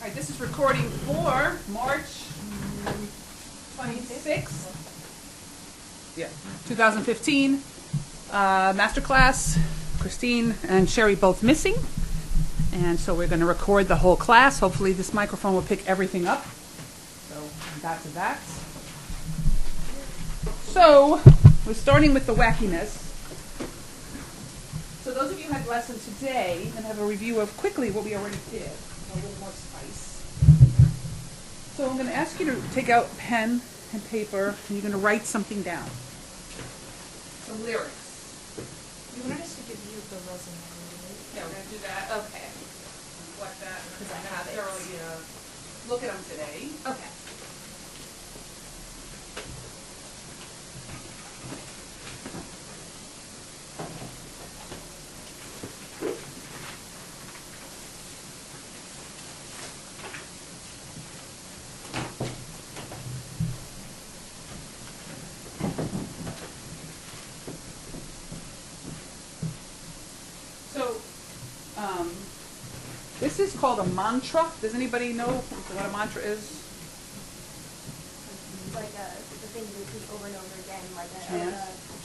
right, this is recording for March 26th, 2015. Masterclass. Christine and Sherry both missing. And so we're going to record the whole class. Hopefully this microphone will pick everything up. So back to that. So we're starting with the wackiness. So those of you who had lesson today and have a review of quickly what we already did. A little more spice. So I'm going to ask you to take out pen and paper and you're going to write something down. Some lyrics. You wanted us to give you the resume, right? Yeah, we're going to do that. Okay. Collect that. Because I have it. Thoroughly look at them today. Okay. This is called a mantra. Does anybody know what a mantra is? Like the thing you repeat over and over again, like a Chant.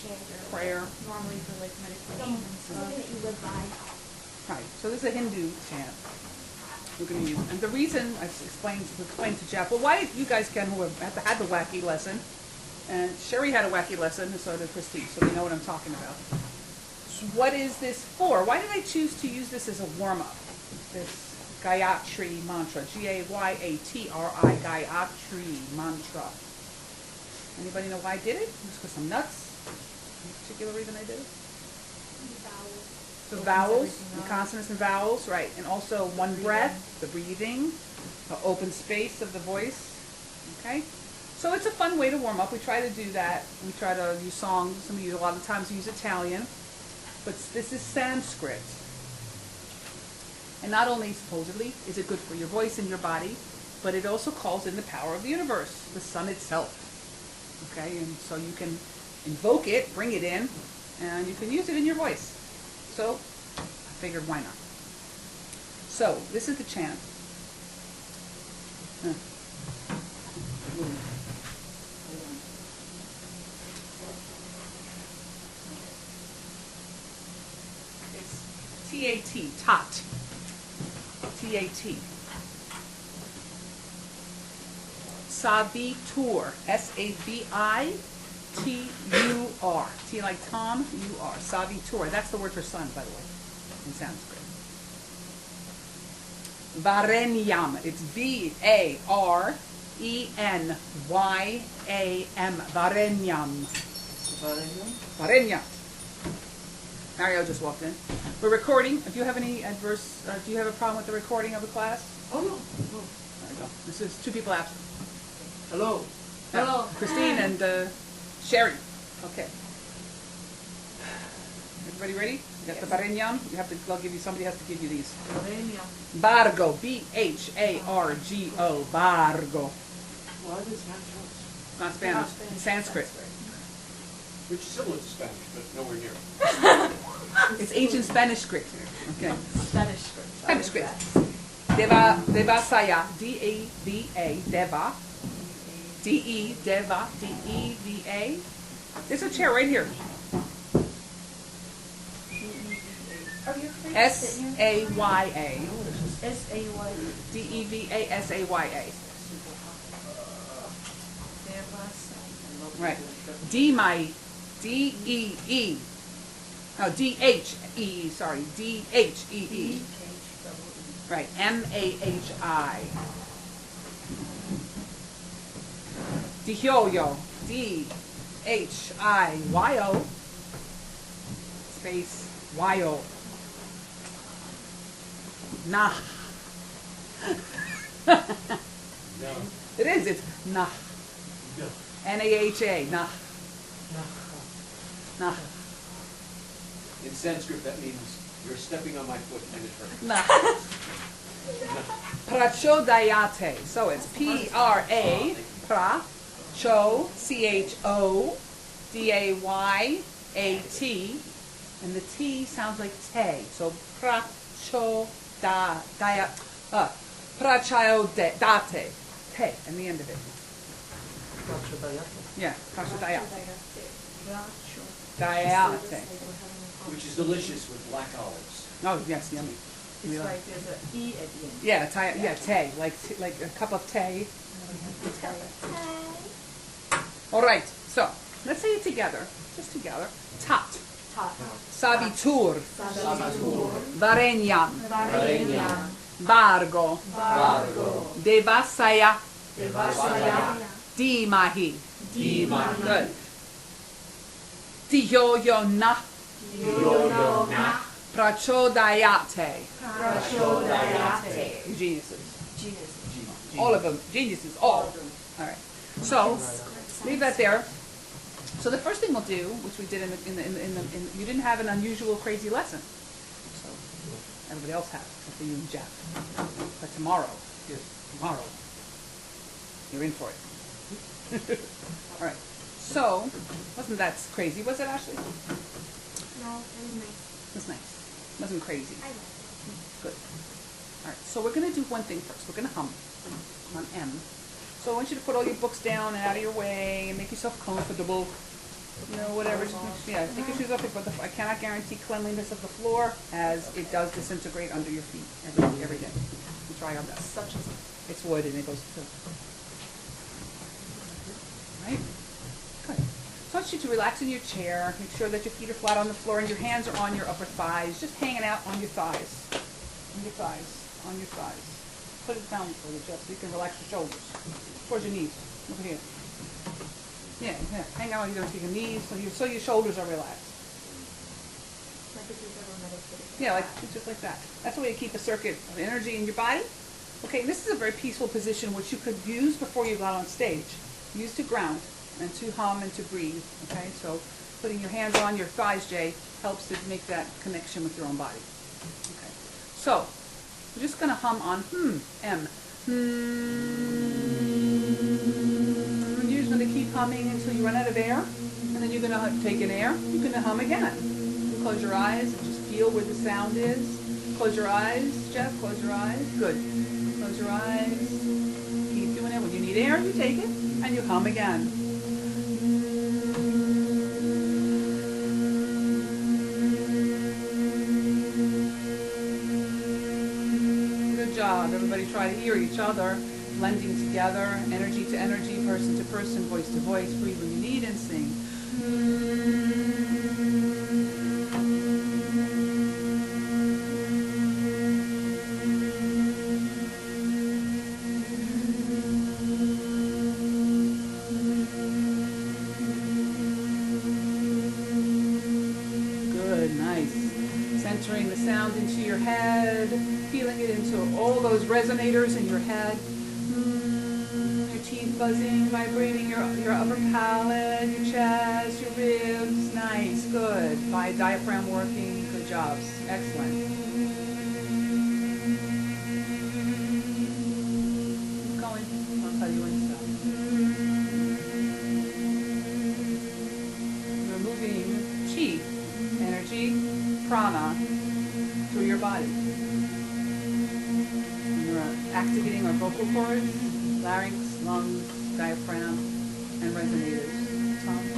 chant or Prayer. Normally for like meditation and something that you live by. Right. So this is a Hindu chant we're going to use. And the reason I explained to Jeff, well, why you guys can who have had the wacky lesson, and Sherry had a wacky lesson, and so did Christine, so they know what I'm talking about. So what is this for? Why did I choose to use this as a warm-up? This Gayatri mantra, G-A-Y-A-T-R-I, Gayatri mantra. Anybody know why I did it? Just because I'm nuts? Any particular reason I did it? The vowels, the consonants and vowels, right. And also one breath, the breathing, the open space of the voice, okay? So it's a fun way to warm up. We try to do that. We try to use songs. Some of you a lot of times use Italian. But this is Sanskrit. And not only, supposedly, is it good for your voice and your body, but it also calls in the power of the universe, the sun itself. Okay, and so you can invoke it, bring it in, and you can use it in your voice. So, I figured why not. So, this is the chant. It's T-A-T, tat. T-A-T. Savitur, S-A-V-I-T-U-R. T like Tom, U-R. Savitur. That's the word for sun, by the way, in Sanskrit. Varenyam. It's V-A-R-E-N-Y-A-M. Varenyam. Varenyam. Mario just walked in. We're recording. If you have any adverse, do you have a problem with the recording of the class? Oh, no. There you go. This is two people absent. Hello. Hello. Christine and Sherry. Okay. Everybody ready? You got the Barenyam? You have to. They'll give you. Somebody has to give you these. Bargo. B-H-A-R-G-O. Bargo. Why is it Not Spanish. It's Sanskrit. Which is similar to Spanish, but nowhere near. It's ancient Spanish script. Okay. Spanish script. Spanish script. Deva saya. D-E-V-A. Deva. D-E. Deva. D-E-V-A. There's a chair right here. S-A-Y-A. S-A-Y. D-E-V-A-S-A-Y-A. Right. D-E-E. No, D-H-E-E, sorry. D-H-E-E. Right. M-A-H-I. Dihyoyo. D-H-I-Y-O. Space Y-O. Nah. No. It is. It's nah. No. N-A-H-A. Nah. Nah. In Sanskrit, that means you're stepping on my foot and it hurts. Nah. Prachodayate. So it's P-R-A. Pra. Cho. C-H-O. D-A-Y-A-T. And the T sounds like te. So prachodayate. Prachodayate. Te, and the end of it. Yeah, prachodayate. Dayate. Which is delicious with black olives. Oh, yes, yummy. It's like there's an E at the end. Yeah, tea, like a cup of tea. All right, so let's say it together, just together. Tat, sabitur, varenyam, bargo, devasaya, dimahi. Good. Diyoyona, prachodayate. Geniuses. All of them. Geniuses. All. All right. So leave that there. So the first thing we'll do, which we did you didn't have an unusual, crazy lesson. So everybody else has, except for you and Jeff. But tomorrow, you're in for it. All right. So wasn't that crazy? Was it, Ashley? No, it was nice. It was nice. It wasn't crazy. I liked it. Good. All right, so we're going to do one thing first. We're going to hum on M. So I want you to put all your books down and out of your way and make yourself comfortable. You know, whatever. Just take your shoes off. But I cannot guarantee cleanliness of the floor, as it does disintegrate under your feet every day. We try our best. It's wood and it goes through. Right? Good. So I want you to relax in your chair. Make sure that your feet are flat on the floor and your hands are on your upper thighs, just hanging out on your thighs. On your thighs. Put it down for you, Jeff, so you can relax your shoulders. Towards your knees. Over here. Yeah. Hang out on your knees so your shoulders are relaxed. Like if you've ever meditated. Yeah, just like that. That's the way you keep a circuit of energy in your body. Okay, this is a very peaceful position which you could use before you got on stage. Use to ground and to hum and to breathe. Okay, so putting your hands on your thighs, Jay, helps to make that connection with your own body. Okay, so we're just going to hum on M. And you're just going to keep humming until you run out of air, and then you're going to take an air. You're going to hum again. Close your eyes and just feel where the sound is. Close your eyes, Jeff. Close your eyes. Good. Close your eyes. Keep doing it. When you need air, you take it and you hum again. Good job. Everybody try to hear each other, blending together, energy to energy, person to person, voice to voice. Breathe when you need and sing. Centering the sound into your head, feeling it into all those resonators in your head. Your teeth buzzing, vibrating your upper palate, your chest, your ribs. Nice, good. Diaphragm working, good jobs. Excellent. Keep going. I'll tell you when to stop. You're moving chi, energy, prana, through your body. And you're activating our vocal cords, larynx, lungs, diaphragm, and resonators. Tongue,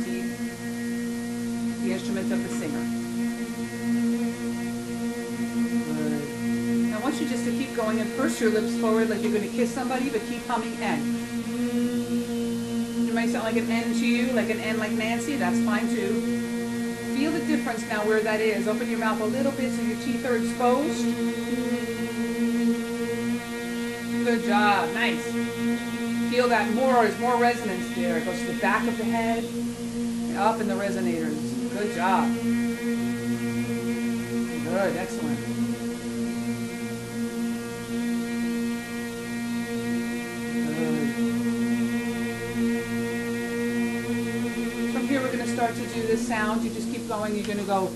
teeth, the instrument of the singer. Good. Now I want you just to keep going and purse your lips forward like you're going to kiss somebody, but keep humming N. It might sound like an N to you, like an N like Nancy, that's fine too. Feel the difference now where that is. Open your mouth a little bit so your teeth are exposed. Good job. Nice. Feel that more. There's more resonance there. It goes to the back of the head and up in the resonators. Good job. Good. Excellent. Here we're going to start to do this sound. You just keep going. You're going to go,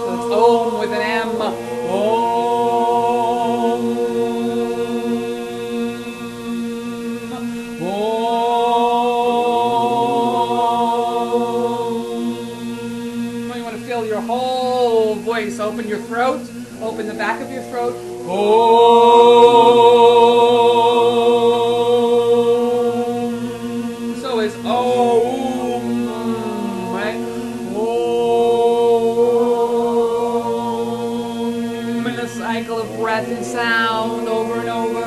So it's Om with an M. Om. open your throat, open the back of your throat. Om. So is Om, right? Om. In a cycle of breath and sound over and over.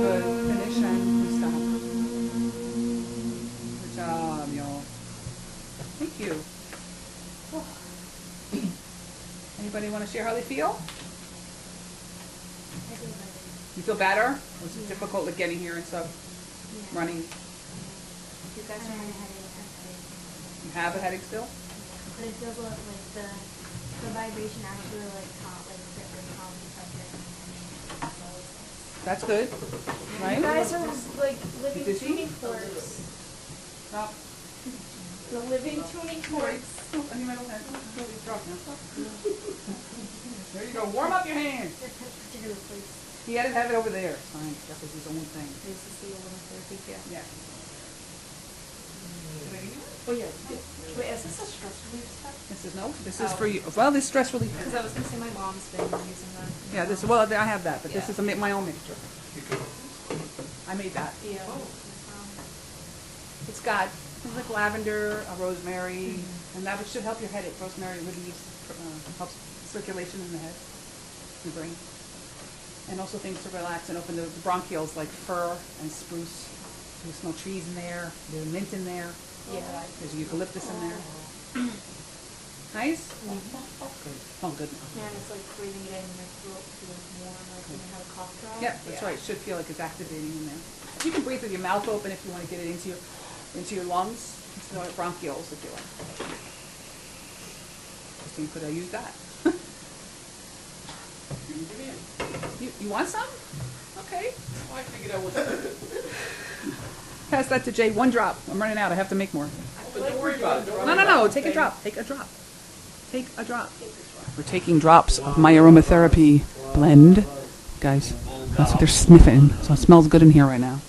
Good. Finish and stop. Good job, y'all. Thank you. Anybody want to share how they feel? I do like it. You feel better? Was it difficult like getting here and stuff? Yeah. Running? You guys are having a headache. You have a headache still? But it feels like the vibration actually like calm, like really calms the pressure. That's good, right? You guys are like living You dizzy? tuning forks. Stop. The living tuning forks. Oh, on your middle hand. Oh, you dropped now. There you go. Warm up your hands. This particular place. He had to have it over there. Fine. That was his own thing. This is the aromatherapy, yeah. Yeah. Oh, yeah. Wait, is this a stress relief stuff? This is no. This is for you. Well, this stress relief. Because I was going to say my mom's been using that. Yeah. This. Well, I have that, but this Yeah. is my own mixture. I made that. Yeah. It's got things like lavender, rosemary, and that should help your headache. Rosemary relieves, helps circulation in the head, the brain, and also things to relax and open the bronchioles like fir and spruce. You smell trees in there. There's mint in there. Yeah. There's eucalyptus in there. Nice. Good. Oh, good. Yeah, and it's like breathing it in your throat feels warm, like when you have a cough drop. Yeah, that's right. It should feel like it's activating in there. You can breathe with your mouth open if you want to get it into your lungs. It's like bronchioles if you like. Just think, could I use that? You want some? Okay. I figured out what to do. Pass that to Jay. One drop. I'm running out. I have to make more. But don't worry about it. No. Take a drop. Take a drop. Take a drop. We're taking drops of my aromatherapy blend. Guys, that's what they're sniffing. So it smells good in here right now.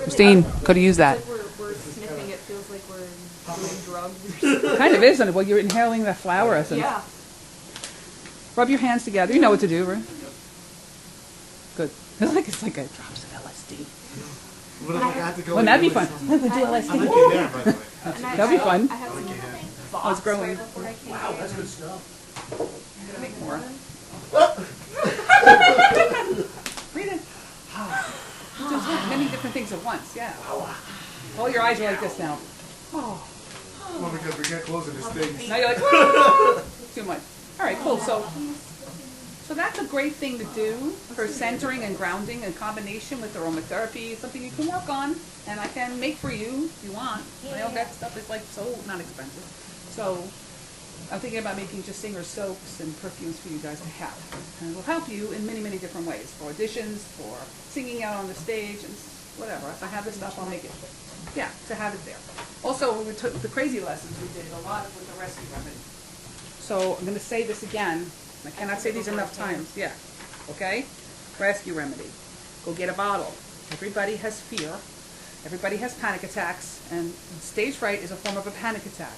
Christine, could have used that. It's like we're sniffing, it feels like we're doing drugs or something. Kind of is, isn't it? Well, you're inhaling that flower essence. Yeah. Rub your hands together. You know what to do, right? Good. It's like a drops of LSD. What if I had to go? Wouldn't that be do fun? it? Do I like LSD. your hair, by the way. And That'd be fun. I had some Oh, it's thoughts growing. right before I came Wow, in. that's good stuff. I'm gonna make more. Breathe in. Just like many different things at once. Yeah. All your eyes are like this now. Oh. Well, because we get closer to things. Now you're like, "Ah!" Too much. All right, cool. So that's a great thing to do for centering and grounding in combination with aromatherapy. It's something you can work on, and I can make for you if you want. All that stuff is like so not expensive. So I'm thinking about making just singer soaps and perfumes for you guys to have. And it will help you in many, many different ways, for auditions, for singing out on the stage, and whatever. If I have this stuff, I'll make it. Yeah, to have it there. Also, when we took the crazy lessons, we did a lot with the rescue remedy. So I'm going to say this again. I cannot say these enough times. Yeah. Okay? Rescue remedy. Go get a bottle. Everybody has fear. Everybody has panic attacks. And stage fright is a form of a panic attack.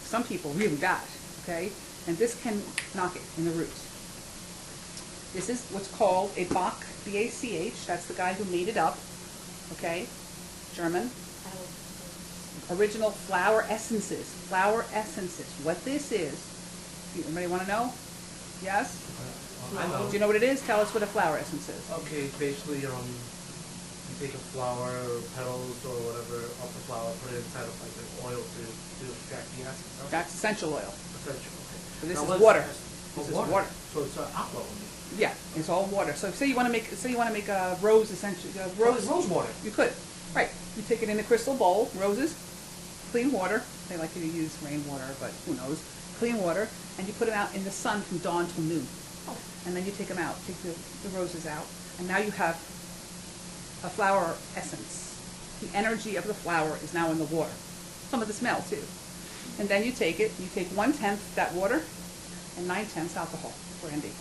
Some people really got it. Okay? And this can knock it in the roots. This is what's called a Bach, B-A-C-H. That's the guy who made it up. Okay? German. Original flower essences. Flower essences. What this is, anybody want to know? Yes? I know. Do you know what it is? Tell us what a flower essence is. Okay, basically, you take a flower or petals or whatever off the flower, put it inside of like an oil to extract the essence. Okay? That's essential oil. Essential. Okay. So this Now, is what's water. this This is water. water. So it's aqua only. Yeah, it's all water. So say you want to make a rose essential. Rose water. You could. Right. You take it in a crystal bowl, roses, clean water. They like you to use rainwater, but who knows? Clean water, and you put them out in the sun from dawn till noon. And then you take them out, take the roses out, and now you have a flower essence. The energy of the flower is now in the water. Some of the smell too. And then you take 1/10 that water and 9/10 alcohol, brandy,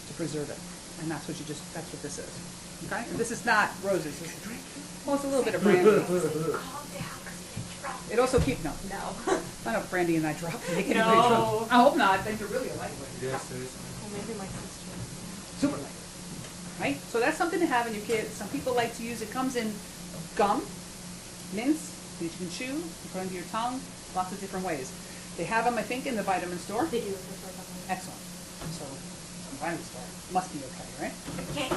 to preserve it. And that's what this is. Okay? And this is not roses. Well, it's a little bit of brandy. It also keeps, no. I know Brandy and I dropped it. No. I hope not. Then you're really a lightweight. Yes, seriously. Well, maybe my sister. Super lightweight. Right? So that's something to have in your kit. Some people like to use it. Comes in gum, mints, that you can chew, you put under your tongue, lots of different ways. They have them, I think, in the vitamin store. They do it for something. Excellent. So, some vitamin store must be okay, right? Okay.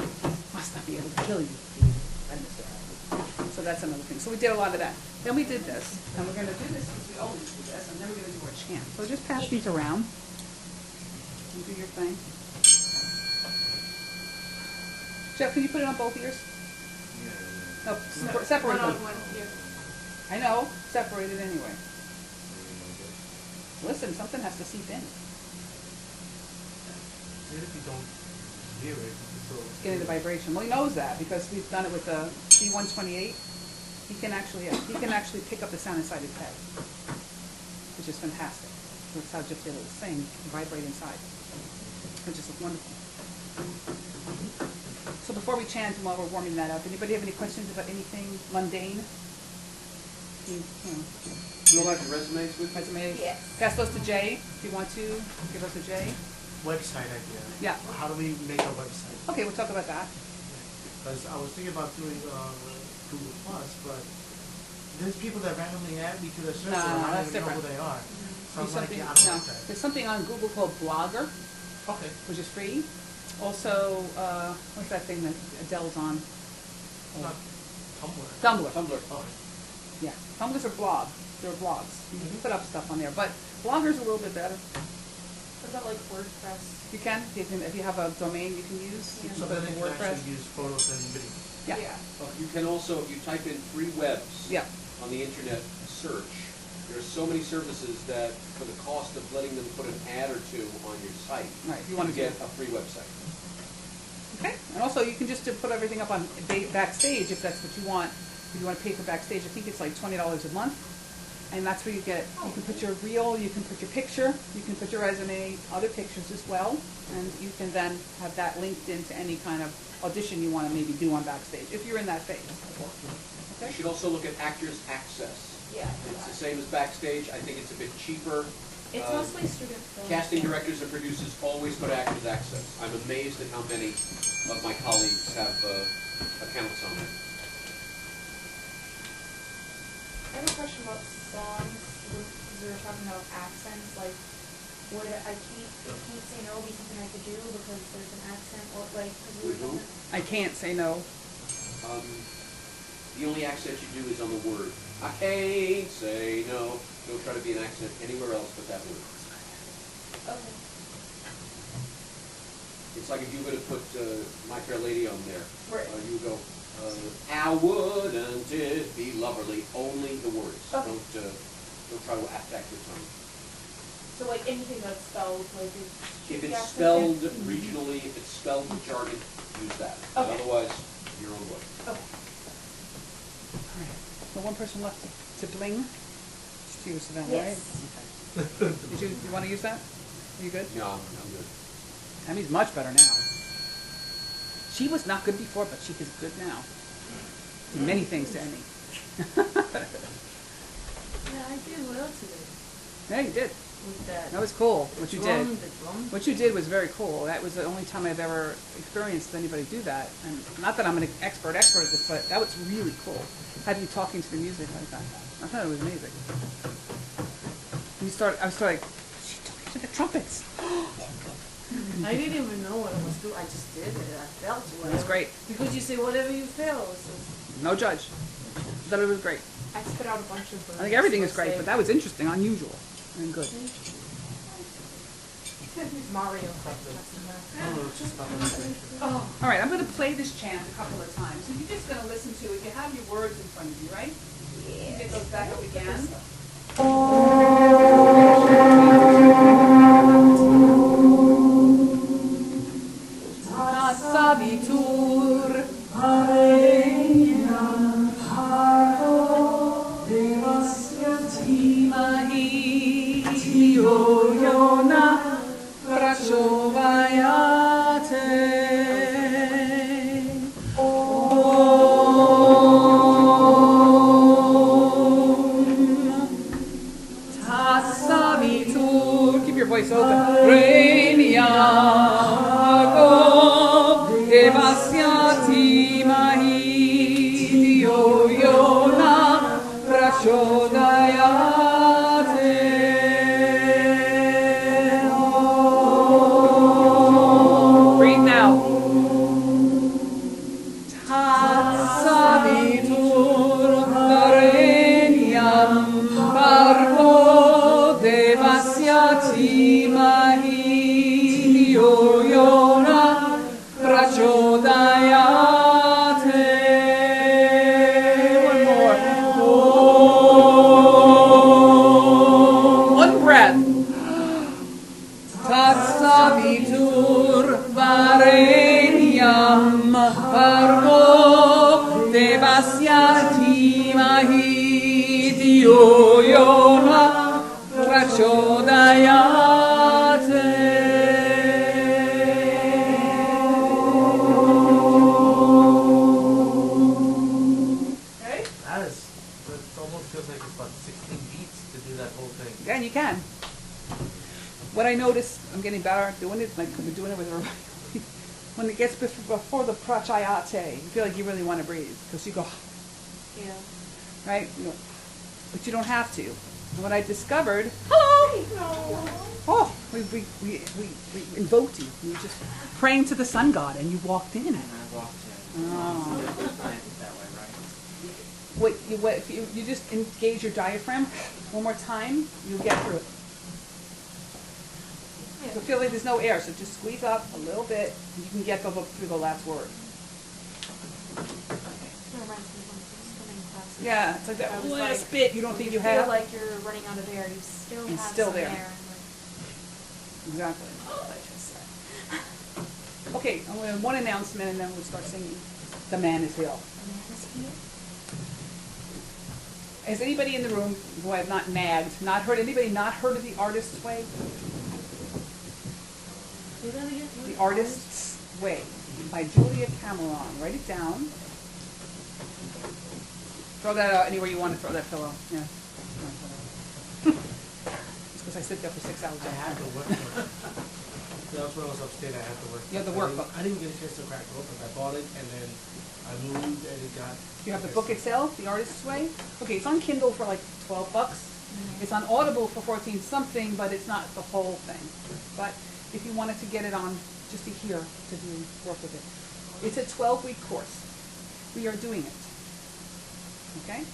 Must not be able to kill you. The vitamin store. So that's another thing. So we did a lot of that. Then we did this, and we're going to do this because we always do this, and then we're going to do our chant. So just pass these around. You do your thing. Jeff, can you put it on both ears? No, separate them. One here. I know, separate it anyway. Listen, something has to seep in. Even if you don't hear it, you still Getting the vibration. Well, he knows that because we've done it with the C128. He can actually pick up the sound inside his head, which is fantastic. That's how Jeff Taylor was saying, vibrate inside, which is wonderful. So before we chant and while we're warming that up, anybody have any questions about anything mundane? You all have your resumes with you? Resumes? Yes. Pass those to Jay if you want to. Give us to Jay. website idea. Yeah. How do we make a website? Okay, we'll talk about that. Because I was thinking about doing Google Plus, but there's people that randomly add me to their search, No, and I that's don't even know different. who they are. So There's I'm like, something, yeah, I don't no. like that. There's something on Google called Blogger, Okay. which is free. Also, what's that thing that Adele's on? Not Tumblr. Tumblr. Tumblr. Okay. Yeah, Tumblr's a blog. They're blogs. You can put up stuff on there, but Blogger's a little bit better. What about like WordPress? You can, if you have a domain you can use. You Yeah. can So put then it you in can WordPress. actually use photos and video. Yeah. You can also, if you type in free webs Yeah. on the internet search, there are so many services that for the cost of letting them put an ad or two on your site, Right, if you you want to get a free website. Okay, and also you can just put everything up on Backstage if that's what you want. If you want to pay for Backstage, I think it's like $20 a month. And that's where you get, you can put your reel, you can put your picture, you can put your resume, other pictures as well. And you can then have that linked into any kind of audition you want to maybe do on Backstage, if you're in that phase. You Okay? should also look at Actors Access. Yeah. It's the same as Backstage. I think it's a bit cheaper. It's mostly student film. Casting directors and producers always go to Actors Access. I'm amazed at how many of my colleagues have accounts on it. I have a question about songs, because we were talking about accents, like, would I can't say no be something I could do because there's an accent, or like, because we were Would who? talking. I can't say no. The only accent you do is on the word. I can't say no. Don't try to be an accent anywhere else but that word. Okay. It's like if you were to put My Fair Lady on there. Right. You go, how wouldn't it be lovely? Only the words. Okay. Don't try to affect your tongue. So like anything that's spelled, like If it's accent, spelled yeah. regionally, if it's spelled with jargon, use that. Okay. Otherwise, your own way. Okay. All right. So one person left to bling. It's to you, Savannah, right? Yes. Okay. Did you want to use that? Are you good? No, I'm good. Emmy's much better now. She was not good before, but she is good now. Many things to Emmy. Yeah, I did well today Yeah, you did. with that. That was cool, what you did. The drum. What you did was very cool. That was the only time I've ever experienced anybody do that. And not that I'm an expert at this, but that was really cool. Had you talking to the music like that. I thought it was amazing. I was like, she's talking to the trumpets. I didn't even know what I was doing. I just did it. I felt it. It was great. Because you say whatever you feel. It's just, No judge. I thought it was great. I spit out a bunch of words. I think everything is let's great, say. but that was interesting, unusual, and good. Mario. Oh, it's just about the Oh. All right, I'm going to play this chant a couple of times. So you're just going to listen to it. You have your words in front of you, right? Yeah. Get those back up again. Sabitur. start doing it, like we're doing it with everybody, when it gets before the prachayate, you feel like you really want to breathe, because you go, Yeah. right? But you don't have to. And what I discovered, hello! Oh, we invoked you. You were just praying to the sun god, and you walked in. And I walked in. Oh. Planted that way, right? If you just engage your diaphragm one more time, you'll get through it. So feel like there's no air, so just squeeze up a little bit, and you can get through the last word. It reminds me of one of the swimming classes. Yeah, it's like that I was last like, bit you don't think you feel have. like you're running out of air, you still It's have still some there. air. And Exactly. like, I just said. Okay, I'm gonna one announcement, and then we'll start singing. The man is here. Has anybody in the room who I have not nagged, not heard of The Artist's Way? Do that again? The Artist's Way by Julia Cameron. Write it down. Throw that out anywhere you want to throw that pillow. Yeah. It's because I sit there for 6 hours. I had the workbook. That was when I was upstate, I had the workbook. You have the workbook. I didn't get a chance to crack it open. I bought it and then I moved and it got... You have the book itself, The Artist's Way? Okay, it's on Kindle for like $12. It's on Audible for 14 something, but it's not the whole thing. But if you wanted to get it on just to hear, to do work with it. It's a 12-week course. We are doing it. Okay?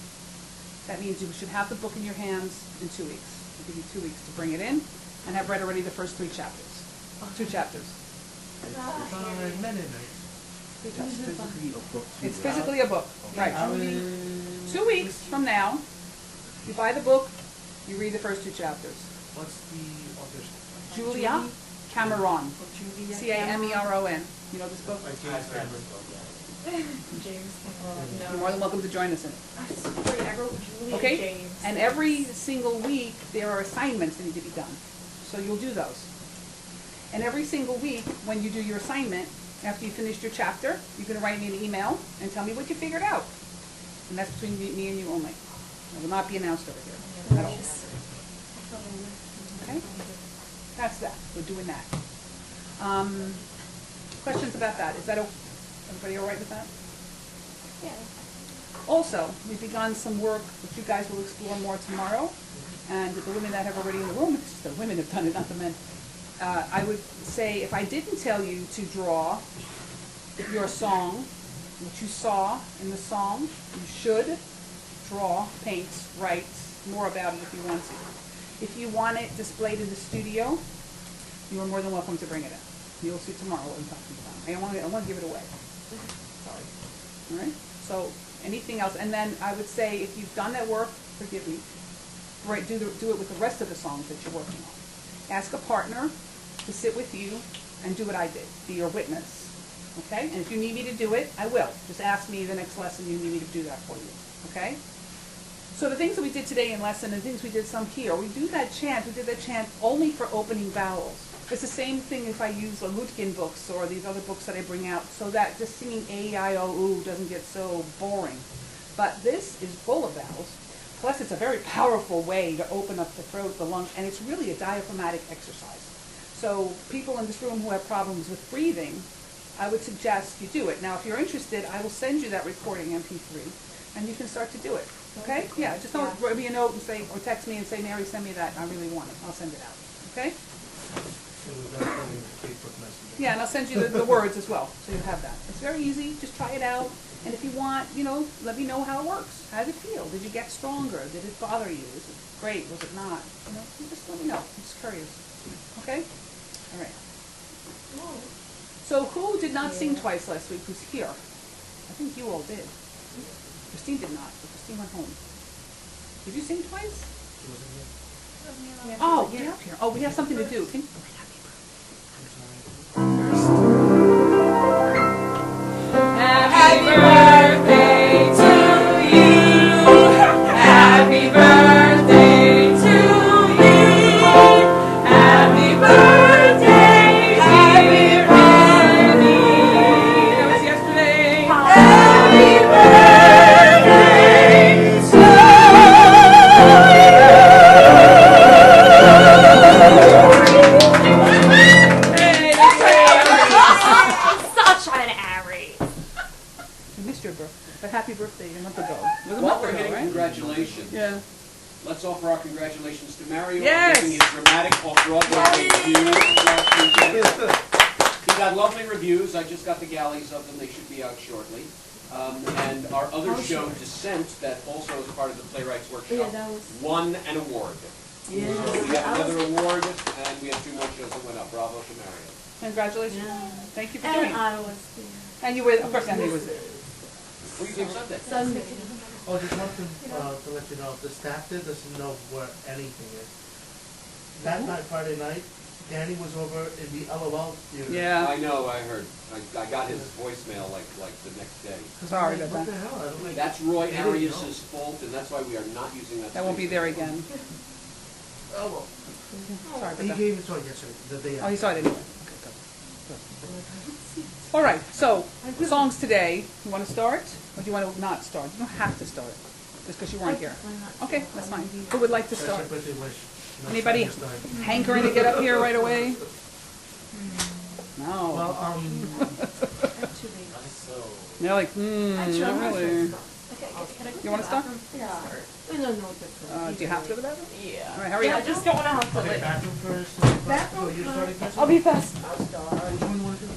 That means you should have the book in your hands in 2 weeks. We'll give you 2 weeks to bring it in and have read already the first 3 chapters. 2 chapters. It's on Mennonite. It's physically a book, right. 2 weeks from now, you buy the book, you read the first 2 chapters. What's the author's name? Julia Cameron, Julia Cameron. You know this book? Like James Cameron. James. You're more than welcome to join us in it. Wait, I wrote Julia Okay? James. And every single week, there are assignments that need to be done. So you'll do those. And every single week, when you do your assignment, after you finished your chapter, you're going to write me an email and tell me what you figured out. And that's between me and you only. It will not be announced over here at all. Okay? That's that. We're doing that. Questions about that? Is that everybody all right with that? Yeah. Also, we've begun some work which you guys will explore more tomorrow. And the women that have already in the room, it's just the women have done it, not the men. I would say if I didn't tell you to draw your song, what you saw in the song, you should draw, paint, write more about it if you want to. If you want it displayed in the studio, you are more than welcome to bring it in. You'll see tomorrow what I'm talking about. I don't want to give it away. Sorry. All right? So anything else? And then I would say if you've done that work, forgive me, right, do it with the rest of the songs that you're working on. Ask a partner to sit with you and do what I did. Be your witness. Okay? And if you need me to do it, I will. Just ask me the next lesson you need me to do that for you. Okay? So the things that we did today in lesson and things we did some here, we did that chant only for opening vowels. It's the same thing if I use the Lutkin books or these other books that I bring out, so that just singing A-I-O-U doesn't get so boring. But this is full of vowels. Plus, it's a very powerful way to open up the throat, the lungs, and it's really a diaphragmatic exercise. So people in this room who have problems with breathing, I would suggest you do it. Now, if you're interested, I will send you that recording, MP3, and you can start to do it. Okay? Yeah, just don't write me a note and say, or text me and say, Mary, send me that. I really want it. I'll send it out. Okay? So we've got it in Facebook Messenger. Yeah, and I'll send you the words as well, so you have that. It's very easy. Just try it out. And if you want, let me know how it works. How did it feel? Did you get stronger? Did it bother you? Was it great? Was it not? You just let me know. I'm just curious. Okay? All right. So who did not sing twice last week? Who's here? I think you all did. Christine did not, but Christine went home. Did you sing twice? She wasn't here. Oh, get up here. Oh, we have something to do. I'm sorry. Happy birthday to you. Happy birthday to you. Happy birthday, dear Annie. That was yesterday. Happy birthday to you. happy birthday a month ago. It was a While month we're ago, hitting right? congratulations, Yeah. let's offer our congratulations to Mario Yes. for giving his dramatic off-Broadway debut last weekend. He got lovely reviews. I just got the galleys of them. They should be out shortly. And our other show, Descent, that also is part of the Playwrights Workshop, won an award. Yeah. So we have another award, and we have 2 more shows that went up. Bravo to Mario. Congratulations. Yeah. Thank you for doing And it. I was there. And you were, of course, Emily was there. What do you think Sunday? Sunday. Oh, just want to let you know, the staff there doesn't know where anything is. That night, Friday night, Danny was over in the LOL theater. Yeah. I know, I heard. I got his voicemail like the next day. Sorry What about the that. hell? I don't like. That's Roy They didn't Arias' fault, and that's why we are not using that. That won't be space. there again. Oh, well. Sorry He about that. gave it to us yesterday, the day Oh, he after. saw it anyway. Okay, good. All right, so, songs today. You want to start, or do you want to not start? You don't have to start, just because you weren't here. Okay, that's fine. Who would like to Such a start? birthday wish. No Anybody time this time. hankering to get up here right away? No. Well, Actually. They're like, not really. You want to start? No, different. Do you have to go to the bathroom? Yeah. All right, hurry Yeah, I up. just don't want to have to okay, like. bathroom first. Bathroom you starting first? I'll be fast. I'll start. Which one you want to do?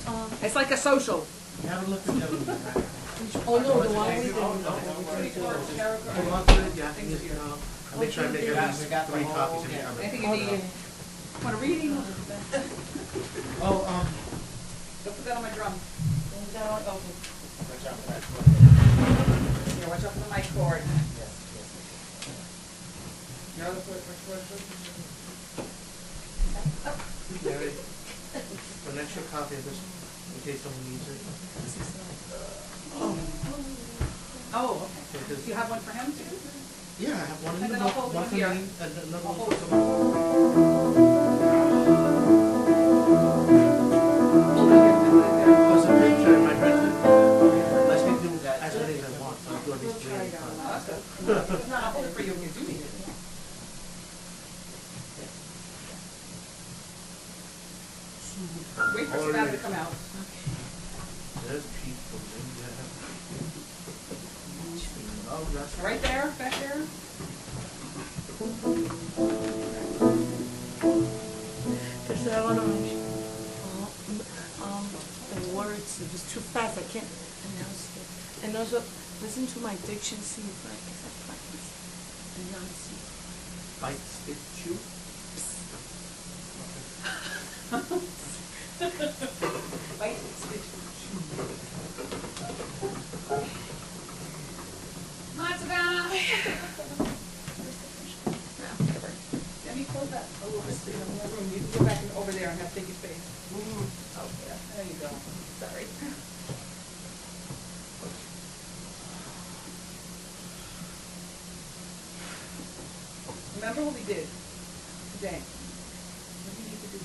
It's like a social. You haven't looked at the other one. Oh no, the one we did. Hold on to it, yeah, I'll make sure I make at least 3 copies of it. Anything you need. Want to read? Oh, Don't put that on my drum. Down, okay. Yeah, watch out for the mic cord. Your other foot, Mary, an extra copy of this, in case someone needs it. Oh, okay. Do you have one for him too? Yeah, I have one in And the then I'll book, hold one it for me, here. and another I'll one hold for it. someone. There's a picture in my record. I speak to as many as I want, so I'm doing these 3 at a time. Oh, that's good. No, I'll hold it for you when you do need it. Wait for Savannah to come out. There's people in there. Oh, that's Right there, back there. Because I want to mention, the words, it was too fast, I can't pronounce it. And also, listen to my diction, see if I practice. Enunciate. bite stitch you. Bite, stitch. Come on, Savannah. Let me close that a little bit so you have more room. You can go back and over there and have take your space. Oh, yeah, there you go. Sorry. Remember what we did today? What do you need to do?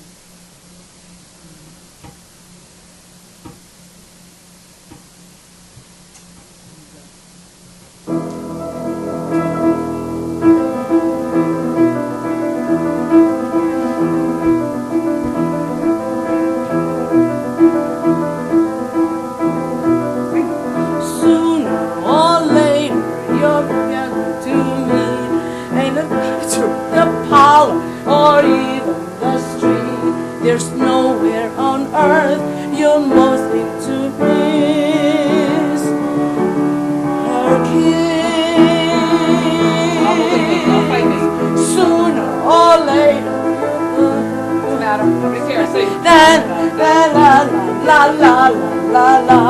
Sooner or later, you're going to meet. Ain't a picture, the parlor, or even the street. There's nowhere on earth you're most need to miss her Don't fight me. kiss. Sooner or later. Doesn't matter. Nobody cares. Say, La la la la la la la.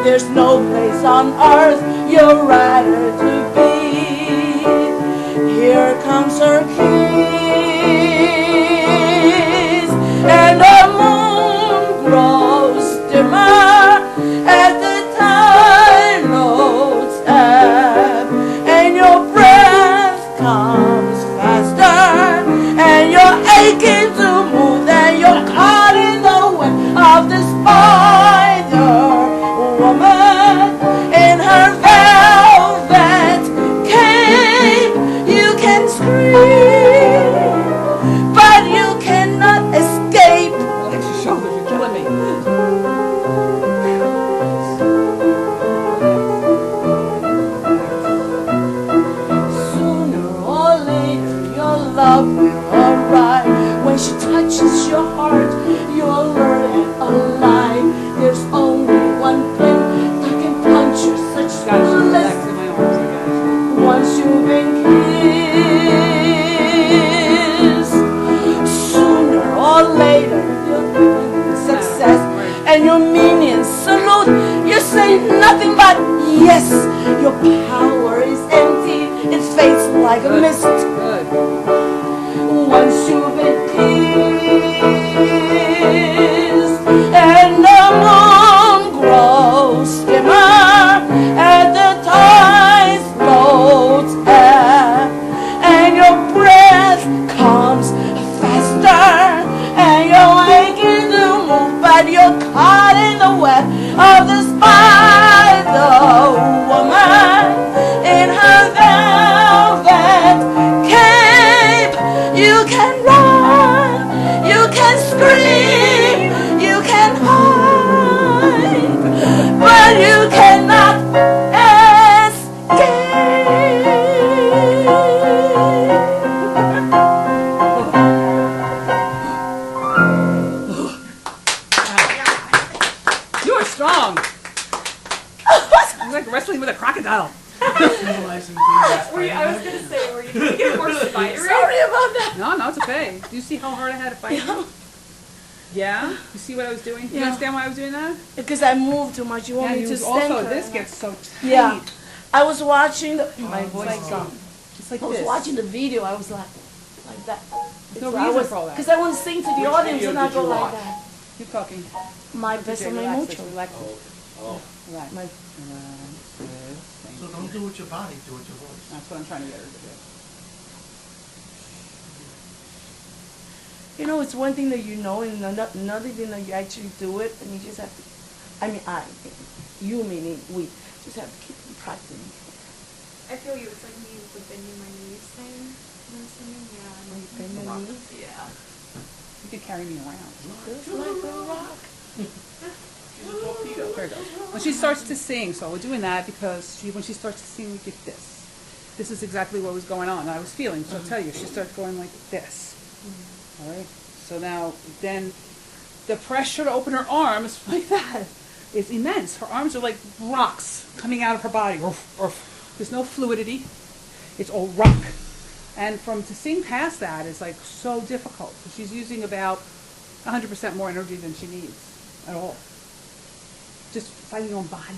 There's no place on earth you'd rather to be. Here comes her kiss, and the moon grows dimmer as the time loads up, and your breath comes faster, and you're aching to move, and you're caught in the web of the spider woman in her velvet cape. You can scream, but you cannot escape meaning salute. You say nothing but yes. Your power is empty. It fades like a mist. Good. Once you've been kissed, and the moon grows dimmer, and the tides float air, and your breath comes faster, and you're aching to move, but you're caught in the web of the spider woman in her velvet cape. You can run, you can scream, you can hide, but you cannot You are strong. You're like wrestling with a crocodile. Symbolizing being Were you, I was gonna say, were you gonna get more spidery? Sorry about that. No, it's okay. Do you see how hard I had to fight you? Yeah? You see what I was doing? You Yeah. understand why I was doing that? Because I move too much. You want Yeah, me you to was stand also, her. this gets so tight. Yeah. I was watching the, my voice like, is gone. It's like I was this. watching the video. I was like that. There's no I reason was, for all that. because I want to sing to the Which audience video and not did go you like watch? that. Keep talking. My best of my Relax, mucho. relax, Oh, relax. My- So don't do it with your body, do it with your voice. That's what I'm trying to get her to do. You know, it's one thing that you know, and another thing that you actually do it, and you just have to. I mean, you meaning we, just have to keep practicing. I feel you, it's like me with the bending my knees thing. when I'm singing, yeah. Like bend my Rock. knees? Yeah. You could carry me around. Just like a rock. There it goes. When she starts to sing, so we're doing that because when she starts to sing, we get this. This is exactly what was going on. I was feeling, so I'll tell you, she starts going like this. All right? So now, then, the pressure to open her arms like that is immense. Her arms are like rocks coming out of her body. There's no fluidity. It's all rock. And to sing past that is like so difficult. So she's using about 100% more energy than she needs at all. Just fighting your own body.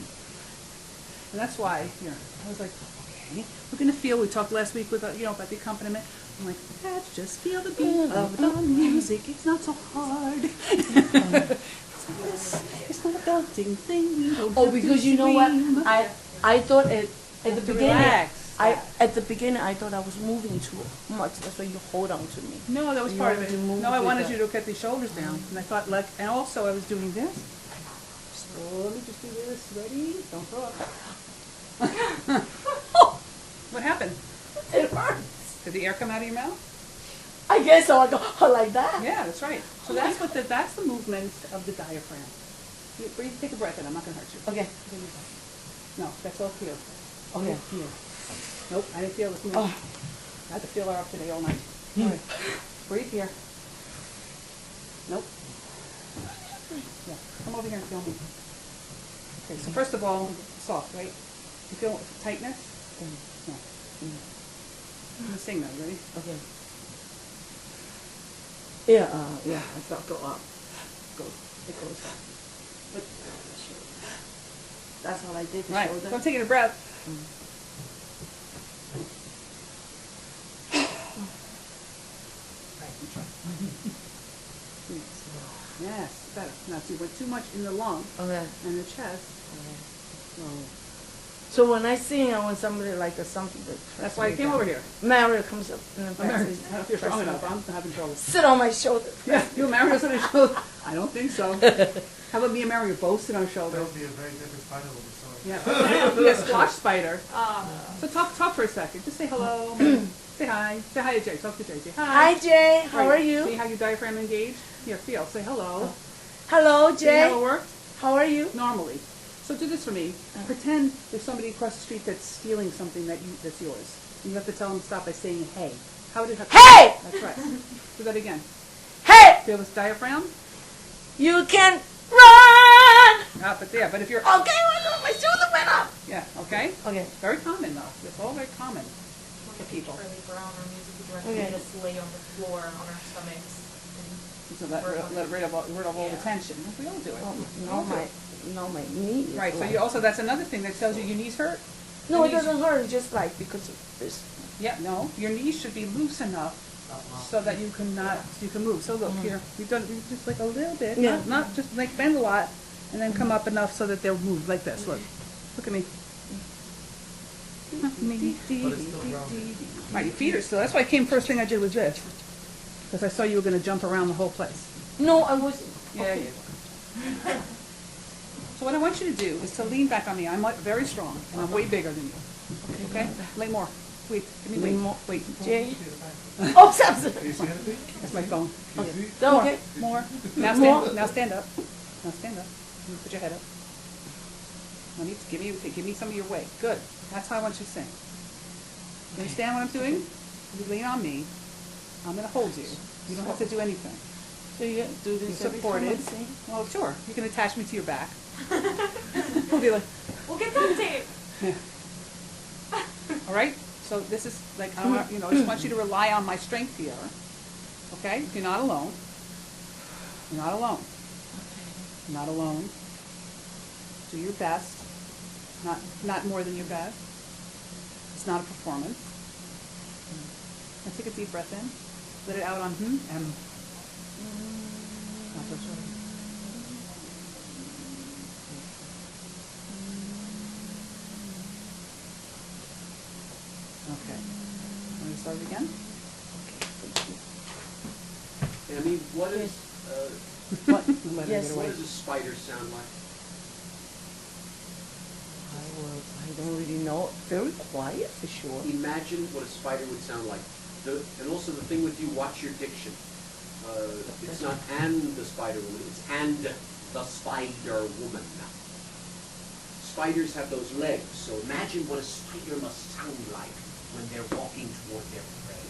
And that's why, I was like, okay, we're going to feel, we talked last week with, about the accompaniment. I'm like, let's just feel the beat of the music. It's not so hard. It's not a belting thing. We don't Oh, have to because you know what? scream. I thought at the beginning, Relax. at the beginning I thought I was moving too much. That's why you hold on to me. No, that was You part of wanted it. to move No, I with wanted the- you to get the shoulders down. And I thought, and also I was doing this. Slowly, just do this. Ready? Don't throw up. What happened? It hurts. Did the air come out of your mouth? I guess so. I go like that. Yeah, that's right. So that's that's the movement of the diaphragm. You breathe, take a breath in. I'm not going to hurt you. Okay. No, that's all here. Okay. Here. Nope, I didn't feel this movement. Oh. I had to feel her up today all night. All right. Breathe here. Nope. Yeah. Come over here and feel me. Okay, so first of all, soft, right? You feel tightness? No. I'm going to sing now. You ready? Okay. Yeah. I felt go up. It goes up. But that's all I did. The Right. shoulder. So I'm taking a breath. Yes, better. Now, see, we're too much in the lung Okay. and the chest. So when I sing, I want somebody like something that. That's why I came over here. Mario comes up and then I don't presses- know if you're strong presses enough. me. I'm having trouble. Sit on my shoulder. Yeah, you and Mario sit on your shoulder. I don't think so. How about me and Mario both sit on That shoulders? would be a very different spider with the story. Yeah. Be a squash spider. Ah. So talk for a second. Just say hello. Say hi. Say hi to Jay. Talk to Jay. Say hi. Hi Jay, how Right. are you? See how your diaphragm engaged? Here, feel. Say hello. Hello See how it Jay, worked? how are you? Normally. So do this for me. Pretend there's somebody across the street that's stealing something that's yours. And you have to tell them to stop by saying hey. How would it have to Hey! That's right. Do that again. Hey, Feel this diaphragm? you can run. But if you're Okay, well, my shoulder went up. yeah, okay? Okay. Very common though. It's all very common One for of people. Charlie Brown, our music director, Okay. made us lay on the floor on our stomachs and to let rid of all the tension. We all do it. We all do it. My knee. Is Right, so like- you also, that's another thing that tells you your knees hurt. No, Your it knees- doesn't hurt. It's just like because of this. Yeah, no, your knees should be loose enough so that you can move. So look here, we've just like a little bit, Yeah. not just like bend a lot, and then come up enough so that they'll move like this. Look at me. But it's still rounded. Right, your feet are still. That's why first thing I did was this, because I saw you were going to jump around the whole place. No, I was. Yeah, okay. yeah. So what I want you to do is to lean back on me. I'm very strong, and I'm way bigger than you. Okay? Lay more. Wait, give me Lean wait. more. Wait. Jay. Oh, stop. Do you see anything? That's my phone. You see? Okay. More. Now More. stand. Now stand up. Now stand up. You put your head up. Let me give me some of your weight. Good. That's how I want you to sing. You understand what I'm doing? You lean on me. I'm going to hold you. You don't have to do anything. So you do You're this every time I supported. sing? Well, sure. You can attach me to your back. We'll be like, We'll get that tape. yeah. All right. So this is like, I just want you to rely on my strength here. Okay? You're not alone. You're not alone. You're not alone. Do your best. Not more than your best. It's not a performance. Now take a deep breath in. Let it out on M. Not so short. Okay. Want me to start it again? Amy, what is, What? Let her Yes. get what away. does a spider sound like? I don't really know. Very quiet for sure. Imagine what a spider would sound like. And also the thing with you, watch your diction. It's not and the spider woman, it's and the spider woman. Spiders have those legs, so imagine what a spider must sound like when they're walking toward their prey.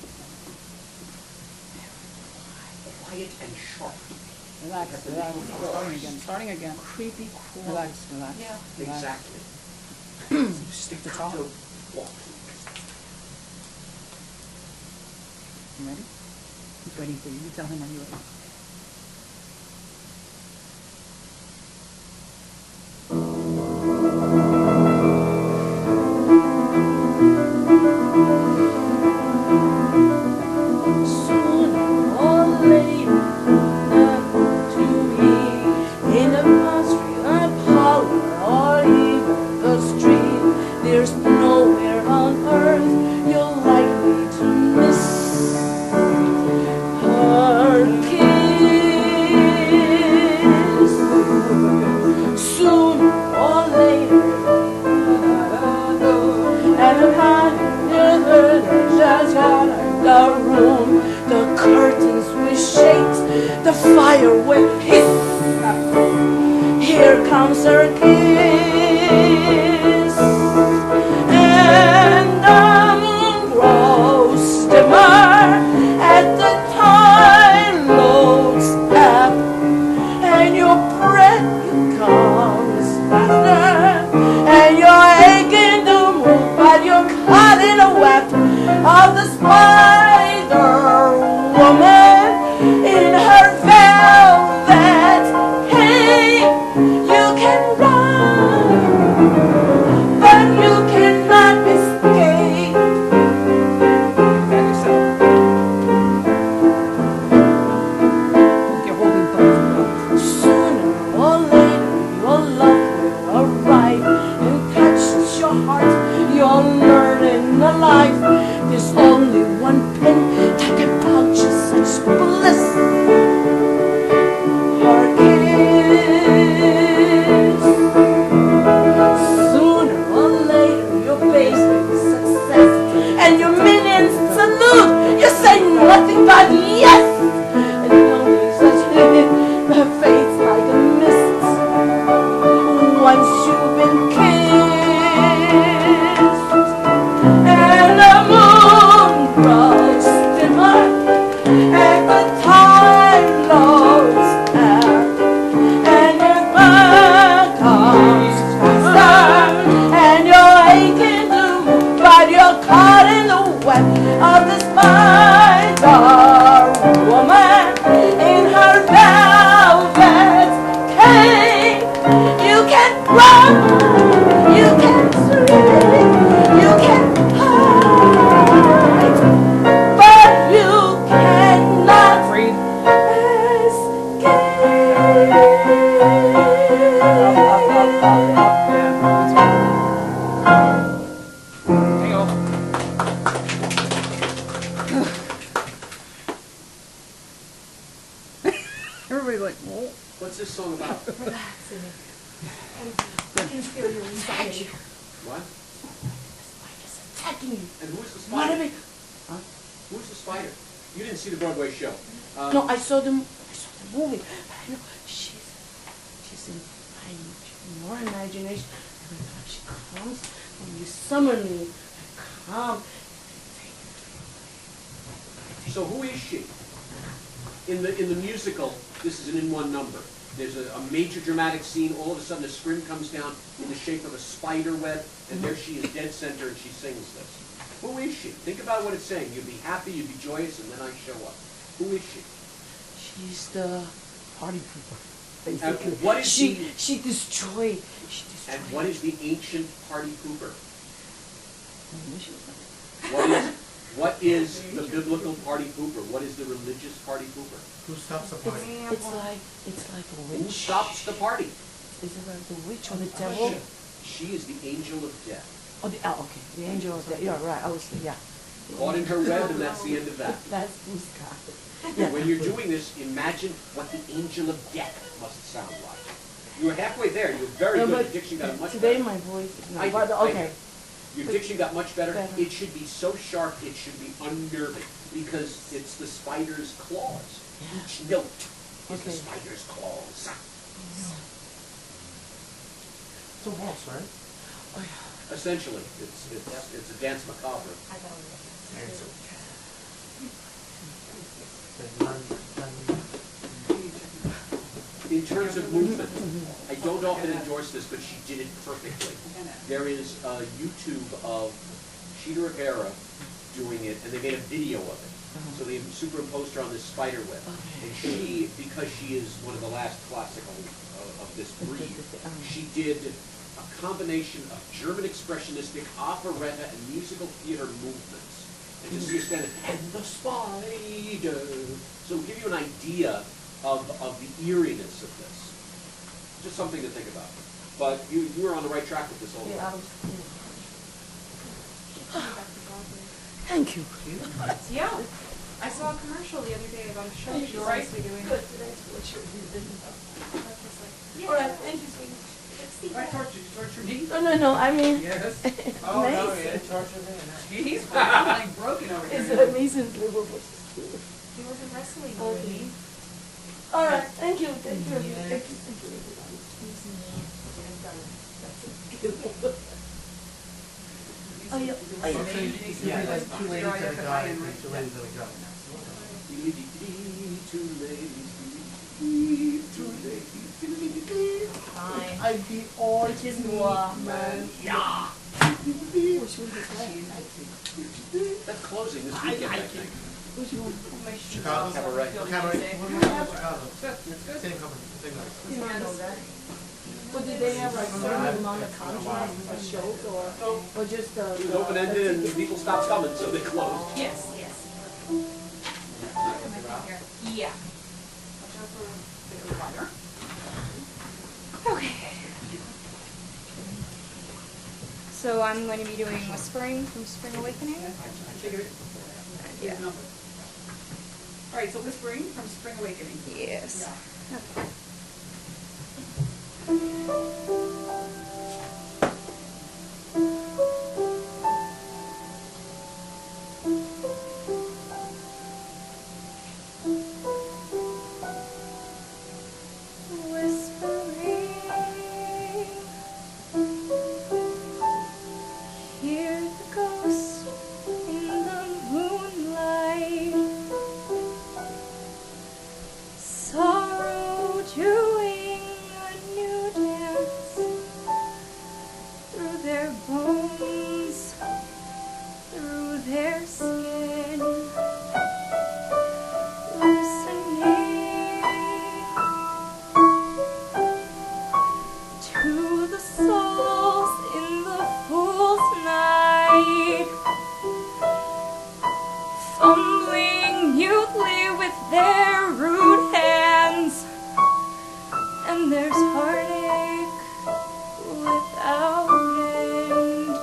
Quiet and sharp. Relax, relax. Starting again. Creepy cool. Relax, relax. Yeah. Relax. Exactly. Stick to talk. Staccato walk. You ready? He's waiting for you. You tell him when you're ready. Sooner or later, to me, in a pastry, a parlor, or even the street, there's nowhere on earth you're likely to miss her kiss. Sooner or later, and a man just got the room, the curtains will shake, the fire will hit. Here comes her kiss, and the moon grows dimmer at the time looks up, and your breath becomes faster, and you're aching to move, but you're caught in a web of the spider woman in her velvet cape. You can run run, you can swim, you can hide, but you cannot Freed. There you go. Everybody's like, whoa. What's this song about? Relaxing. I can feel your anxiety. What? Just attacking you. And who's the What spider? are they? Huh? Who's the spider? You didn't see the Broadway show. No, I saw the movie. But I know she's in your imagination. Every time she comes, when you summon me, I come. So who is she? In the musical, this is an in-one number. There's a major dramatic scene. All of a sudden, a scream comes down in the shape of a spider web, and there she is, dead center, and she sings this. Who is she? Think about what it's saying. You'd be happy, you'd be joyous, and then I show up. Who is she? She's the party pooper, And basically. what is she destroyed. And what is the ancient party pooper? What What is the biblical party pooper? What is the religious party pooper? Who stops the party? It's like a Who witch. stops the party? Is it like the witch or the devil? She is the angel of death. Okay, the angel of death. You're right. I was yeah. Caught in her web, and that's the end of that. That's who's got it. Yeah. When you're doing this, imagine what the angel of death must sound like. You were halfway there. You were very No, good. but Your diction got much today better. my voice is I not. do, But I okay. do. Your diction got much better. Better. It should be so sharp, it should be unnerving, because it's the spider's claws. Each note is the Okay. spider's claws. It's a waltz, right? Essentially, it's a dance macabre. In terms of movement, I don't often endorse this, but she did it perfectly. There is a YouTube of Cheetah Rivera doing it, and they made a video of it. So they superimposed her on this spider web. And she, because she is one of the last classical of this breed, she did a combination of German expressionistic, operetta, and musical theater movements. And to see her stand there, and the spider. So give you an idea of the eeriness of this. Just something to think about. But you were on the right track with this all the Yeah, I way. was, Thank you. Yeah, I saw a commercial the other day about a show she's You right? supposed to be doing. Good, that's what you're doing. Yeah. All right, thank you, sweetie. I tortured me. No, I mean, Yes. Oh, no, yeah, amazing. torture me. He's like broken over It's here. amazing little voices. He wasn't wrestling Okay. with me. All right, thank you, thank you, thank you, Yeah. thank you. Oh, yeah. So you could be like two ladies and a guy, and two ladies and a guy. Two ladies, two ladies. I'd be all man. Yeah. That's closing this weekend, I think. Which one? Chicago? Cabaret. Cabaret. What about Chicago? Good, that's good. Same company, same night. You don't know that. But did they have like certain amount of contracts for shows or just the? It was open-ended and people stopped coming, so they closed. Yes, yes. Yeah. Okay. So I'm going to be doing Whispering from Spring Awakening. Yeah. All right, so Whispering from Spring Awakening. Yes. Okay. Whispering, hear the ghost in the moonlight, sorrow doing a new dance. to the souls in the fool's night, fumbling mutely with their rude hands, and there's heartache without end.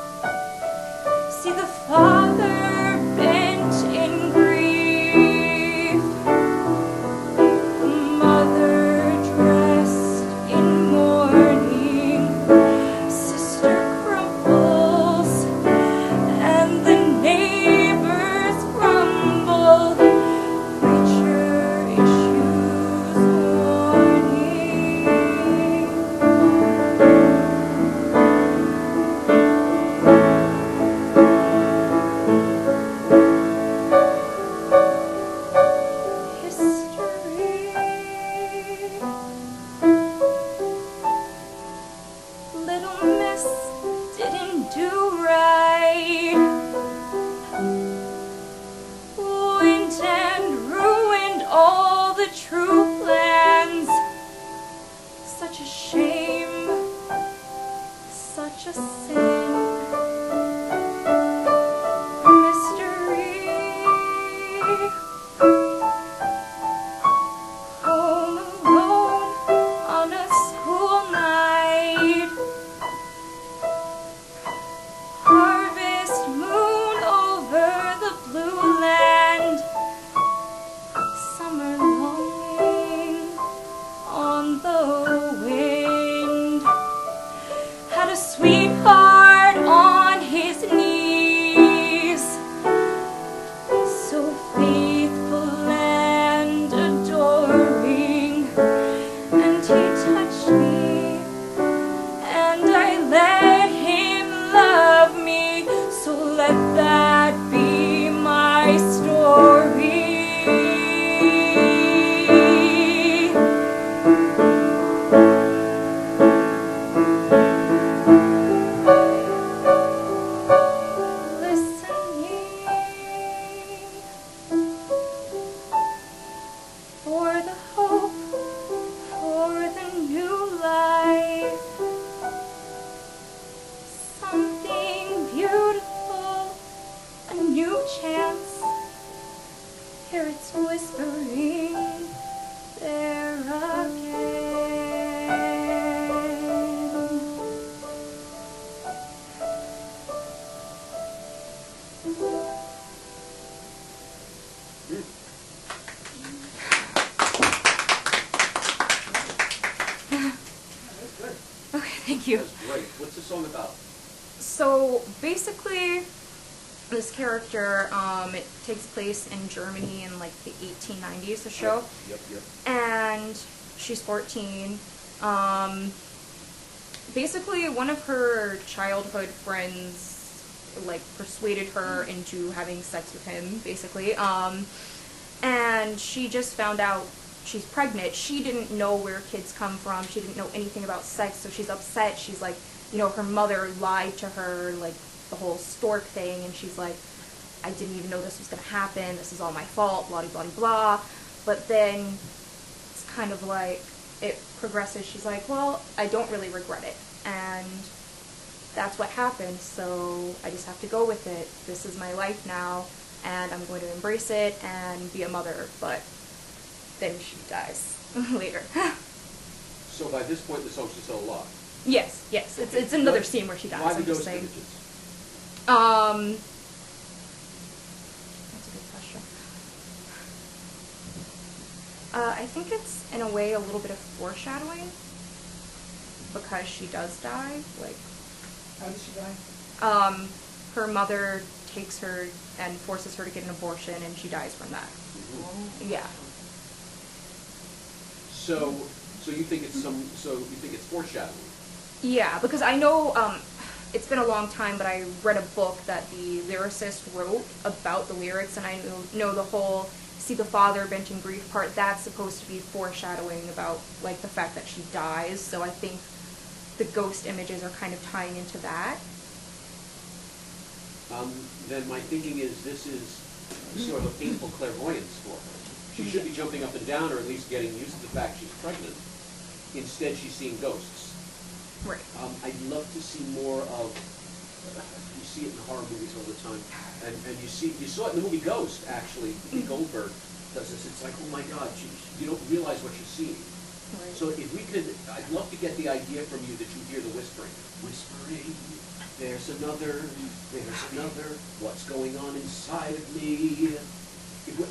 See the father bent in grief, mother dressed in mourning, sister crumples, and the neighbors grumble, preacher issues warning. History. Little miss didn't do right. Went and ruined all the true plans. Such a shame, such a sin. Mystery. Home alone on a school night. Harvest moon over the blue land. Summer longing on the wind. Had a sweetheart on his knees, so faithful and adoring, and he touched me, and I let him love me, so let that be my story. Listening for the hope, for the new life, something beautiful, a new chance. Hear its whispering there again. That's good. Okay, thank you. That's great. What's the song about? So basically, this character, it takes place in Germany in like the 1890s, the show. Yep. And she's 14. Basically, one of her childhood friends like persuaded her into having sex with him, basically. And she just found out she's pregnant. She didn't know where kids come from. She didn't know anything about sex, so she's upset. She's like, you know, her mother lied to her, like the whole stork thing, and she's like, I didn't even know this was going to happen. This is all my fault, blah, blah, blah, blah. But then it's kind of like it progresses. She's like, well, I don't really regret it. And that's what happened, so I just have to go with it. This is my life now, and I'm going to embrace it and be a mother. But then she dies later. So by this point, the song's still alive. Yes. It's another scene where she dies. Why the I'm just ghost saying. images? That's a good question. I think it's in a way a little bit of foreshadowing, because she does die. Like, How did she die? her mother takes her and forces her to get an abortion, and she dies from that. Yeah. So you think it's foreshadowing? Yeah, because I know, it's been a long time, but I read a book that the lyricist wrote about the lyrics, and I know the whole see the father bent in grief part, that's supposed to be foreshadowing about, like, the fact that she dies, so I think the ghost images are kind of tying into that. Then my thinking is this is sort of a painful clairvoyance for her. She should be jumping up and down, or at least getting used to the fact she's pregnant. Instead, she's seeing ghosts. Right. I'd love to see more of, you see it in horror movies all the time, and you saw it in the movie Ghost, actually, Goldberg does this, it's like, oh my God, you don't realize what you're seeing. Right. So if we could, I'd love to get the idea from you that you hear the whispering. Whispering, there's another, what's going on inside of me?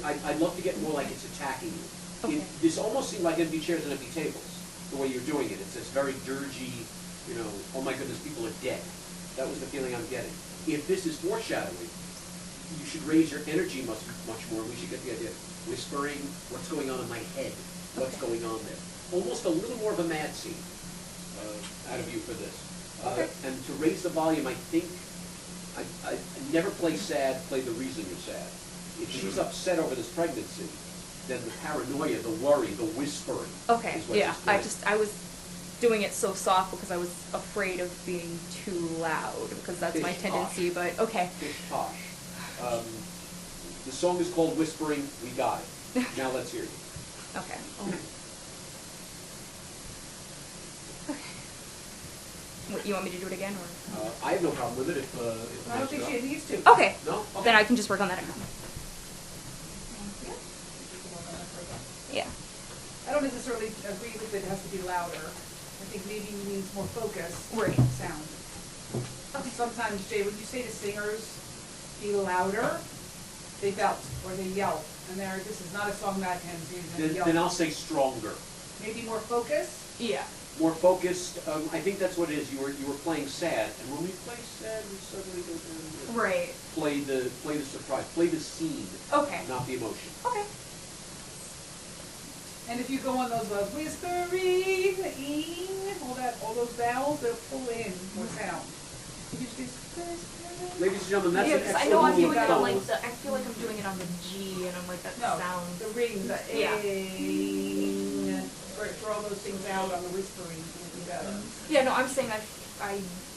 I'd love to get more like it's attacking you. Okay. This almost seemed like empty chairs and empty tables, the way you're doing it. It's this very dirgy, oh my goodness, people are dead. That was the feeling I'm getting. If this is foreshadowing, you should raise your energy much more. We should get the idea. Whispering, what's going on in my head? What's going on there? Almost a little more of a mad scene out of you for this. And to raise the volume, I think, I never play sad, play the reason you're sad. If she's upset over this pregnancy, then the paranoia, the worry, the whispering Okay, is what yeah, she's doing. I was doing it so soft because I was afraid of being too loud, because that's my Pish tendency, posh. but okay. Pish posh. The song is called Whispering, We Got It. Now let's hear you. Okay. What, you want me to do it again, or? I have no problem with it if I don't think she needs to. Okay, No? Okay. then I can just work on that. Yeah. I don't necessarily agree with it has to be louder. I think maybe it needs more focus. Right. Sound. Sometimes, Jay, when you say to singers, be louder, they belt or they yell. And this is not a song that can be yell. Then I'll say stronger. Maybe more focus? Yeah. More focused. I think that's what it is. You were playing sad, and when we play sad, we suddenly go down and Right. play the surprise, play the scene, Okay. not the emotion. Okay. And if you go on those whispering, all those vowels, they'll pull in more sound. You just whispering. Ladies and gentlemen, that's Yeah, an because I excellent know I'm rule doing of it on thumb. like the, I feel like I'm doing it on the G, and I'm like, that No, sounds. the ring, the Yeah. throw all those things out on the whispering, it'll be better. Yeah, no, I'm saying that's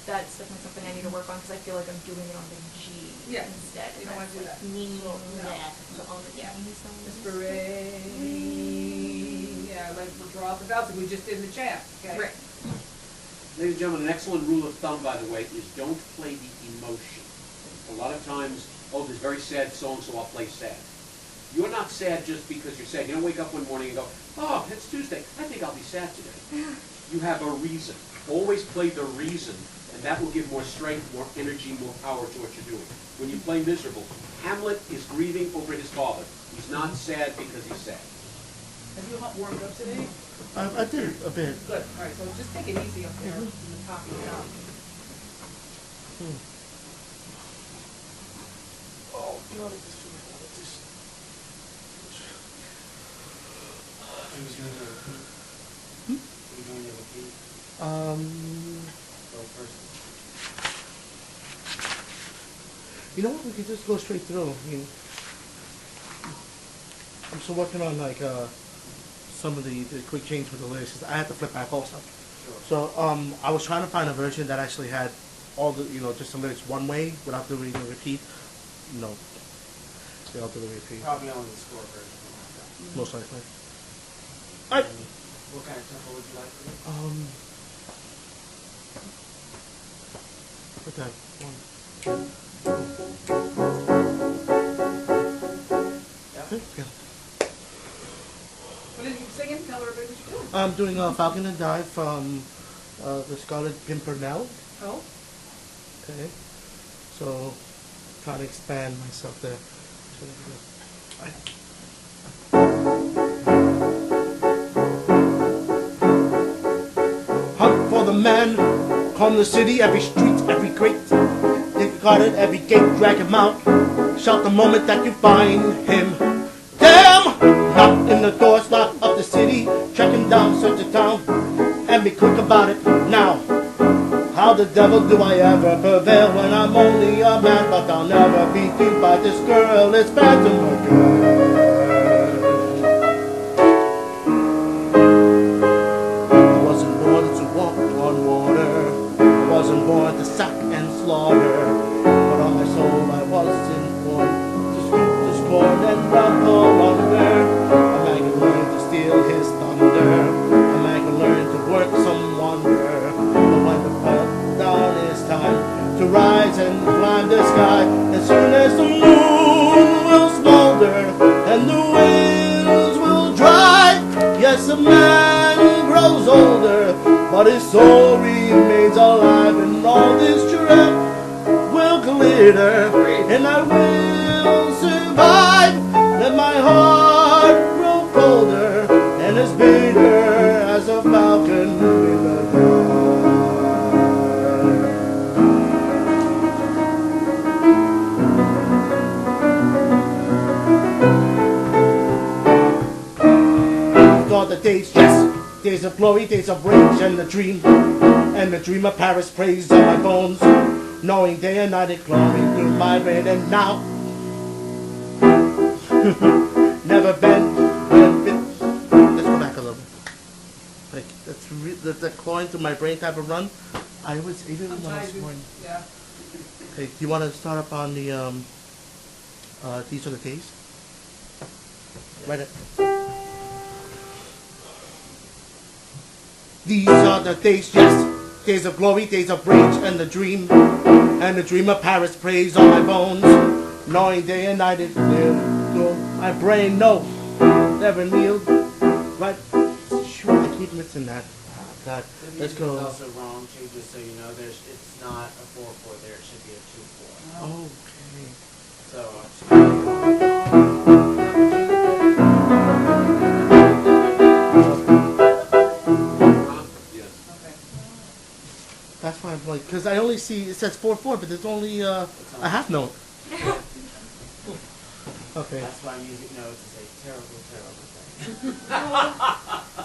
definitely something I need to work on, because I feel like I'm doing it on the G Yeah, instead. you and don't wanna that's do like that. mean No. that. So on the Yeah. G sounds. Whispering, yeah, like we'll draw out the vowels, like we just did in the chant, okay? Right. Ladies and gentlemen, an excellent rule of thumb, by the way, is don't play the emotion. A lot of times, there's very sad song, so I'll play sad. You're not sad just because you're sad. You don't wake up one morning and go, oh, it's Tuesday. I think I'll be sad today. You have a reason. Always play the reason, and that will give more strength, more energy, more power to what you're doing. When you play miserable, Hamlet is grieving over his father. He's not sad because he's sad. Have you warmed up today? I did a bit. Good, all right, so just take it easy up there, from the top of your mouth. Oh, you know, this I was gonna do a repeat. Are you doing a repeat? Go first. You know what? We could just go straight through. I mean, I'm still working on like some of the quick change with the lyrics. 'Cause I had to flip back also. Sure. So I was trying to find a version that actually had all the just the lyrics one way without doing the repeat. No, they all do the repeat. Probably only the score version. Most likely. And what kind of tempo would you like for it? Put that one. Yeah. Yeah. What are you singing? Tell everybody what you're doing. I'm doing Falcon and Dive from the Scarlet Pimpernel. Oh, Okay. So, trying to expand myself there. Hunt for the man, comb the city, every street, every grate. You got it, every gate, drag him out. Shout the moment that you find him. Damn! Knock in the doors, lock up the city. Track him down, search the town, and be quick about it now. How the devil do I ever prevail when I'm only a man, but I'll never be beat by this girl. It's Phantom again. I wasn't born to walk on water. I wasn't born to sack and slaughter. But on my soul I wasn't born to scoop the scorn and run all under. A man can learn to steal his thunder. A man can learn to work some wonder. But rise and climb the sky. As soon as the moon will smolder and the winds will dry. Yes, a man grows older, but his soul remains alive, and all this trouble will glitter, and I will survive. Let my heart grow colder and as bitter as a falcon in the dark. Thought the days, yes, days of glory, days of rage and the dream of Paris prays on my bones, knowing day and night it clawing through my brain, and now never been. Let's go back a little. Like that's the clawing through my brain type of run. I was even when I was born. Yeah. Okay, do you want to start up on the these are the days? Right. These are the days, yes, days of glory, days of rage, and the dream of Paris prays on my bones, knowing day and night it will go. My brain, no, never kneel. Right? Shoot, I keep missing that. God, The let's music go. is also wrong too, just so you know. It's not a 4/4 there. It should be a 2/4. Okay. So. Yes. Okay. That's why I'm like, because I only see, it says 4/4, but there's only a half note. Okay. That's why music notes is a terrible, terrible thing.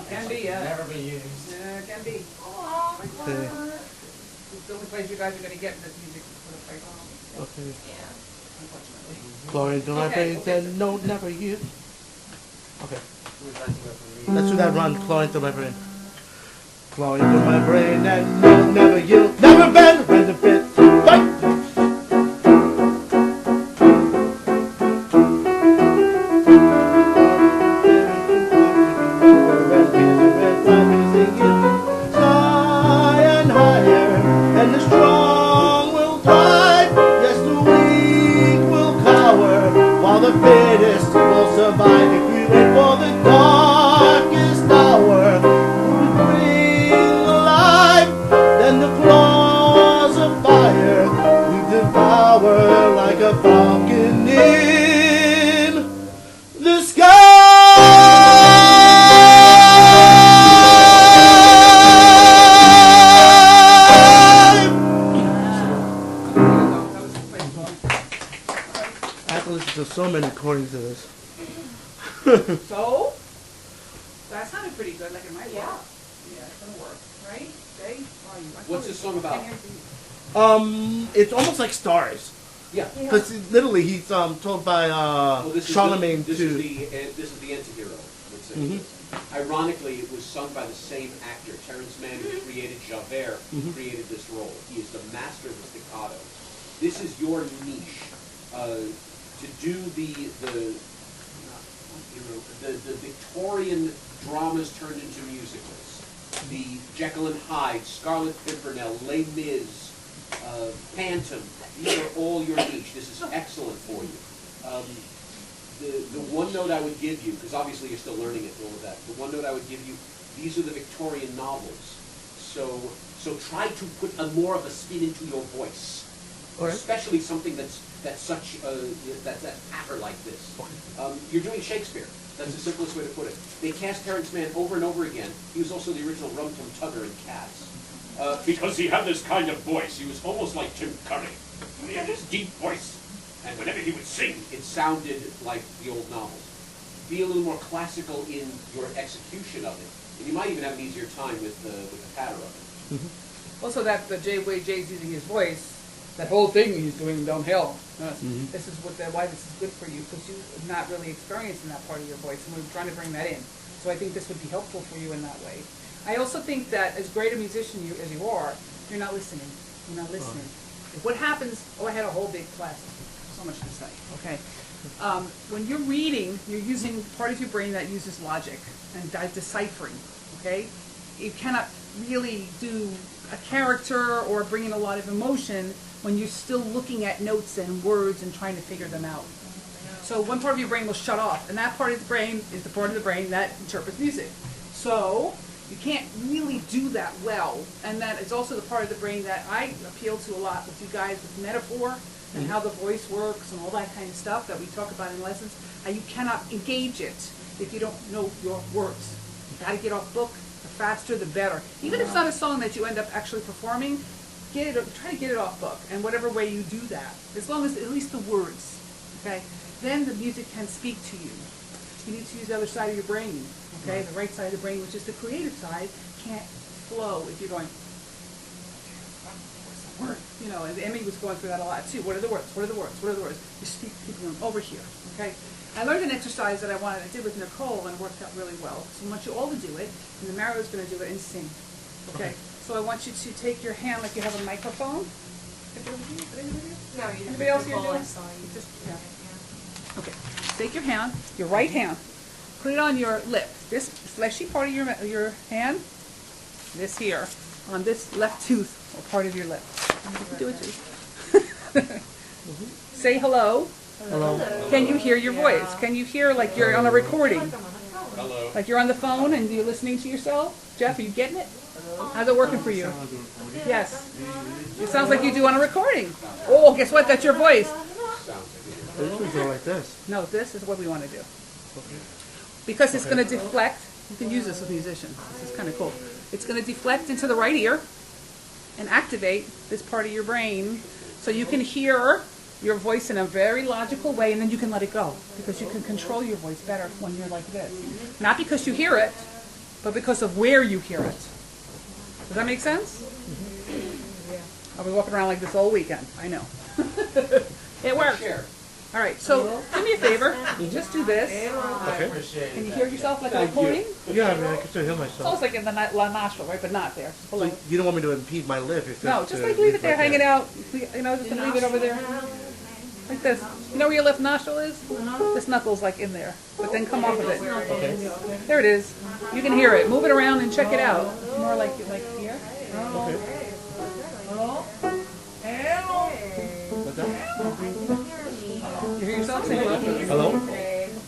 Can be, yeah. Never be used. Yeah, can be. Okay. It's the only place you guys are gonna get this music for the price, Okay. unfortunately. Glory into my Okay, brains okay. and no, never you. Okay. We'd like to go from Let's do that run, clawing through my brain. Clawing through my brain and no, never you. Never been, bend a bit. Fight! High and higher, and the strong will thrive. Yes, the weak will cower, while the fittest will survive. If we wait for the darkest hour to bring alive, then the claws of fire we devour like a falcon in the sky. That was the place going. I have to listen to so many recordings of this. So, that sounded pretty good, like it might work. Yeah. Yeah, it's gonna work, right? Jay? Oh, you- I What's thought this it- song about? I can't hear you. It's almost like Stars. Yeah. Because literally he's told by Well, this is Charlemagne the, to. this is the anti-hero. Let's say. Mhm. Ironically, it was sung by the same actor, Terrence Mann, who created Javert, Mhm. created this role. He is the master of the staccato. This is your niche. To do the Victorian dramas turned into musicals. The Jekyll and Hyde, Scarlet Pimpernel, Les Mis, Phantom. These are all your niche. This is excellent for you. The one note I would give you, because obviously you're still learning it and all of that, the one note I would give you, these are the Victorian novels. So try to put more of a spin into your voice. All right. Especially something that's such that patter like this. You're doing Shakespeare. That's the simplest way to put it. They cast Terrence Mann over and over again. He was also the original Rum Tum Tugger in Cats. Because he had this kind of voice. He was almost like Tim Curry. He had this deep voice. And whenever he would sing, it sounded like the old novels. Be a little more classical in your execution of it. And you might even have an easier time with the patter of it. Also, that the way Jay's using his voice, that whole thing he's doing downhill. Mhm. This is why this is good for you, because you're not really experiencing that part of your voice, and we're trying to bring that in. So I think this would be helpful for you in that way. I also think that as great a musician as you are, you're not listening. You're not listening. What happens? Oh, I had a whole big class. So much to say. Okay. When you're reading, you're using part of your brain that uses logic and deciphering. Okay. You cannot really do a character or bring in a lot of emotion when you're still looking at notes and words and trying to figure them out. So one part of your brain will shut off, and that part of the brain is the part of the brain that interprets music. So you can't really do that well, and that it's also the part of the brain that I appeal to a lot with you guys with metaphor and how the voice works and all that kind of stuff that we talk about in lessons. How you cannot engage it if you don't know your words. You got to get off book. The faster, the better. Even if it's not a song that you end up actually performing, try to get it off book, and whatever way you do that, as long as at least the words, okay? Then the music can speak to you. You need to use the other side of your brain, okay? The right side of the brain, which is the creative side, can't flow if you're going, what's the word? You know, and Emmy was going through that a lot too. What are the words? What are the words? What are the words? You speak, keep going over here, okay? I learned an exercise that I did with Nicole, and it worked out really well. So I want you all to do it, and the Marrow's going to do it in sync, okay? So I want you to take your hand like you have a microphone. No, you Anybody else here Nicole, doing? I saw you. Just, yeah. Okay, take your hand, your right hand, put it on your lip. This fleshy part of your hand, this here, on this left tooth or part of your lip. You can do it too. Say hello. Hello. Can you hear your voice? Can you hear like you're on a recording? Hello. Like you're on the phone and you're listening to yourself? Jeff, are you getting it? How's it working for you? Yes. It sounds like you do on a recording. Oh, guess what? That's your voice. This would go like this. No, this is what we want to do. Because it's going to deflect. You can use this with musicians. This is kind of cool. It's going to deflect into the right ear and activate this part of your brain so you can hear your voice in a very logical way, and then you can let it go because you can control your voice better when you're like this. Not because you hear it, but because of where you hear it. Does that make sense? I'll be walking around like this all weekend. I know. It works. All right, so do me a favor. Just do this. Okay. Can you hear yourself like a recording? Yeah, I mean, I can still hear It's myself. almost like in the nostril, right? But not there. Just So below. you don't want me to impede my lip? No, just like leave it there, hanging out. You know, just leave it over there. Like this. You know where your left nostril is? This knuckle's like in there. But then come off of it. Okay. There it is. You can hear it. Move it around and check it out. More like here. Okay. What's that? You hear yourself? Say hello. Hello?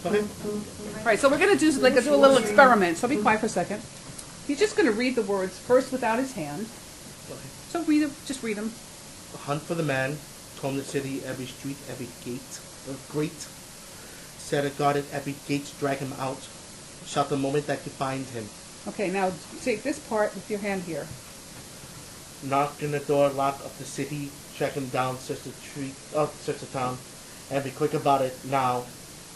Okay. All right, so we're going to do a little experiment. So be quiet for a second. He's just going to read the words first without his hand. So read them. Just read them. Hunt for the man, comb the city, every street, every gate of great. Set a guard at every gate, drag him out. Shout the moment that you find him. Okay, now take this part with your hand here. Knock in the door, lock up the city, track him down, search the town, and be quick about it now.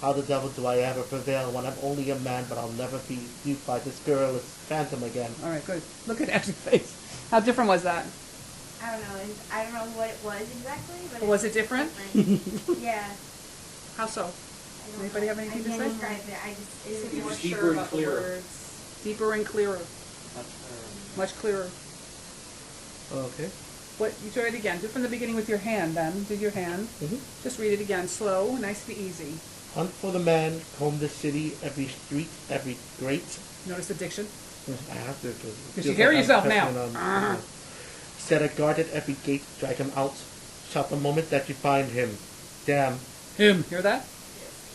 How the devil do I ever prevail when I'm only a man, but I'll never be duped by this girl, this phantom again. All right, good. Look at Ash's face. How different was that? I don't know. I don't know what it was exactly, but Was it different? Yeah. How so? I don't Anybody know. have anything to I say? can't describe it. I just It it was was deeper and clearer. Deeper and clearer. Much clearer. Okay. What? You try it again. Do it from the beginning with your hand then. Do your hand. Just read it again. Slow, nice and easy. Hunt for the man, comb the city, every street, every great. Notice the diction. I have to. Because you hear yourself now. Set a guard at every gate, drag him out. Shout the moment that you find him. Damn. Him. Hear that?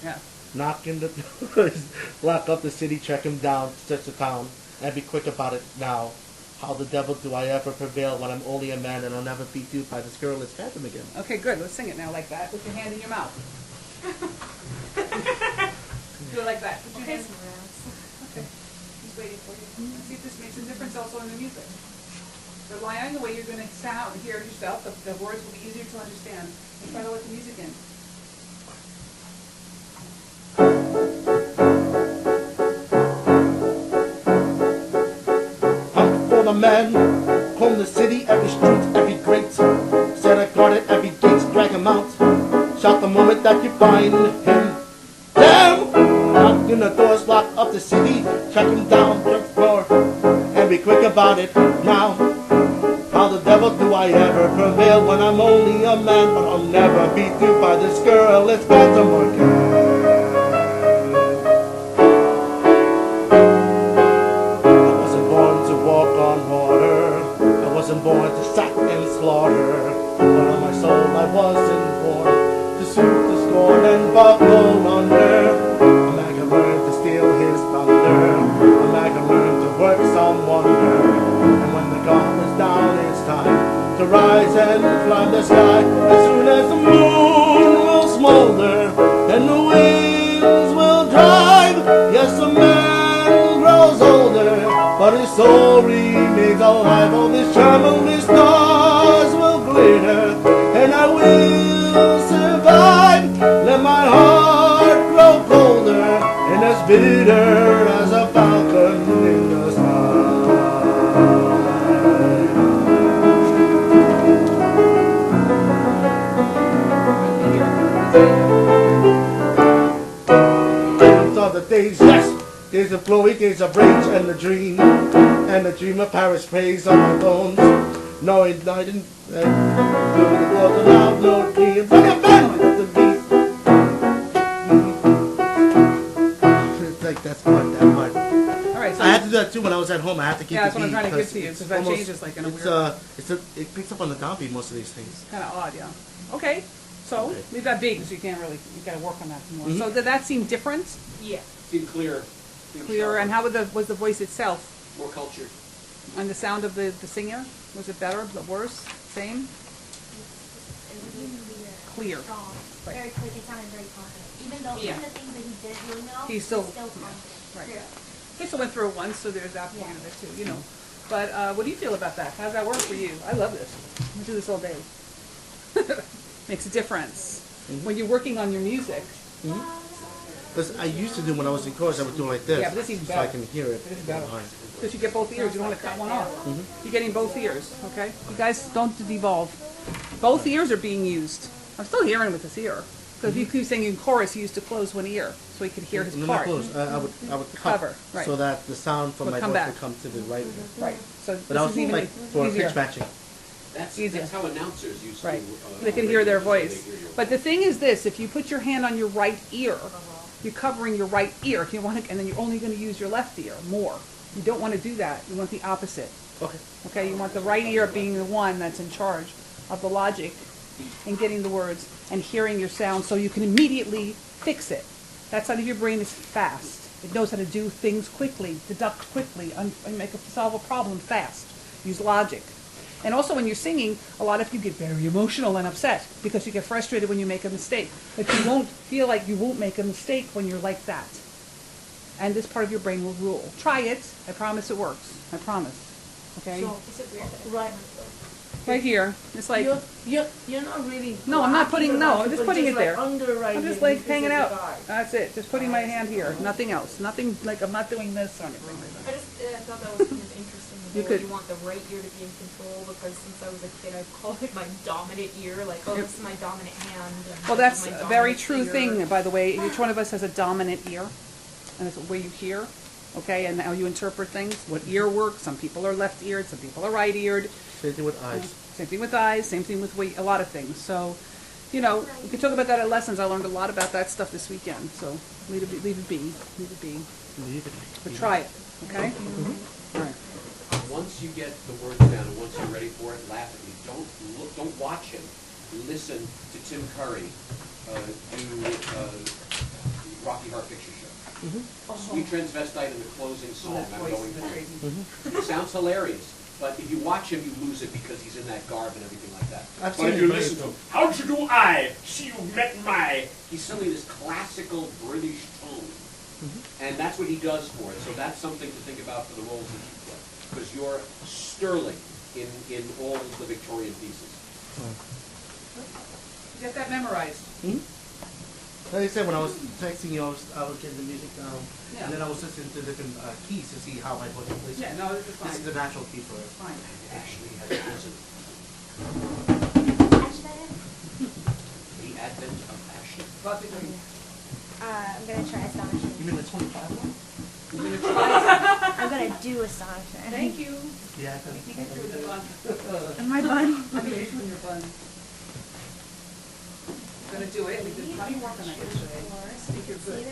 Yeah. Knock in the doors, lock up the city, track him down, search the town, and be quick about it now. How the devil do I ever prevail when I'm only a man and I'll never be duped by this girl, this phantom again? Okay, good. Let's sing it now like that. Put your hand in your mouth. Do it like that. Put your hand. Okay. He's waiting for you. Let's see if this makes a difference also in the music. Rely on the way you're going to sound, hear yourself. The words will be easier to understand. And try to let the music in. Hunt for the man, comb the city, every street, every great. Set a guard at every gate, drag him out. Shout the moment that you find him. Damn! Knock in the doors, lock up the city, track him down the floor, and be quick about it now. How the devil do I ever prevail when I'm only a man, but I'll never be duped by this girl, this phantom again. I wasn't born to walk on water. and slaughter. But on my soul I wasn't born to soothe the scorn and buckle under. A man can learn to steal his thunder. A man can learn to work some wonder. And when the gauntlet's down, it's time to rise and climb the sky. As soon as the moon will smolder and the winds will drive. Yes, a man grows older, but his soul remains alive. All this charm, all these stars will glitter, and I will survive. Let my heart grow colder and as bitter as a falcon in the sky. These are the days, yes, days of glory, days of rage and the dream. And the dream of Paris prays on my bones. No, it didn't. The world allowed no dreams. Like a band with the beat. It's like that's part, that part. All right, so I had to do that too when I was at home. I have to keep yeah, the that's what I'm beat trying to give because to you it's because that almost- changes like in a it's, weird, it picks up on the downbeat most of these things. kind of odd, yeah. Okay, so Okay. leave that big, so you can't really, you gotta work on that some more. Mhm. So did that seem different, Yeah. Seem clear. seem clearer, sharper, and how was the voice itself? More cultured. And the sound of the singer? Was it better, worse, same? Clear. Strong. Right. Very clear. He sounded very confident. Even though, Yeah. even the things that he did really know, He's still- confident. Right. Yeah. He still went through it once, so there's that point Yeah. of it too, you know. But what do you feel about that? How does that work for you? I love this. I do this all day. Makes a difference. When you're working on your music, Because I used to do when I was in chorus, I would do it like this, Yeah, but this is so I better. can hear it. It is better. behind. because you get both ears, you don't want to cut one off. You're getting both ears, okay? You guys don't devolve. Both ears are being used. I'm still hearing with this ear. Because if you keep singing chorus, he used to close one ear so he could hear his No, not part. close. I would cut Cover, right. so that the sound from Would my come voice back. would come to the right ear. Right. So But I this was is even like for easier. pitch matching. Easier. That's how announcers used to. Right. They could hear their regularly, voice. so they hear your But the thing is this, if you put your hand on your right ear, you're covering your right ear. If you want to, and then you're only going to use your left ear more. You don't want to do that. You want the opposite. Okay. Okay, you want the right ear being the one that's in charge of the logic and getting the words and hearing your sound so you can immediately fix it. That side of your brain is fast. It knows how to do things quickly, deduct quickly, and solve a problem fast. Use logic. And also when you're singing, a lot of you get very emotional and upset because you get frustrated when you make a mistake. But you won't feel like you won't make a mistake when you're like that. And this part of your brain will rule. Try it. I promise it works. I promise. Okay? So, Is it weird that right. Right here. It's like, You're not really. no, I'm not putting, no, I'm just putting it there. Under right I'm just here, like this hanging is the out. guy. That's it. Just putting my hand here. Nothing else. Nothing, like, I'm not doing this or anything like I that. just thought that was kind of interesting. You The could- way you want the right ear to be in control because since I was a kid, I called it my dominant ear. Like, oh, this is my dominant hand. And Well, this is that's my a very dominant true ear. thing, by the way. Each one of us has a dominant ear, and it's the way you hear, okay, and how you interpret things. What ear works. Some people are left-eared, some people are right-eared. Same thing with eyes. Same thing with eyes, same thing with a lot of things. So, you know, we could talk about that at lessons. I learned a lot about that stuff this weekend. So, leave it be. Leave it be. Leave it. But try it, okay? All right. Once you get the words down and once you're ready for it, laugh at me. Don't watch him. Listen to Tim Curry do Rocky Horror Picture Show. Sweet Transvestite in the closing song, That I'm voice going is home. crazy. It sounds hilarious, but if you watch him, you lose it because he's in that garb and everything like that. I've But seen if it you very listen to well. him, how'd you do I? See you met my... He's suddenly this classical British tone. And that's what he does for it. So that's something to think about for the roles that you play. Because you're sterling in all the Victorian pieces. Get that memorized. Like I said, when I was texting you, I was getting the music down, Yeah. and then I was listening to different keys to see how my voice plays. Yeah, no, this is fine. This is the natural key for it. Fine. Actually has risen. The advent of passion. About the green. I'm gonna try astonishing. You mean the 25 one? I'm gonna do astonishing. Thank you. Yeah, I You get through the bun. And my bun. Okay, from your bun. Gonna do it. We did plenty of work on that yesterday. I think you're good.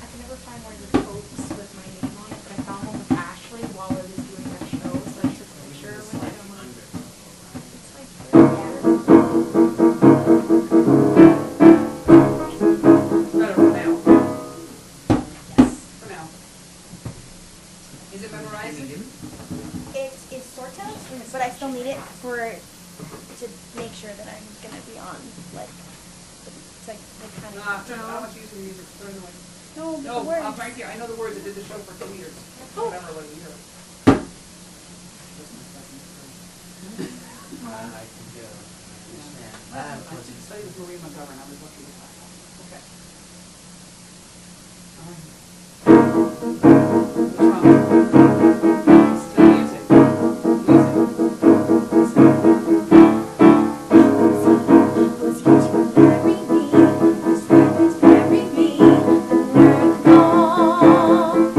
I can never find one of the coats with my name on it, but I found one with Ashley while I was doing my gonna give me? It's Sorto, but I still need it to make sure that I'm gonna be on like kind of. Nah, how much use of music? Throw it away. No, but No, the words. I'm right here. I know the words. I did the show for 2 years. Oh. Whatever it was, a year. I can do it. I understand. I have a I question. studied with Marie McGovern. I was lucky with that. Okay. All right. What's wrong? It's the music. Was he to marry me? Was he to marry me? And we're gone.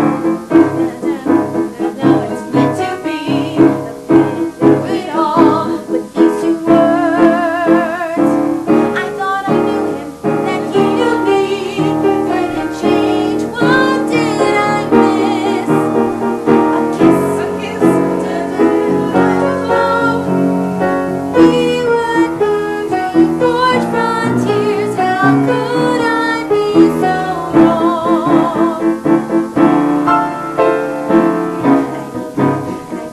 Now it's meant to be. I've been through it all with these 2 words. I thought I knew him, then he knew me. Where did it change? What did I miss? A kiss, a kiss. We were to forge frontiers. How could I be so wrong? And I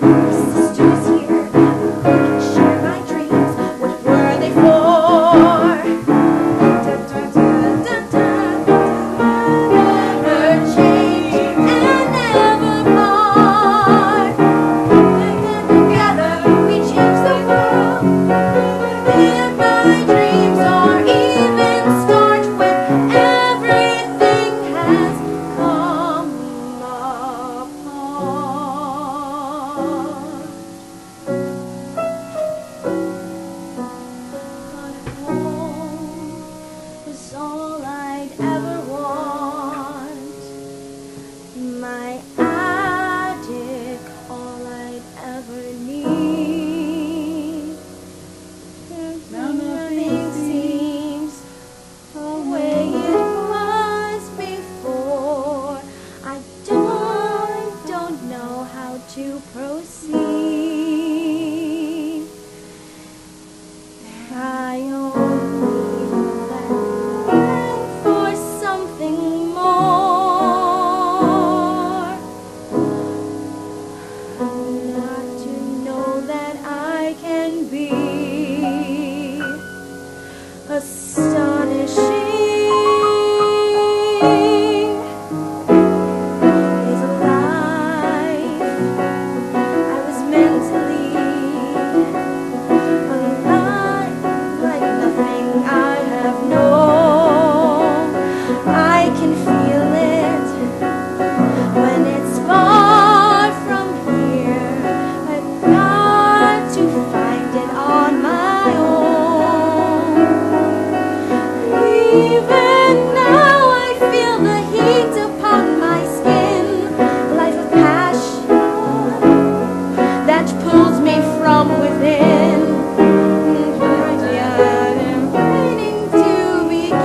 knew my sister was here. We could share my dreams. What were they for? Never change and never part. Together we change the world. And my dreams are even start when everything has come apart. But home was all I'd ever want. My attic, all I'd ever need. Now nothing seems the way it was before. I don't know how to proceed. I only went for something more. Not to know that I can be astonishing is a life I was meant to lead. A life like nothing I have known. I can feel it when it's far from here. I've got to find it on my own. Even now I feel the heat upon my skin. A life of passion that pulls me from within. I'm waiting to begin.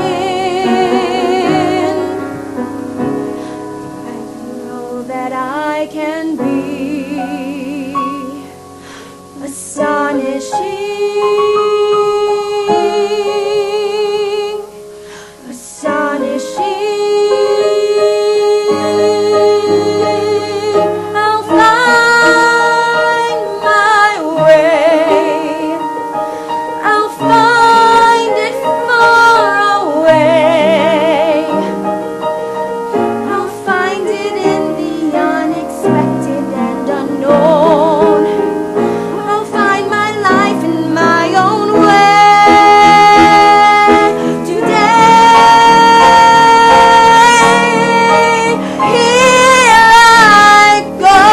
I know that I can be astonishing, astonishing. I'll find my way. I'll find it far away. I'll find it in the unexpected and unknown. I'll find my life in my own way. Today, here I go,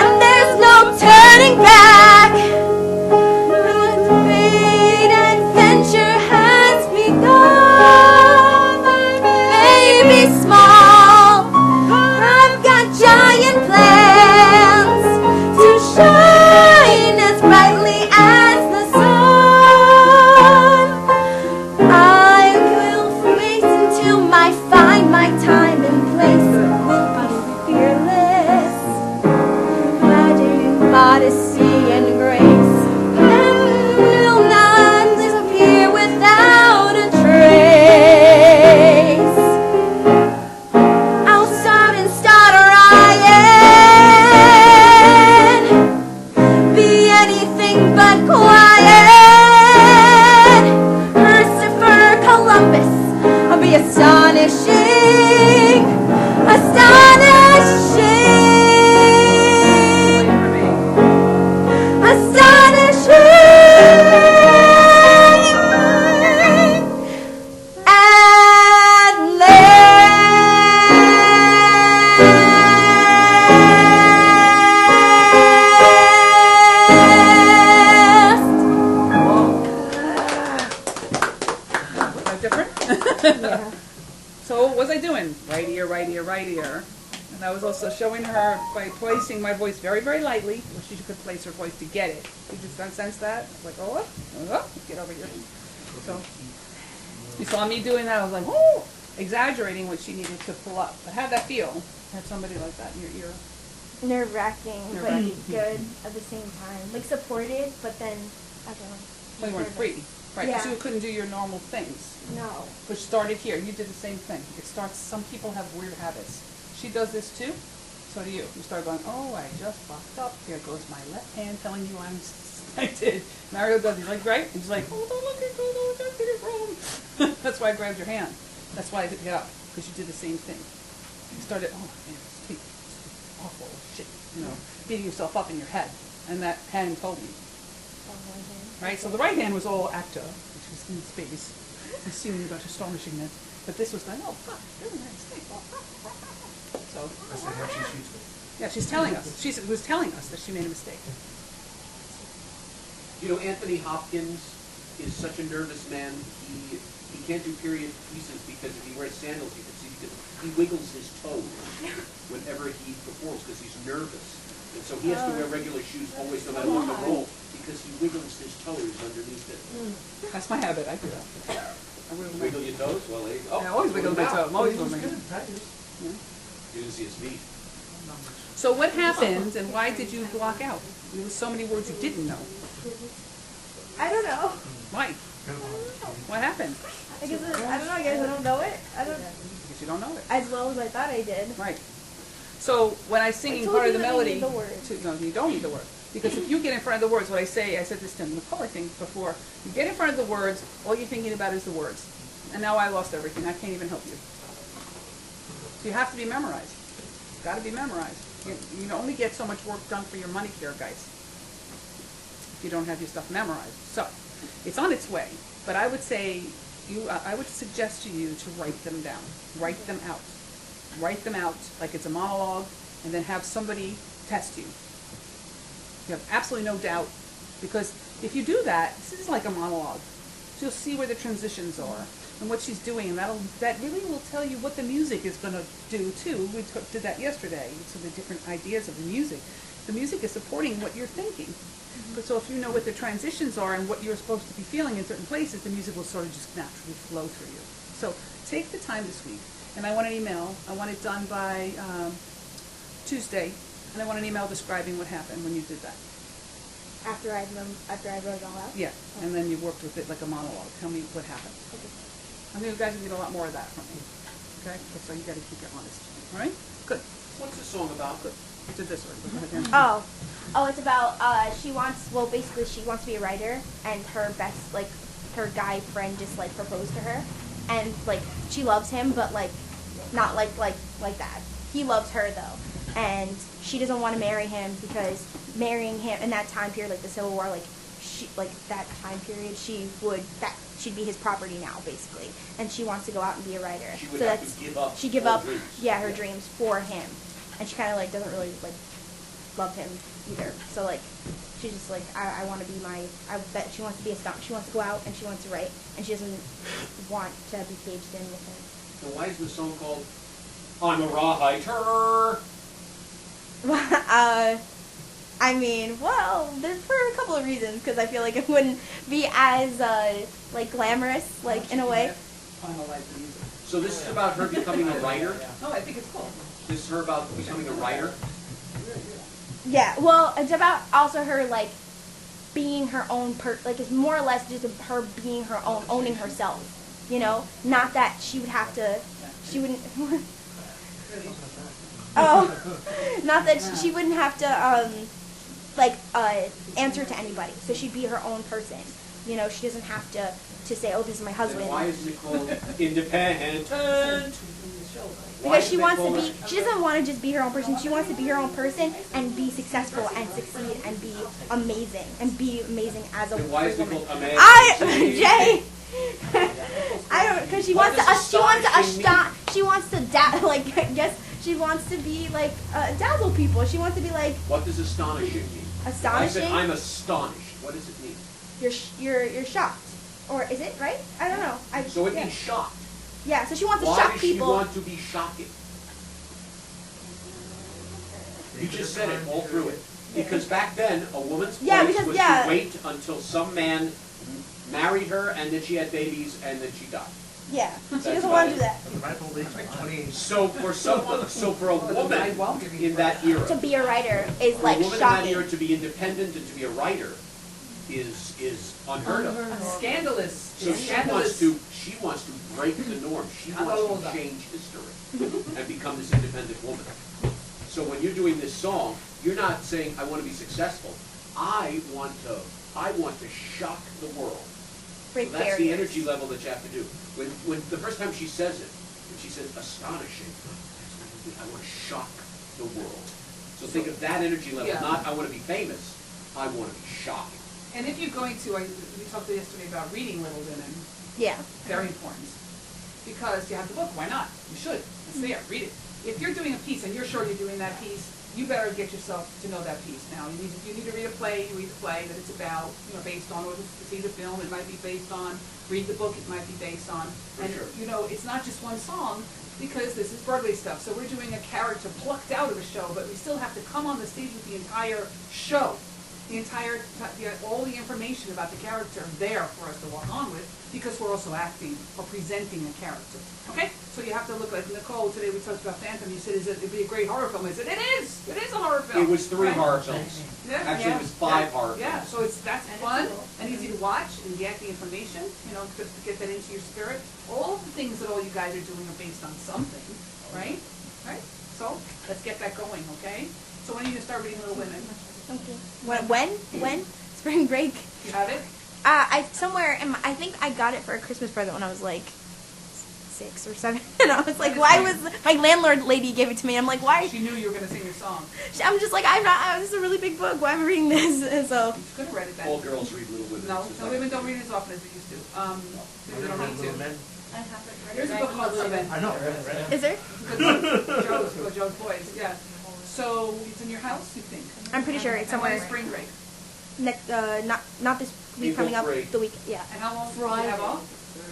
and there's no turning back. The great adventure has begun. Maybe small, I've got giant plans to shine as brightly as the sun. I will wait until I find my time and place. Will be fearless, imagining modesty and grace, and will not disappear without a trace. I'll start and stutter, I am right ear, right ear. And I was also showing her by placing my voice very, very lightly, where she could place her voice to get it. You just don't sense that? Like, oh, get over here. So you saw me doing that. I was like, oh, exaggerating what she needed to pull up. But how'd that feel? Have somebody like that in your ear? Nerve-wracking, but Nerve-wracking. good at the same time. Like supported, but then I don't know. Well, you weren't free, right? Yeah. So you couldn't do your normal things. No. Which started here. You did the same thing. It starts. Some people have weird habits. She does this too. So do you. You start going, oh, I just fucked up. Here goes my left hand telling you I did. Mario does. He's like, right? And he's like, oh, don't look at go, no, I did it wrong. That's why I grabbed your hand. That's why I picked it up, because you did the same thing. You started, oh man, it's awful shit, you know, beating yourself up in your head. And that hand told me. Right? So the right hand was all actor, which was in space, assuming about astonishing it. But this was like, oh, fuck, really nice thing. So, That's the hand she shoots with. yeah, she's telling us. She was telling us that she made a mistake. You know, Anthony Hopkins is such a nervous man. He can't do period pieces because if he wears sandals, you can see because he wiggles his toes whenever he performs because he's nervous. And so he has to wear regular shoes always, no matter what the role, because he wiggles his toes underneath it. That's my habit. I do that. I wiggle my Wiggle your toes? Well, there you go. Yeah, I always wiggle my toe. I'm always It was wiggling. good practice. You didn't see his feet. So what happened, and why did you block out? There were so many words you didn't know. I don't know. Why? What happened? I guess I don't know. I guess I don't know it. I don't Because you don't know it. as well as I thought I did. Right. So when I'm singing I told part of you the that you melody, need the word. no, you don't need the word. Because if you get in front of the words, what I say, I said this to Nicole, I think, before, you get in front of the words, all you're thinking about is the words. And now I lost everything. I can't even help you. So you have to be memorized. It's got to be memorized. You can only get so much work done for your money here, guys, if you don't have your stuff memorized. So it's on its way. But I would say, I would suggest to you to write them down. Write them out. Write them out like it's a monologue, and then have somebody test you. You have absolutely no doubt, because if you do that, this is like a monologue. So you'll see where the transitions are and what she's doing, and that really will tell you what the music is going to do too. We did that yesterday. So the different ideas of the music. The music is supporting what you're thinking. But so if you know what the transitions are and what you're supposed to be feeling in certain places, the music will sort of just naturally flow through you. So take the time this week. And I want an email. I want it done by Tuesday. And I want an email describing what happened when you did that. After I wrote it all out. Yeah. And then you worked with it like a monologue. Tell me what happened. Okay. I think you guys will get a lot more of that from me. Okay? So you got to keep it honest. All right? Good. What's the song about? Good. You did this one. Go ahead, Dan. Oh, it's about basically she wants to be a writer, and her best her guy friend just proposed to her, and she loves him, but not like that. He loves her though, and she doesn't want to marry him because marrying him in that time period, the Civil War, that time period, she'd be his property now basically, and she wants to go out and be a writer. She would have to give up She give her up dreams. her dreams for him, and she kind of doesn't really love him either. So she's just I want to be she wants to be she wants to go out and she wants to write, and she doesn't want to be caged in with him. So why is the song called I'm a Writer? I mean, well, there's for a couple of reasons, because I feel like it wouldn't be as glamorous, in a way. Finalize the music. So this is about her becoming a writer? No, I think it's cool. This is her about becoming a writer? Yeah, well, it's about also her being her own it's more or less just her being her own, owning herself. Not that she would have to. She wouldn't. Not that she wouldn't have to answer to anybody. So she'd be her own person. She doesn't have to say, oh, this is my husband. Then why isn't it called Independent? Because she wants to be, she doesn't want to just be her own person. She wants to be her own person and be successful and succeed and be amazing as a Then why is it woman. called Amazing? Jay, I don't, because she wants to, she wants to she wants to be dazzle people. She wants to be What does astonishing mean? astonishing. I said I'm astonished. What does it mean? You're shocked, or is it right? I don't know. So it means shocked. Yeah, so she wants to Why shock does she people. want to be shocking? anything. You just said it all through it. Because back then, a woman's Yeah, place because- was yeah. to wait until some man married her, and then she had babies, and then she died. Yeah, she That's doesn't about want it. to do that. But the ripe old age is 28. So for someone, so for a woman in that era, To be a writer is for a like woman in that era shocking. to be independent and to be a writer is unheard of. Scandalous. So she wants to break the norm. She wants to change history and become this independent woman. So when you're doing this song, you're not saying, I want to be successful. I want to shock the world. So Break that's the barriers. energy level that you have to do. When the first time she says it, when she says astonishing, I want to shock the world. So think of that energy level, Yeah. not I want to be famous, I want to be shocking. And if you're going to, we talked yesterday about reading Little Women, Yeah. very important. Because you have the book, why not? You should, it's there, read it. If you're doing a piece and you're sure you're doing that piece, you better get yourself to know that piece. Now, you need to read a play, you read the play that it's about, based on, or see the film, it might be based on, read the book, it might be based on. For And, sure. it's not just one song, because this is Broadway stuff. So we're doing a character plucked out of a show, but we still have to come on the stage with the entire show. All the information about the character there for us to walk on with, because we're also acting or presenting a character. Okay? So you have to look like Nicole, today we talked about Phantom, you said, it'd be a great horror film. I said, it is a horror film. It was 3 Right? horror films. Yeah. Actually, it was 5 horror films. Yeah, so that's And it's fun cool. and easy to watch and get the information, to get that into your spirit. All of the things that all you guys are doing are based on something, right? Right? So let's get that going, okay? So when are you gonna start reading Little Women? Okay. When? Spring break. You have it? I somewhere I think I got it for a Christmas present when I was like 6 or 7, and I was like, why was my landlord lady gave it to me? I'm like, why? She knew you were gonna sing your song. I'm just like, this is a really big book. Why am I reading this? And so You could have read it then. All girls read Little Women. No, It's just no, like- women don't read it as often as they used to. They don't need Little to. men. I haven't read it. There's a book called Little Men. I know, right? is there? Joe's Boys, yeah. So it's in your house, you think? I'm pretty sure it's And when somewhere is spring break? next. Not this week April coming up. break. The week. Yeah. And how long do you have off?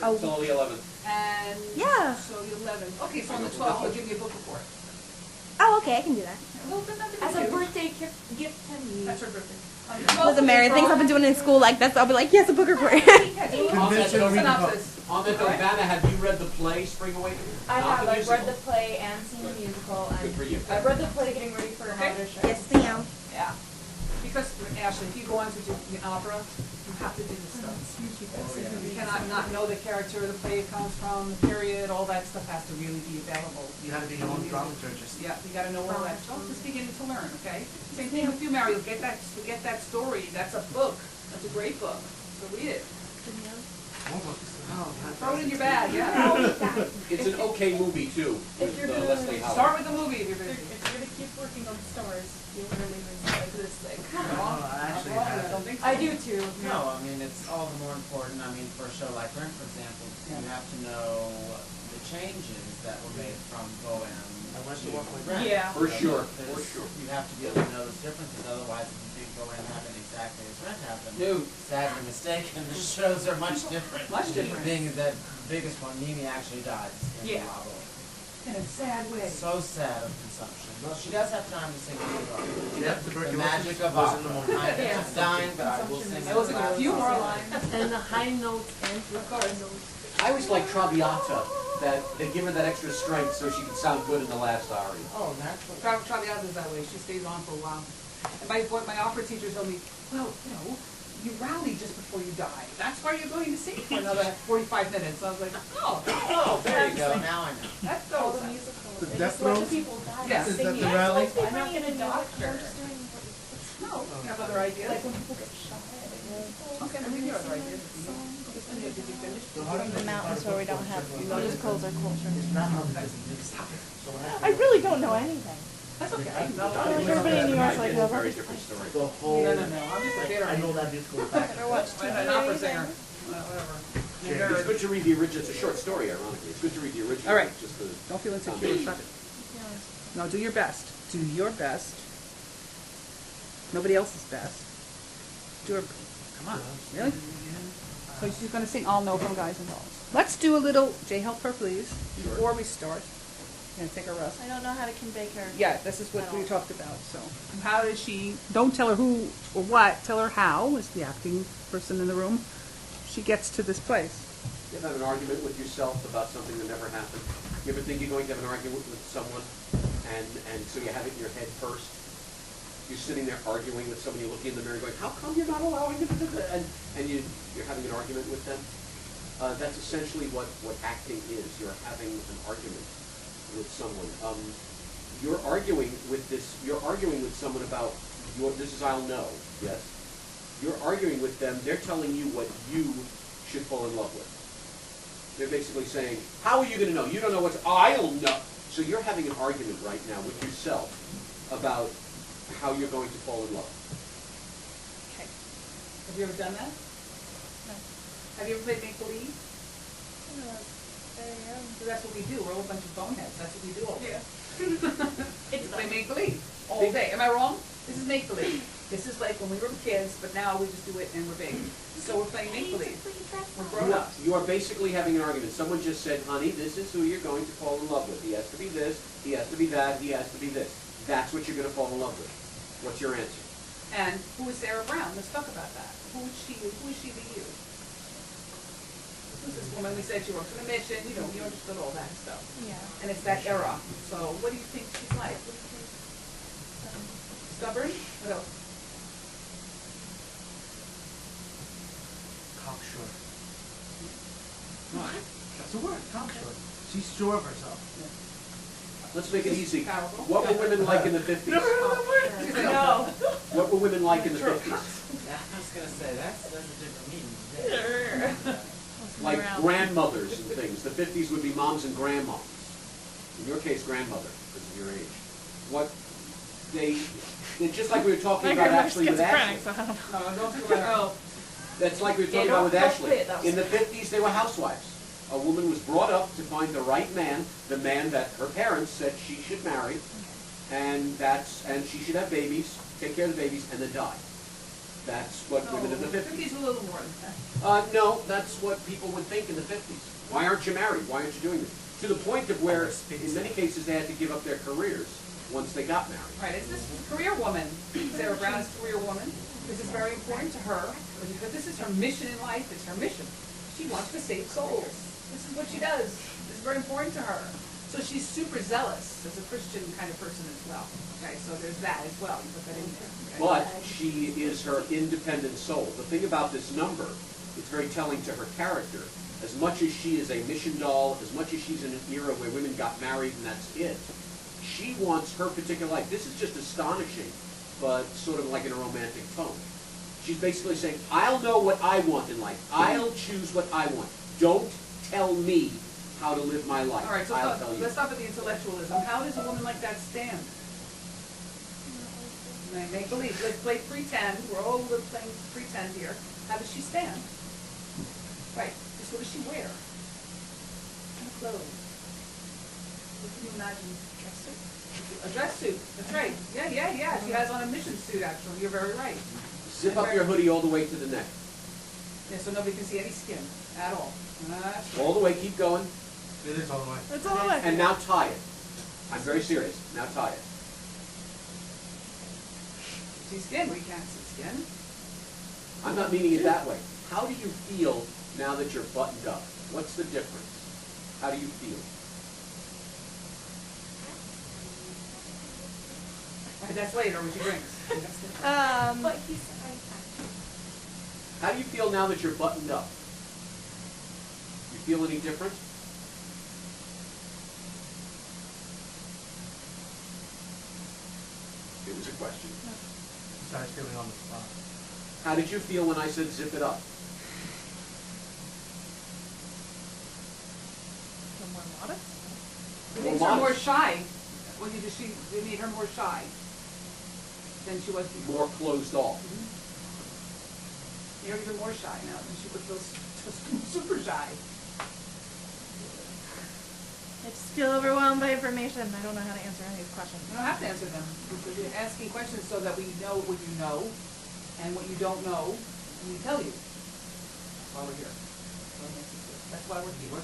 Oh. Until the 11th. And Yeah. so the 11th. Okay, so on the 12th, I'll give you a book report. Oh, okay. I can do that. Well, there's nothing As to a do. birthday gift to me. That's her birthday. Doesn't matter. Things I've been doing in school like that. So I'll be like, yes, a book report. On that Convince her to note, read the book. Synopsis. on that note, Vanna, have you read the play Spring Awakening? I Not have. the I've read musical. the play and seen the musical, Good and for you. I've read the play getting ready for Okay. another show. Yes, ma'am. Yeah. Because, Ashley, if you go on to do the opera, you have to do this stuff. You cannot not know the character, the play it comes from, the period, all that stuff has to really be available. You have to be your own dramaturgist. Yeah, you gotta know all that stuff, just beginning to learn, okay? Same thing with you, Mario, get that story, that's a book, that's a great book, so read it. Throw it in your bag, yeah. It's an okay movie, too, with you're Leslie gonna Howard. Start with the movie, if you're If you're gonna keep working on stars, you really like this thing. I actually I have don't it. think so. I do too. No, I mean, it's all the more important, I mean, for a show like Rent, for example, you have to know the changes that were made from Bohem I went to walk my Rent. Yeah. For sure, There's- for sure. You have to be able to know those differences, otherwise if you think Bohem happened exactly as Rent happened, No. sadly mistaken, the shows are much different. Much different. Being that the biggest one, Mimi actually dies in Yeah. the novel. In a sad way. So sad of consumption. Well, she does have time to sing the Yeah, The magic of was in the opera. morning. I'm dying, but I will sing There was a the few more last lines. And the high notes and Of course. I always like Traviata, that they give her that extra strength so she can sound good in the last aria. Oh, naturally. Traviata's that way, she stays on for a while. And my opera teacher told me, well, you rally just before you die. That's why you're going to sing for another 45 minutes. I was like, oh, Oh, there you go. Now I know. that's all so the musicals. The They Death just let the Throes? people die Yes. Is that singing. the rally? I'm not gonna doctor. No, you have other ideas? Like when people get shot. Okay, maybe you have other ideas. Did you finish? From the mountains where we don't have musicals or culture. It's not how So what happened? I really don't know anything. That's okay. Everybody in New York's like, It's a well, very different story. The whole, No, I'm just a theater. I know that musical back. Never watched I'm an opera singer. Whatever. It's good to read the original, it's a short story, ironically. It's good to read the original. All right. Just the Don't feel insecure. Stop it. No, do your best. Do your best. Nobody else's best. Do her. Come on. Really? So she's going to sing I'll Know from Guys and Dolls. Let's do a little, Jay, help her please, before we start. Can't take a rest. I don't know how to convey character. Yeah, this is what at we all. talked about, so. How did she, don't tell her who or what, tell her how, as the acting person in the room, she gets to this place. You ever have an argument with yourself about something that never happened? You ever think you're going to have an argument with someone, and so you have it in your head first? You're sitting there arguing with someone, you're looking in the mirror going, how come you're not allowing them to do that? And you're having an argument with them? That's essentially what acting is. You're having an argument with someone. You're arguing with someone about this is I'll know, yes? You're arguing with them, they're telling you what you should fall in love with. They're basically saying, how are you going to know? You don't know I'll know. So you're having an argument right now with yourself about how you're going to fall in love. Okay. Have you ever done that? No. Have you ever played make-believe? Very young. So that's what we do. We're all a bunch of boneheads. That's what we do all day. It's We play make-believe all day. Am I wrong? This is make-believe. This is like when we were kids, but now we just do it and we're big. So we're playing make-believe. We're grown-ups. You are basically having an argument. Someone just said, honey, this is who you're going to fall in love with. He has to be this, he has to be that, he has to be this. That's what you're going to fall in love with. What's your answer? And who is Sarah Brown? Let's talk about that. Who is she to you? Who's this woman? We said she works for the mission. You understood all that stuff. Yeah. And it's that era. So what do you think she's like? Stubborn? What else? Cocksure. That's a word, cocksure. She's sure of herself. Let's make it easy. Powerful. What were women like in the 50s? No. What were women like in the 50s? I was gonna say, that's a different meaning. Like grandmothers and things. The 50s would be moms and grandmoms. In your case, grandmother, because of your age. It's just like we were talking about actually with Ashley. No, don't talk about That's like we were talking about with Ashley. In the 50s, they were housewives. A woman was brought up to find the right man, the man that her parents said she should marry, and she should have babies, take care of the babies, and then die. That's what women in the 50s. 50s were a little more than that. No, that's what people would think in the 50s. Why aren't you married? Why aren't you doing this? To the point of where, in many cases, they had to give up their careers once they got married. Right, it's this career woman, Sarah Brown is a career woman. This is very important to her, because this is her mission in life, it's her mission. She wants to save souls. This is what she does. This is very important to her. So she's super zealous as a Christian kind of person as well. Okay, so there's that as well. You put that in there. Okay? But she is her independent soul. The thing about this number, it's very telling to her character. As much as she is a mission doll, as much as she's in an era where women got married and that's it, she wants her particular life. This is just astonishing, but sort of like in a romantic tone. She's basically saying, I'll know what I want in life. I'll choose what I want. Don't tell me how to live my life. All right, so I'll tell you. let's stop at the intellectualism. How does a woman like that stand? Make believe. Let's play pretend. We're all playing pretend here. How does she stand? Right. Just what does she wear? What kind of clothes? What can you imagine? A dress suit. That's right. Yeah. She has on a mission suit, actually. You're very right. Zip up your hoodie all the way to the neck. Yeah, so nobody can see any skin at all. That's right. All the way, keep going. It is all the way. That's all the way. And now tie it. I'm very serious. Now tie it. See skin? We can't see skin. I'm not meaning it that way. How do you feel now that you're buttoned up? What's the difference? How do you feel? Right, that's later when she drinks. But he's, How do you feel now that you're buttoned up? You feel any different? It was a question. Starts feeling on the spot. How did you feel when I said zip it up? More modest? It makes her more shy. Well, it made her more shy than she was before. More closed off. You're even more shy now than she was super shy. I just feel overwhelmed by information. I don't know how to answer any of these questions. You don't have to answer them. You're asking questions so that we know what you know, and what you don't know, we tell you. That's why we're here. That's why we're here.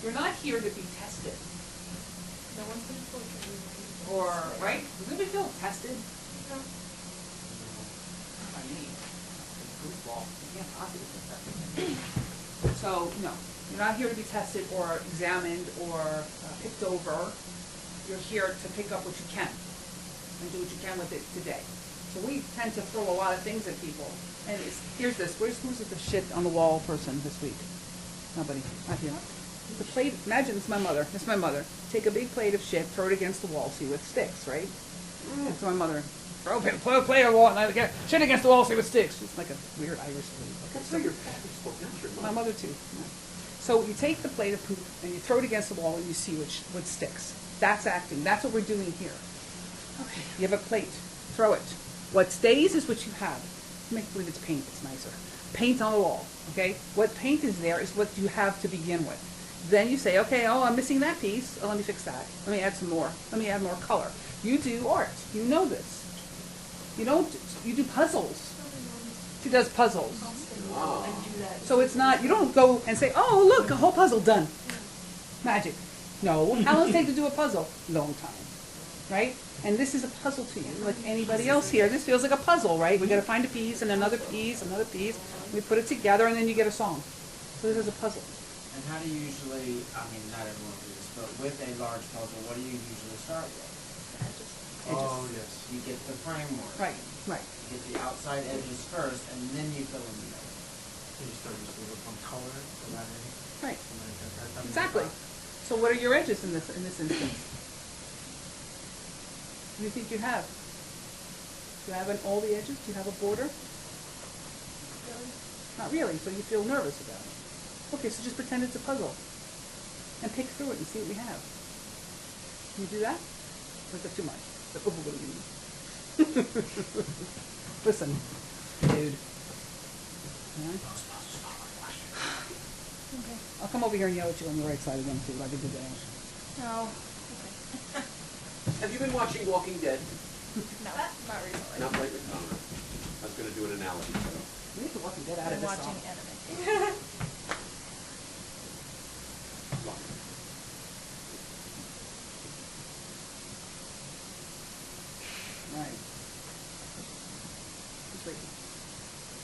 You're not here to be tested. No one's gonna torture you. Or, right? Does anybody feel tested? No. Not by me. Goofball. You can't possibly feel tested. So, no, you're not here to be tested or examined or picked over. You're here to pick up what you can and do what you can with it today. So we tend to throw a lot of things at people. And here's this. Who's the shit on the wall person this week? Nobody. Not here. The plate. Imagine it's my mother. It's my mother. Take a big plate of shit, throw it against the wall, see what sticks, right? It's my mother. Throw a plate on the wall, and I get shit against the wall, see what sticks. It's like a weird Irish thing. That's how your father spoke, not your My mother. mother too. Yeah. So you take the plate of poop and you throw it against the wall and you see what sticks. That's acting. That's what we're doing here. Okay. You have a plate. Throw it. What stays is what you have. Make believe it's paint. It's nicer. Paint on the wall. Okay. What paint is there is what you have to begin with. Then you say, okay, oh, I'm missing that piece. Oh, let me fix that. Let me add some more. Let me add more color. You do art. You know this. You don't. You do puzzles. She does puzzles. So it's not, you don't go and say, oh, look, a whole puzzle done. Magic. No. How long does it take to do a puzzle? Long time. Right? And this is a puzzle to you, like anybody else here. This feels like a puzzle, right? We got to find a piece and another piece, another piece. We put it together and then you get a song. So this is a puzzle. And how do you usually, I mean, not everyone do this, but with a large puzzle, what do you usually start with? Oh, yes. You get the framework. Right, right. You get the outside edges first, and then you fill in the middle. So you start just with one color, the lettering, Right. and then that Exactly. So what are your edges in this instance? Do you think you have? Do you have all the edges? Do you have a border? Not really, so you feel nervous about it. Okay, so just pretend it's a puzzle. And pick through it and see what we have. Can you do that? Or is that too much? Listen, dude. Yeah? Okay. I'll come over here and yell at you on the right side again, see what I can do there. No. Have you been watching Walking Dead? No, not recently. Not lately? Oh, no. I was going to do an analogy, so. We need to walk and get out of I'm this watching song. anime. Right. Just wait.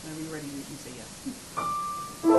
Whenever you're ready, you can say yes.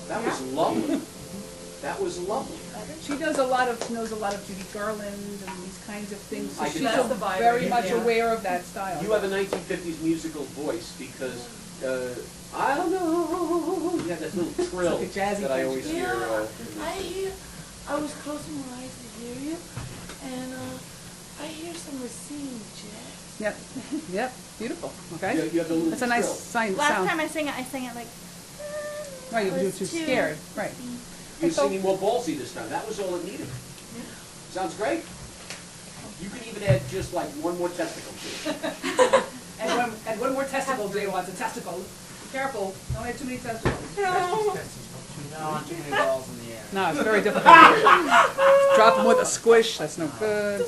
That was lovely. That was lovely. She knows a lot of Judy Garland and these kinds of things. So I she's can tell. very much aware of that style. You have a 1950s musical voice because, I don't know, you have that little trill It's like a jazzy that I thing. always hear. I was closing my eyes to hear you, and I hear some Racine jazz. Yep, yep, beautiful, okay? You have the little That's a nice trill. sign, Last sound. time I sang it like. Right, you I were was too scared, right. You're So- singing more ballsy this time. That was all it needed. Sounds great. You could even add just like one more testicle to it. And And one more testicle Jay wants, a testicle. Be careful, don't have too many testicles. You don't want too many balls in the air. No, it's very difficult. Drop them with a squish, that's no good.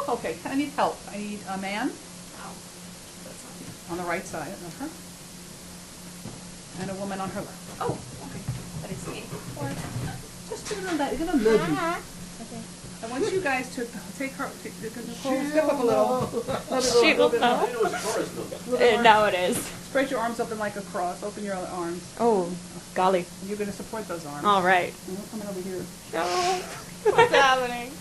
Okay, I need help. I need a man on the right side of her, and a woman on her left. Oh, okay. That is me. Just do it on that, you're gonna love you. I want you guys to take her, step up a little. Shoot. Bit I more. didn't know it was a chorus number. Little bit more. Now it is. Spread your arms open like a cross. Open your arms. Oh, golly. You're gonna support those arms. All right. And we're coming over here. What's happening?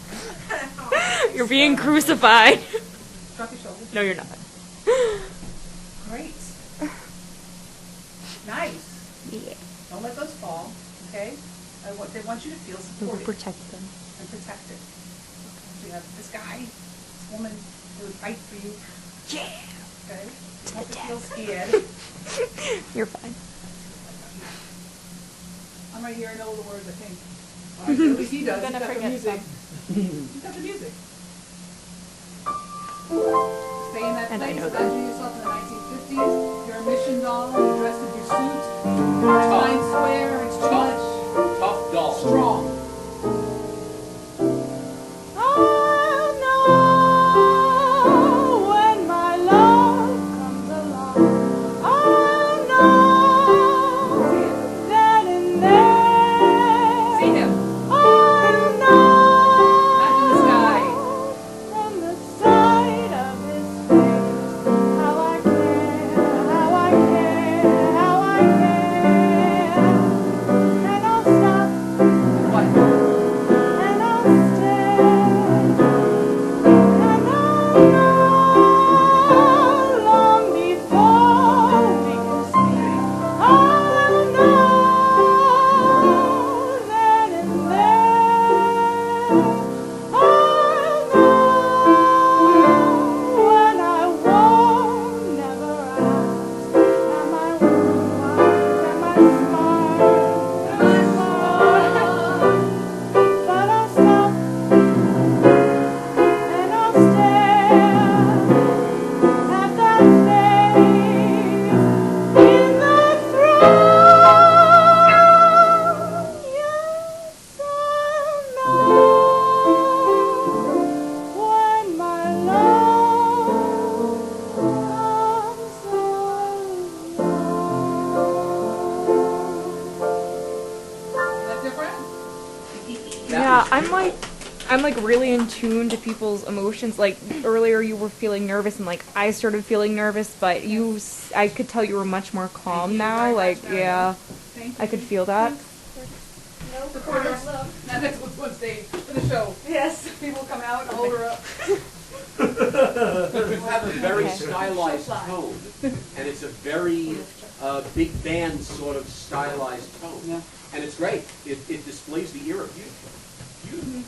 You're being crucified. Drop your shoulders. No, you're not. Great. Nice. Yeah. Don't let those fall, okay? They want you to feel We'll supported protect them. and protected. So you have this guy, this woman who would fight for you, Yeah. okay? You want to feel scared. You're fine. I'm right here, I know all the words, I think. All right, at least he does. I'm gonna He's got the forget music. He's got the music. Stay in that And I place. know that. Imagine yourself in the 1950s. You're a mission doll. You're dressed in your suit. Times Square. It's too much. Tough doll. Strong. I know when my love comes along. I know then and there. See him. I know Imagine this guy. from the sight of his face how I care, how I care, how I care. And I'll stop What? and I'll stare, and I'll know long before we can speak. I'll know then and there. I'll know when I won't never ask. Am I wise? Am I smart? Am I smart? But I'll stop and I'll stare at that face in the throne. Yes, I'll know when my love comes along. Is that different? Yeah, I'm like really in tune to people's emotions. Like earlier, you were feeling nervous, and like I started feeling nervous, but I could tell you were much more calm now. Like, yeah, Thank I could feel that. Supporters. Now that's what's on stage for the show. Yes. People come out and hold her up. You have a very Okay. stylized tone, and it's a very big band sort of stylized tone. Yeah. And it's great. It displays the era beautifully. Beautiful.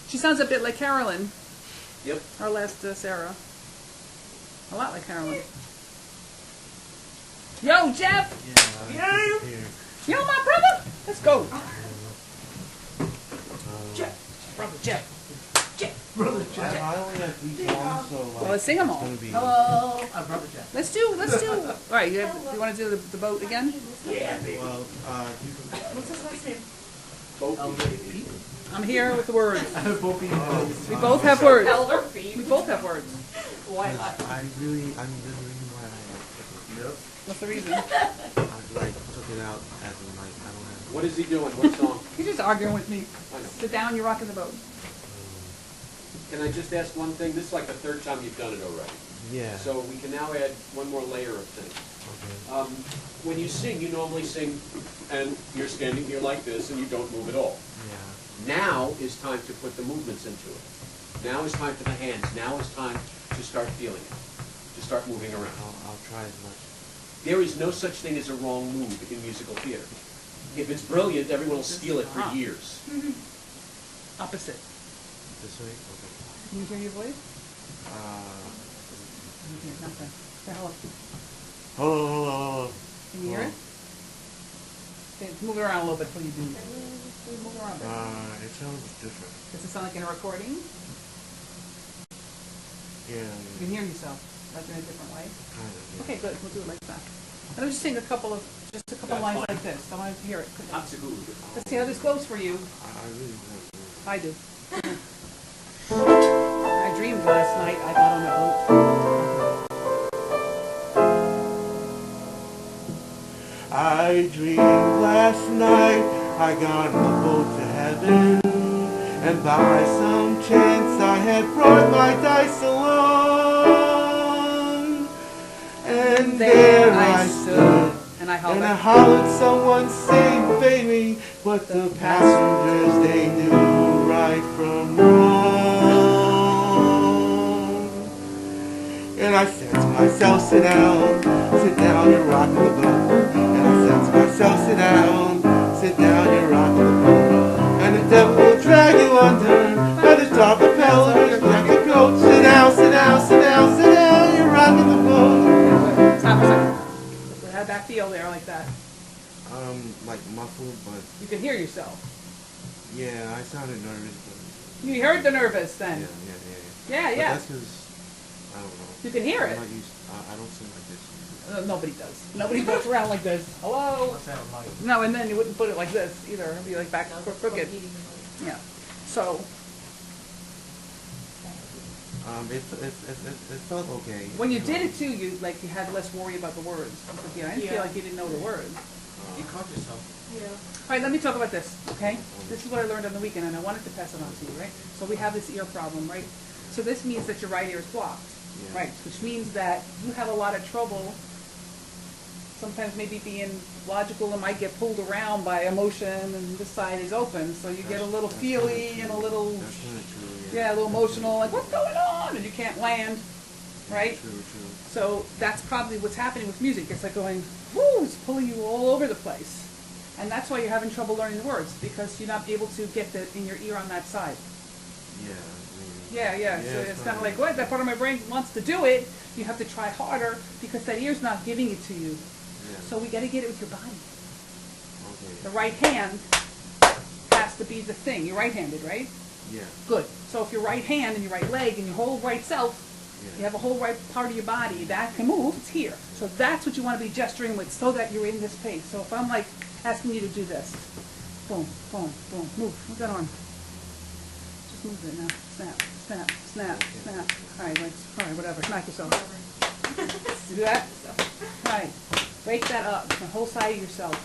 She sounds a bit like Carolyn, Yep. our last Sarah. A lot like Carolyn. Yo, Jeff! Yo, my brother! Let's go. Jeff. Brother Jeff. Brother Jeff. I only have 3 songs, so Well, let's sing them all. gonna be- Hello. Brother Jeff. Let's do. All right, you want to do the boat again? well, you can What's his last name? Both Elder of you. Pete. I'm here with the words. Both of you. We both have words. Elder feet. We both have words. Why not? I'm the reason why I Yep. What's the reason? like took it out as in like I don't have. What is he doing? What song? He's just arguing with me. I know. Sit down, you're rocking the boat. Can I just ask one thing? This is like the third time you've done it already. Yeah. So we can now add one more layer of things. Okay. When you sing, you normally sing, and you're standing here like this, and you don't move at all. Yeah. Now is time to put the movements into it. Now is time for the hands. Now is time to start feeling it, to start moving around. I'll try as much. There is no such thing as a wrong move in musical theater. If it's brilliant, everyone will steal it for years. Opposite. This way. Okay. Can you hear your voice? Uh. You can hear nothing. Say hello. Hello. Can you hear it? Okay, move it around a little bit before you do. Move it around a bit. It sounds different. Does it sound like in a recording? Yeah. You can hear yourself, like in a different way. Kind of. Yeah. Okay, good. We'll do it like that. And I'm just sing a couple That's lines fine. like this. I want to hear it. I'm so good. Let's see how this goes for you. I really want to. I do. I dreamed last night I got on a boat. I dreamed last night I got on a boat to heaven, and by some chance I had brought my dice along, and there I stood. And I And I held hollered someone save me, but the passengers, they knew right from wrong. And I said to myself, sit down, you're rocking the boat. And I said to myself, sit down, you're rocking the boat. And the devil will drag you under by the top propellers, jacket coat. Sit down, you're rocking the boat. Stop a second. How'd that feel there like that? Like muffled, but You can hear yourself. yeah, I sounded nervous, but You heard the nervous then. yeah. Yeah, But yeah. that's because I don't know. You can hear I'm it. not used. I don't sing like this. Nobody does. Nobody walks around like this. Hello? What's that like? No, and then you wouldn't put it like this either. It'd be like back crooked. Yeah. So, It felt okay. when you know. did it too, you had less worry about the words. Because, I didn't feel Yeah. like you didn't know the words. You caught yourself. Yeah. All right, let me talk about this, okay? This is what I learned on the weekend, and I wanted to pass it on to you, right? So we have this ear problem, right? So this means that your right ear is blocked, Yeah. right? Which means that you have a lot of trouble sometimes maybe being logical and might get pulled around by emotion, and this side is open, so you get a little That's feely kinda and a true. little, That's kind of true. yeah, a little emotional, like, what's going on? And you can't land, right? True. So that's probably what's happening with music. It's like going, whoo, it's pulling you all over the place. And that's why you're having trouble learning the words, because you're not able to get the in your ear on that side. Yeah. Yeah. So it's kind of like, what? That part of my brain wants to do it. You have to try harder because that ear's not giving it to you. Yeah. So we got to get it with your body. Okay. The right hand has to be the thing. You're right-handed, right? Yeah. Good. So if your right hand and your right leg and your whole right self, you have a whole right part of your body that can move, it's here. So that's what you want to be gesturing with so that you're in this pace. So if I'm like asking you to do this, boom, boom, boom, move that arm. Just move it now. Snap, snap, snap, snap. All right, whatever. Smack yourself. You do that? All right. Wake that up. The whole side of yourself.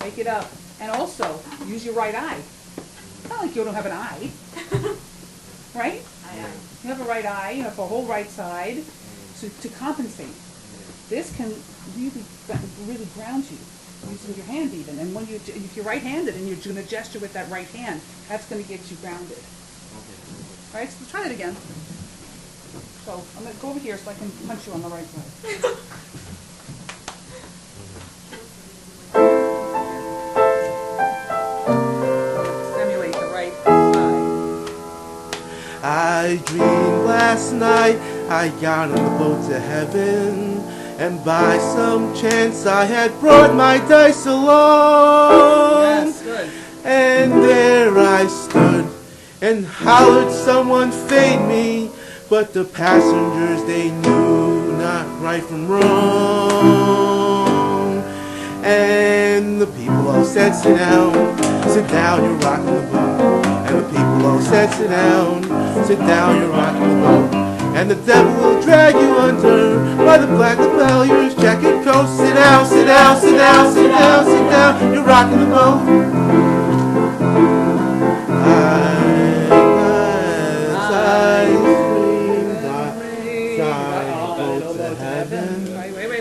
Wake it up. And also, use your right eye. Not like you don't have an eye. Right? You have a right eye, you have a whole right side to compensate. This can really ground you using your hand even. And when if you're right-handed and you're going to gesture with that right hand, that's going to get you grounded. All right, so try it again. So I'm going to go over here so I can punch you on the right side. Stimulate the right side. I dreamed last night I got on the boat to heaven, and by some chance I had brought my dice along. Yes, good. And there I stood and hollered someone fade me, but the passengers, they knew not right from wrong. And the people all said, sit down, you're rocking the boat. And the people all said, sit down, you're rocking the boat. And the devil will drag you under by the black lapel, jacket coat. Sit down, you're rocking the boat.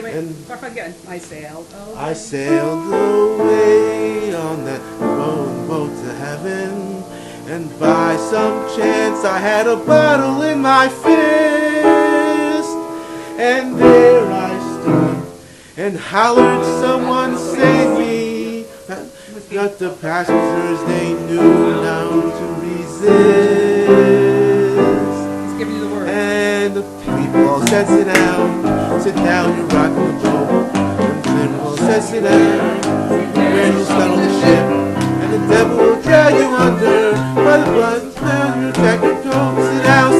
Wait. Start again. I sailed away. I sailed away on that boat to heaven, and by some chance I had a bottle in my fist, and there I stood and hollered someone save me, but the passengers, they knew how to resist. Let's give you the word. And the people all said, sit down, you're rocking the boat. And the people all said, sit down, you'll start on the ship. And the devil will drag you under by the blood and your jacket coat. Sit down,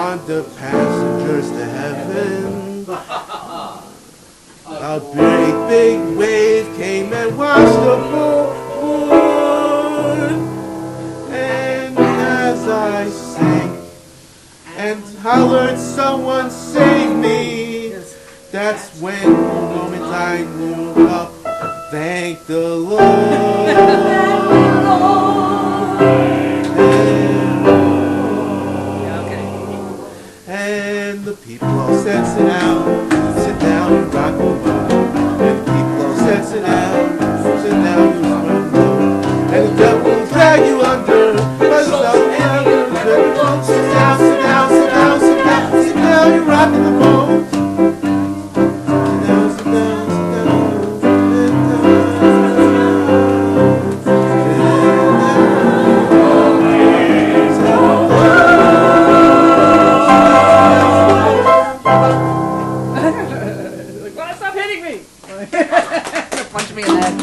on the passengers to heaven. A great big wave came and washed the board. And as I sank and hollered, someone save me, that's when the moment I knew up. Thank the Lord. Yeah, okay. And the people all said, sit down and rock the boat. And the people all said, sit down and rock the boat. And the devil will drag you under, but it's not ever good. Sit down, sit down, sit down, sit down, sit down, you're rocking the boat. Sit down, sit down, sit down, Like, well, stop hitting me! Punch me in the head.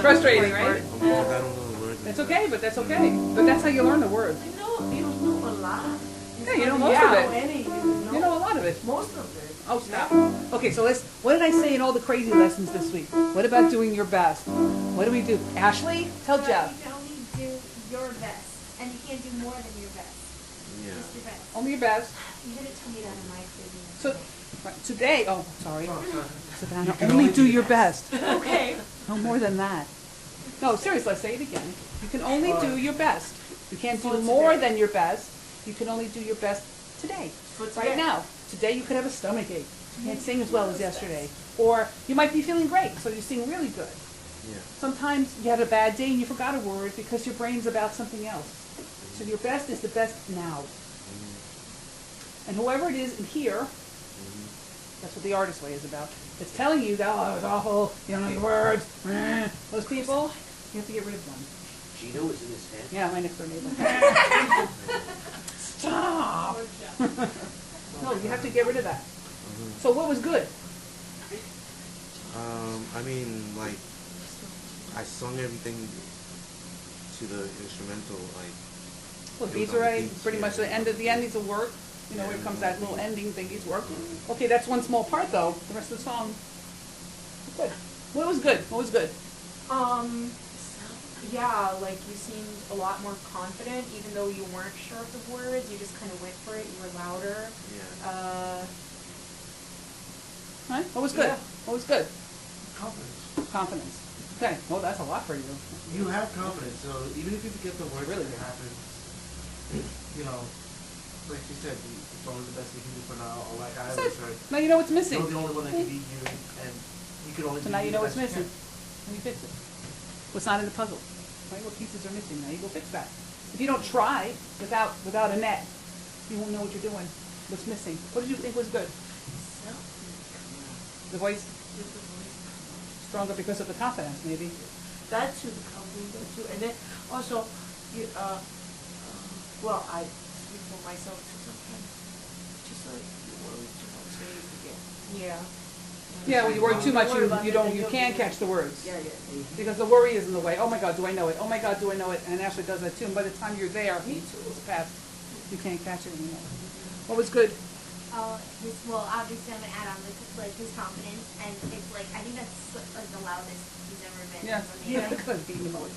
Frustrating, right? I don't know the words. It's okay, but that's okay. But that's how you learn the word. You don't know a lot. Yeah, you know most Yeah, of it. any, You know a lot of it. most of it. Oh, stop. Okay, so what did I say in all the crazy lessons this week? What about doing your best? What do we do? Ashley, tell Jeff. You can only do your best, and you can't do more than your best. Yeah. Just your best. Only your best. You didn't tell me that in my prison. So, right, today, sorry. Savannah, only do your best. Okay. No more than that. No, seriously, let's say it again. You can only do your best. You can't do more than your best. You can only do your best today, right now. Today you could have a stomach ache. You can't sing as well as yesterday. Or you might be feeling great, so you sing really good. Yeah. Sometimes you had a bad day and you forgot a word because your brain's about something else. So your best is the best now. And whoever it is in here, that's what the artist way is about. It's telling you that, oh, it was awful, you don't know the words. Those people, you have to get rid of them. Gino is in his head. Yeah, my next door neighbor. Stop! No, you have to get rid of that. So what was good? I mean, like, I sung everything to the instrumental, like. Well, It beats was are on the right, beats, pretty yeah. much the endings will work. You know, where it comes that little ending thing, each work. Okay, that's one small part though. The rest of the song, good. What was good? What was good? Yeah, like you seemed a lot more confident, even though you weren't sure of the words. You just kind of went for it. You were louder. Yeah. Right? What was good? Yeah. What was good? Confidence. Confidence. Okay, well, that's a lot for you. You have confidence, so even if you forget the words, Really? it happens. You know, like you said, it's only the best you can do for now. Or like I always said, Now you know what's missing. you're the only one that can beat you, and you can only. So beat now you know the what's best you missing. And you fix it. What's not in the puzzle. Right? What pieces are missing? Now you go fix that. If you don't try without a net, you won't know what you're doing. What's missing? What did you think was good? The voice stronger because of the confidence, maybe. That too, the confidence, that too. And then also, you, well, I speak for myself too sometimes. Just like you worry too much, so you forget. Yeah. Yeah, when you worry too much, Don't worry about you it, don't, then you you'll can't be- catch the words. Yeah, yeah. Because the worry is in the way. Oh my God, do I know it? Oh my God, do I know it? And Ashley does that too. And by the time you're there, Me too. it's past. You can't catch it anymore. What was good? Well, obviously I'm gonna add on like his confidence, and it's like I think that's like the loudest he's ever been. Yeah. for me. Yeah. Because being the most.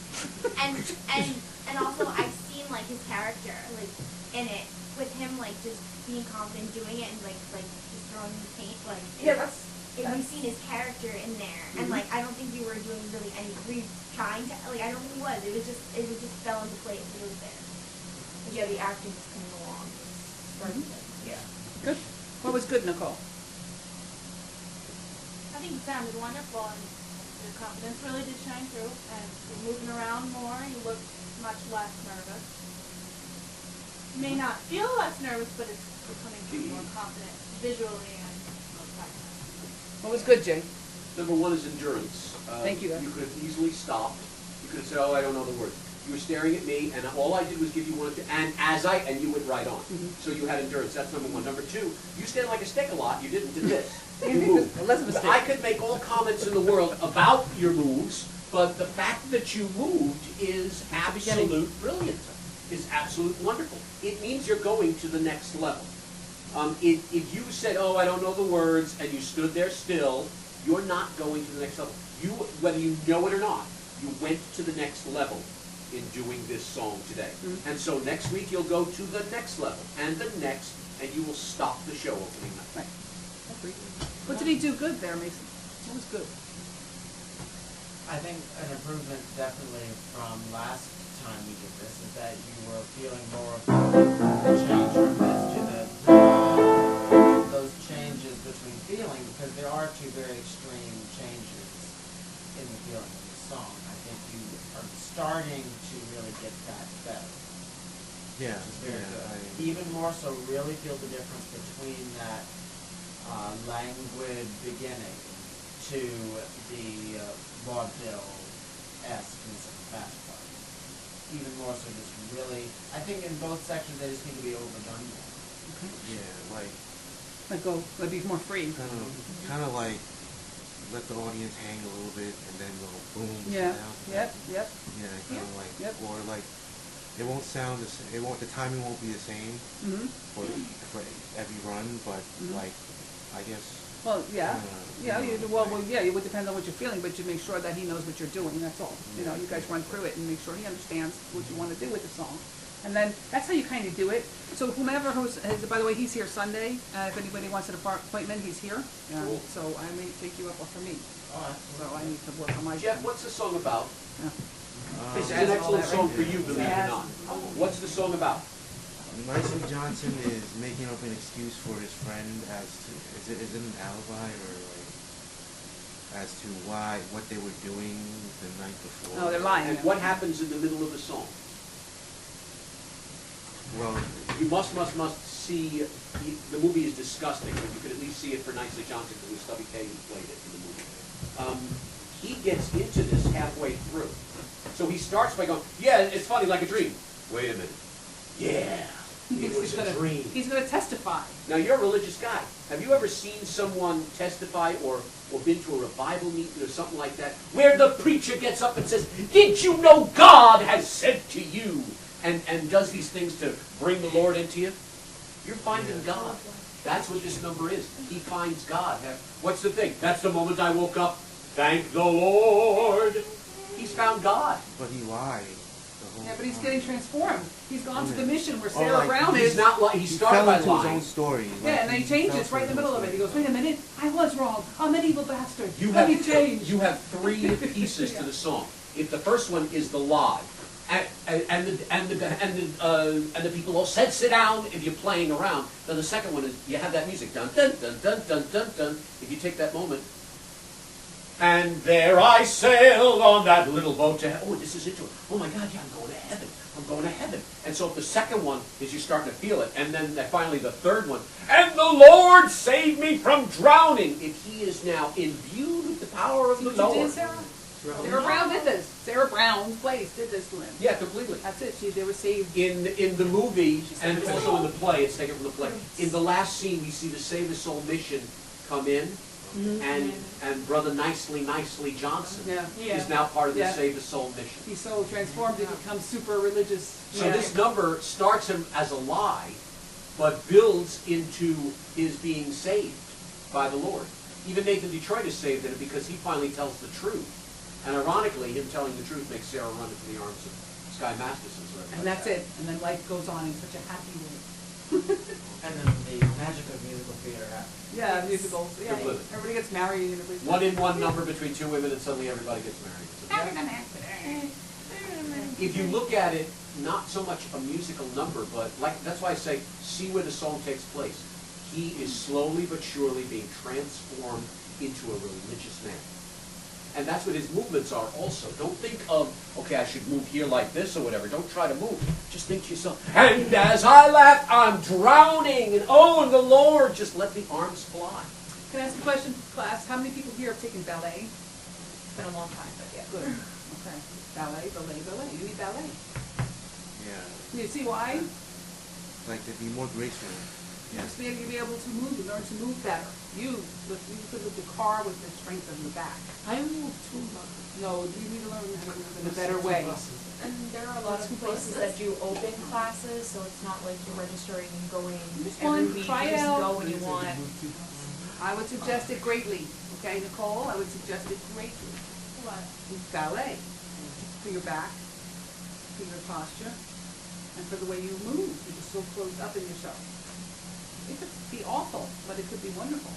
And also I've seen like his character like in it with him like just being confident doing it and like just throwing the paint like Yeah, that's. you've seen his character in there and like I don't think you were doing really any were you trying to like I don't think he was it just fell into place it was there. Yeah, the acting is coming along. Yeah. Good. What was good, Nicole? I think you sounded wonderful and your confidence really did shine through and you're moving around more, you look much less nervous. You may not feel less nervous, but it's becoming more confident visually and practice. What was good, Jay? Number one is endurance. Thank you. You could have easily stopped. You could have said, oh, I don't know the words. You were staring at me, and all I did was give you one, and you went right on. So you had endurance. That's number one. Number two, you stand like a stick a lot. You didn't do this. You moved. Less of a stick. I could make all comments in the world about your moves, but the fact that you moved is At the beginning. absolute brilliance. is absolutely wonderful. It means you're going to the next level. If you said, oh, I don't know the words, and you stood there still, you're not going to the next level. You, whether you know it or not, you went to the next level in doing this song today. And so next week you'll go to the next level, and the next, and you will stop the show opening night. Right. Agreed. What did he do good there, Mason? What was good? I think an improvement definitely from last time we did this is that you were feeling more of the change from this to those changes between feeling, because there are two very extreme changes in the feeling of the song. I think you are starting to really get that better. Yeah, Which is very yeah, good. Even more so, really feel the difference between that languid beginning to the vaudeville-esque fast part. Even more so, just really, I think in both sections they just need to be overdone more. yeah, like Like be more free. kind of like let the audience hang a little bit and then go boom. Yeah. Down. Yep. Yep. Yeah, kind of like, Yep. or like it won't sound the same. It won't. The timing won't be the same Mhm. for every run, but like I guess. Well, yeah. Yeah. you know, Well, yeah. It would depend on what you're feeling, but you make sure that he knows what you're doing. That's all. You know, you guys run through it and make sure he understands what you want to do with the song. And then that's how you kind of do it. So whomever who's, by the way, he's here Sunday. If anybody wants an appointment, he's here. Cool. So I may take you up for me. Oh, So I need to work on my. Jeff, what's the song about? Yeah. This is Jazz an and all excellent that, song right? for you, believe it or not. What's the song about? Nicely Johnson is making up an excuse for his friend as to is it an alibi or like as to what they were doing the night before. Oh, they're lying. And what happens in the middle of the song? Well, You must see, the movie is disgusting, but you could at least see it for Nicely Johnson, because it was Stubby Kaye who played it in the movie. He gets into this halfway through. So he starts by going, yeah, it's funny, like a dream. Wait a minute. Yeah, it was a dream. He's going to testify. Now, you're a religious guy. Have you ever seen someone testify or been to a revival meeting or something like that, where the preacher gets up and says, did you know God has said to you, and does these things to bring the Lord into you? You're finding God. That's what this number is. He finds God. What's the thing? That's the moment I woke up. Thank the Lord. He's found God. but he lied the whole Yeah, but he's time. getting transformed. He's gone to the mission where Oh, Sarah like, Brown He's is. not like he He started fell by into his lying. own story. Yeah, and then he changes fell right in the into middle of his it. He own goes, wait a minute, I was wrong. I'm an evil bastard. You Let have me change. You have three pieces to the song. If the first one is the lie, and the people all said sit down if you're playing around, then the second one is you have that music dun dun dun dun dun dun dun. If you take that moment, and there I sailed on that little boat to heaven. Oh, this is into it. Oh my God, yeah, I'm going to heaven. I'm going to heaven. And so if the second one is you're starting to feel it, and then finally the third one, and the Lord saved me from drowning. If he is now imbued with the power of See the what you Lord. did, Sarah? Sarah Brown did this. Sarah Brown's place did this to him. Yeah, completely. That's it. They were saved. In the movie, and also in the play, it's taken from the play. In the last scene, we see the Save the Soul mission come in, and Brother Nicely Johnson Yeah. is now part of the Yeah. Save the Soul mission. He's so transformed he becomes super religious. So this number starts him as a lie, but builds into his being saved by the Lord. Even Nathan Detroit is saved in it because he finally tells the truth. And ironically, him telling the truth makes Sarah run into the arms of Sky Masterson. And that's it. And then life goes on in such a happy way. And then the magic of musical theater happens. Yeah, musicals. Yeah, Completely. everybody gets married. And everybody's One number between two women, and suddenly everybody gets married. If you look at it, not so much a musical number, but that's why I say, see where the song takes place. He is slowly but surely being transformed into a religious man. And that's what his movements are also. Don't think of, okay, I should move here like this or whatever. Don't try to move. Just think to yourself, and as I laugh, I'm drowning. And oh, and the Lord, just let the arms fly. Can I ask a question, class? How many people here have taken ballet? It's been a long time, but yeah. Good. Okay. Ballet. You need ballet. Yeah, You see why? like to be more graceful. Yeah. Just be able to move, learn to move better. You could with the car with the strength in the back. I move too much. No, you need to learn how to move in a better way. And there are a a lot of places that do open classes, so it's not like you're registering and going One, every week. try You it just out. go when you want. I would suggest it greatly, okay, Nicole? I would suggest it greatly. What? Ballet, for your back, for your posture, and for the way you move. You're just so closed up in yourself. It could be awful, but it could be wonderful.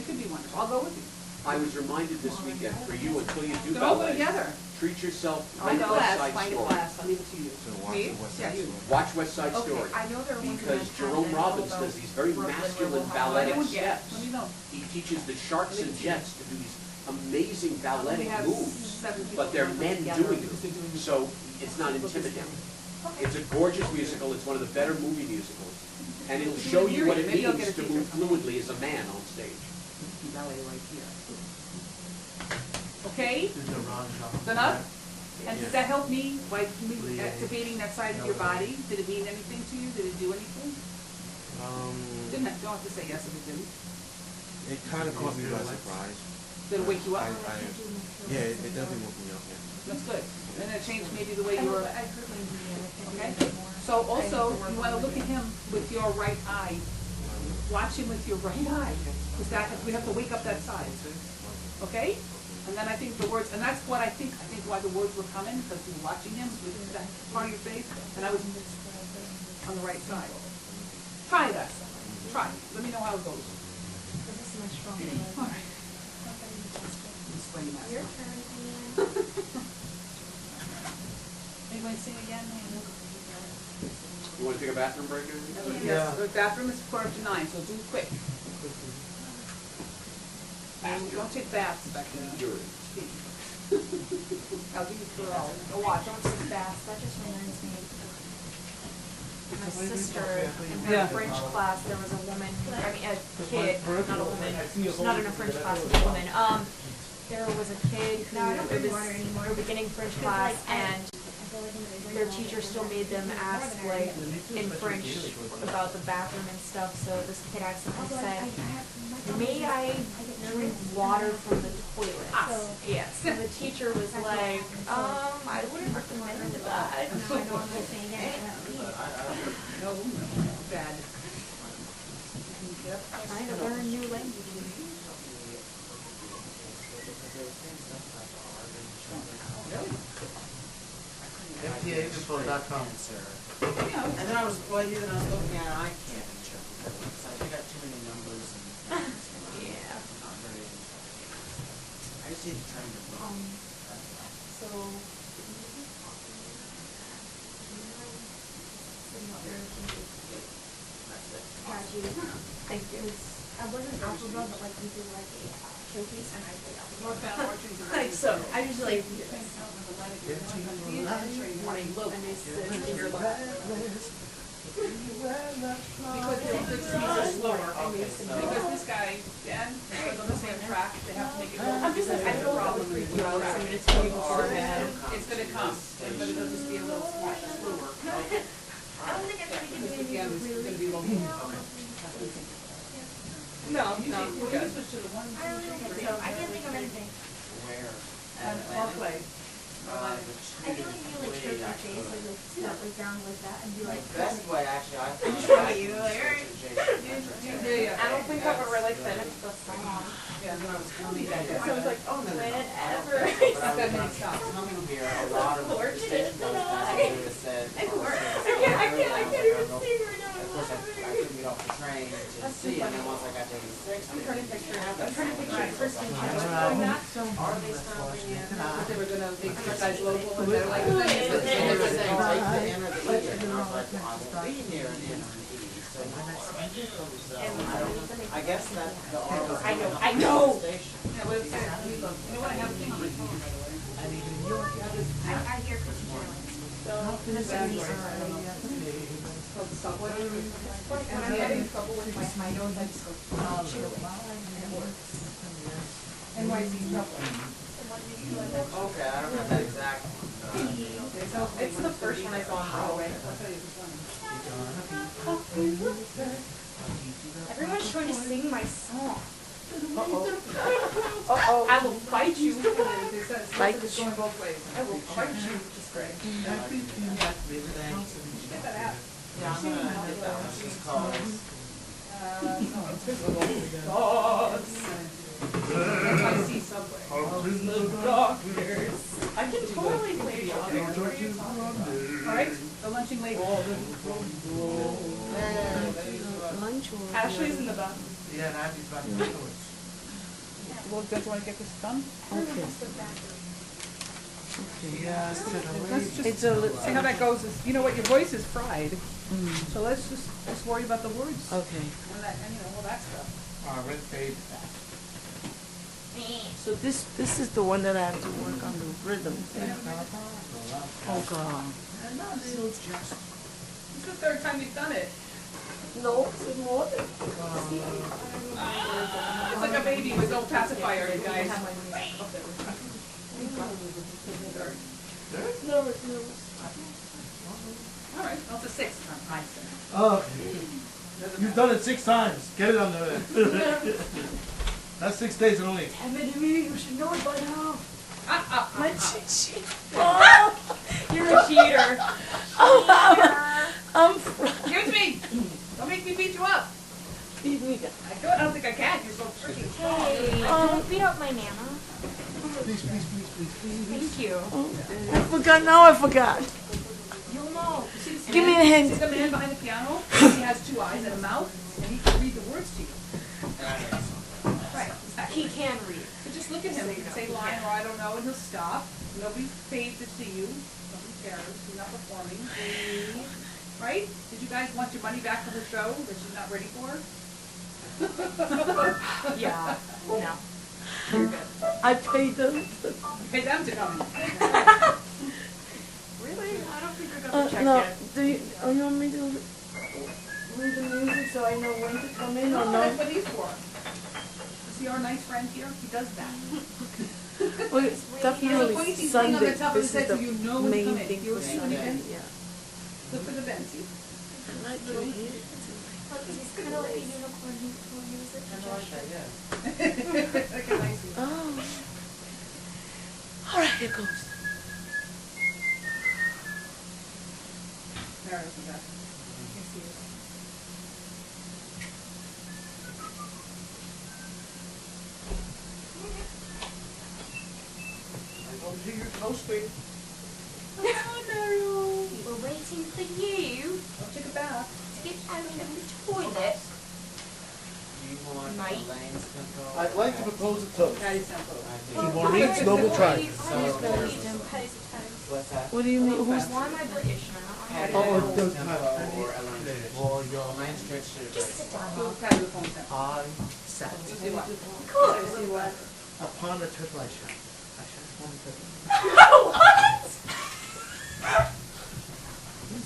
It could be wonderful. I'll go with you. I was reminded this weekend, for you, until you do They're all ballet, together. treat yourself Find like a West class, Side find a Story. class. I'll leave it to you. So watch Me? the West Yeah, Side you. Story. Watch West Side Okay, Story. I know there are ones Because in Jerome Manhattan, Robbins although does these very Brooklyn masculine will have Let balletic me get, steps. let me know. He teaches the sharks and jets to do these amazing We balletic have moves, 7 people but they're who men together doing because they're doing them, it. so it's not intimidating. It's a gorgeous musical, it's one of the better movie musicals, and it'll show you what it Maybe I'll means get a to move teacher. fluidly as a man on stage. Ballet right here. Okay? This is the wrong job. Is that enough? And did that help me by activating that side of your body? Did it mean anything to you? Did it do anything? Don't have to say yes if it didn't. It kind of caught me by surprise. Did it wake you up? Yeah, it definitely woke me up, yeah. That's good. And it changed maybe the way you were. I hurt my knee and I can't do Okay? it anymore. So also, you want to look at him with your right eye. Watch him with your right eye. Because that, we have to wake up that side. Okay? And then I think the words, and that's what I think why the words were coming, because you were watching him with that part of your face, and I was on the right side. Try that. Try. Let me know how it goes. This is my strong All leg. right. Explain that. Your turn, Ian. Anybody sing again? You want to take a bathroom break? Andy? Yes, the bathroom is 8:45, so do it quick. Don't take baths back there. You're I'll give you Curl. Go watch. Don't take baths. That just reminds me. My sister, in her Yeah. French class, there was a woman, I mean, a kid, not a woman, she's not in a French class, it's a woman. There was a kid who, it was her beginning French class, and their teacher still made them ask, like, in French about the bathroom and stuff, so this kid accidentally said, may I drink water from the toilet? Yes, so the teacher was like, I wouldn't recommend that. No, bad. Yep. Trying to learn new languages. FTAinfo.com. And then I was looking at I can't interpret because I got too many numbers and Yeah. not very. I just need to turn the phone. So. Got you. Thank you. I wasn't alphabet, but like we did like a showcase and I played North alphabet. Bound Orchards are Like so, I just like morning look. And they said, you're Because he's a slower. Because this guy, Dan, is on the same track, they have to make it. I'm just like, I It's a don't know problem. if you know, so it's going beforehand. It's gonna come, but it'll just be a little slower. I don't think I'm gonna Because do again, anything it's gonna really. be a little. No, we're good. Switch to the one. I don't know, I can't think of anything. Where? And our play. I feel like you like show your face, like start like down like that and be like. Best way actually I found. Try you, like, alright. Yeah. I don't think I've ever like finished the song. Yeah. I'll be that So I was like, oh, whenever. That many stops. coming here, a lot of the station passengers said. I can't even see right now. Of course, I couldn't get off the train to see, and then once I got to 86, I'm trying to picture Right. First thing Are they stopping in? But they were gonna make exercise local and they're like, And "Thanks, but they were it's saying, the take same." the end of the evening, and I was like, well, I will be near an end of the evening, so I guess that the R was. I know. Station. Yeah, but it's, you know what, I have a thing on my phone, by the way. I hear Christian German. It's called Subway. And I'm having trouble with my nose, I just go, and it works. NYC Subway. Okay, I don't have that exact one. It's the first one I saw on Broadway. I'll tell you this one. Everyone's trying to sing my song. Uh-oh. I will fight you. They said it's Like It's going both ways. I will fight you, which is great. Get that out. Yeah, I'm gonna hit that one just cause. Dogs. That's why I see Subway. The doctors. I can totally play the All right, the lunching lady. lunch or? Ashley's in the back. Yeah, and Abby's back in the village. Well, don't you want to get this done? Okay. Yes, to the Let's just It's a see how that goes. You know what, your voice is fried, so let's just worry about the words. Okay. And that, and you know, all that stuff. red fade. So this is the one that I have to work on the rhythm. Oh God. This is the third time you've done it. No, it's more than. It's like a baby with no pacifier, you guys. Nervous. All right, well, it's the sixth time, I say. Oh, you've done it 6 times. Get it on the. That's 6 days only. Damn it, you should know it by now. My cheat sheet. You're a cheater. I'm Give it to me. Don't make me beat you up. Beat me. I don't think I can. You're so tricky. Hey, don't beat up my nana. Please, please, please, please, please. Thank you. I forgot. Now I forgot. You'll know. You see this Give me man? a hint. See the man behind the piano? He has 2 eyes and a mouth, and he can read the words to you. Right, exactly. He can read. So just look at him. You can say line or I don't know, and he'll stop. Nobody pays to see you. Nobody cares. You're not performing. Right? Did you guys want your money back for the show that she's not ready for? Yeah. No. I paid them. Pay them to come in. Really? I don't think I got the check No. yet. Do you want me to read the music so I know when to come in or No, no? that's what he's for. See our nice friend here? He does that. Well, it's There's a definitely pointy thing on Sunday. the top of This his is head so the you know when to main come in. thing You'll for see when he Sunday. can. Yeah. Look for the bend, see? I like to hear it. Look, he's kind of like a unicorn who uses I like that, yeah. Like a nice one. Oh. All right, here goes. There it is, Beth. You can see it. I don't hear you toasting. We're waiting for you Don't take a bath. to get out of the toilet. Do you want Mike? Elaine's control? I'd like to propose a toast. Patty sample. I To do. Maureen's noble triumph. What's that? What do you mean? Who's? Why am I British now? Patty Oh, Lane's don't tempo have- or Elaine's? Or your Elaine's tricks are better. Go Patty the phone sample. I sat You see what? You see what? upon a turtle I shot. I shot upon a turtle.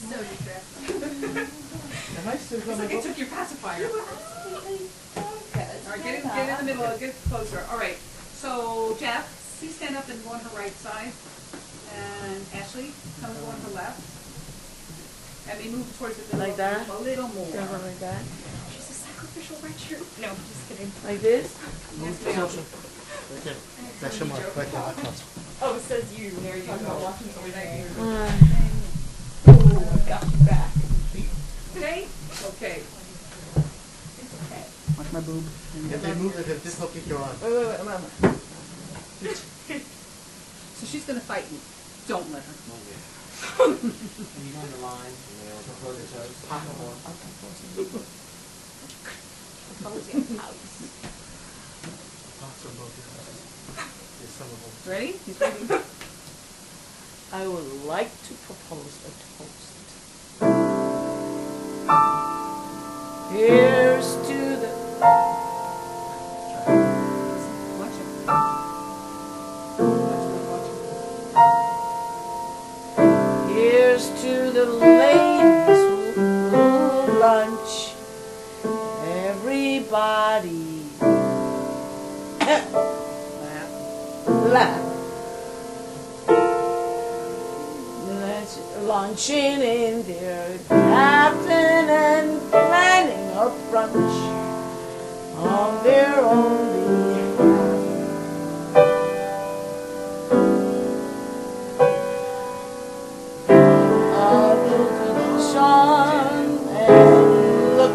So distressed. Am I still It's going like to I took your pacifier. All right, get in the middle, get closer. All right, so Jeff, please stand up and go on her right side. And Ashley, come and go on her left. And we move towards the middle. Like that? A little more. Go like that? She's a sacrificial Richard. No, just kidding. Like this? Yes, ma'am. Okay. That's your mark. Right there. That counts. Oh, it says you. There you go. Got you back. Okay? Okay. It's okay. Watch my boob. If they move, if dislocate your arm. Wait, I'm So she's gonna fight you. Don't let her. And you on the line, propose a toast. Lots of both There's some of them. Ready? He's ready. I would like to propose a toast. Here's to the. Watch it. Here's to the ladies who lunch. Everybody laugh. Let's lunching in their captain and planning a brunch on their own behalf.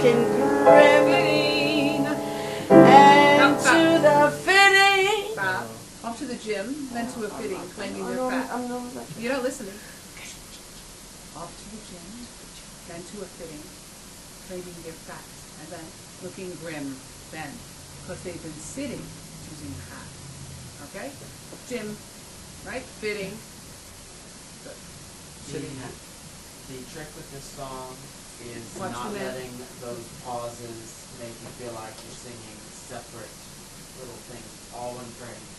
looking grim and to the fitting. Stop. Off to the gym, then to a fitting, claiming their fat. You're not listening. Off to the gym, then to a fitting, claiming their fat, and then looking grim, then, because they've been sitting, choosing a hat. Okay? Gym, right? Fitting. Good. Sitting hat. The trick with this song is Watch not the man. letting those pauses make you feel like you're singing separate little things, all one phrase.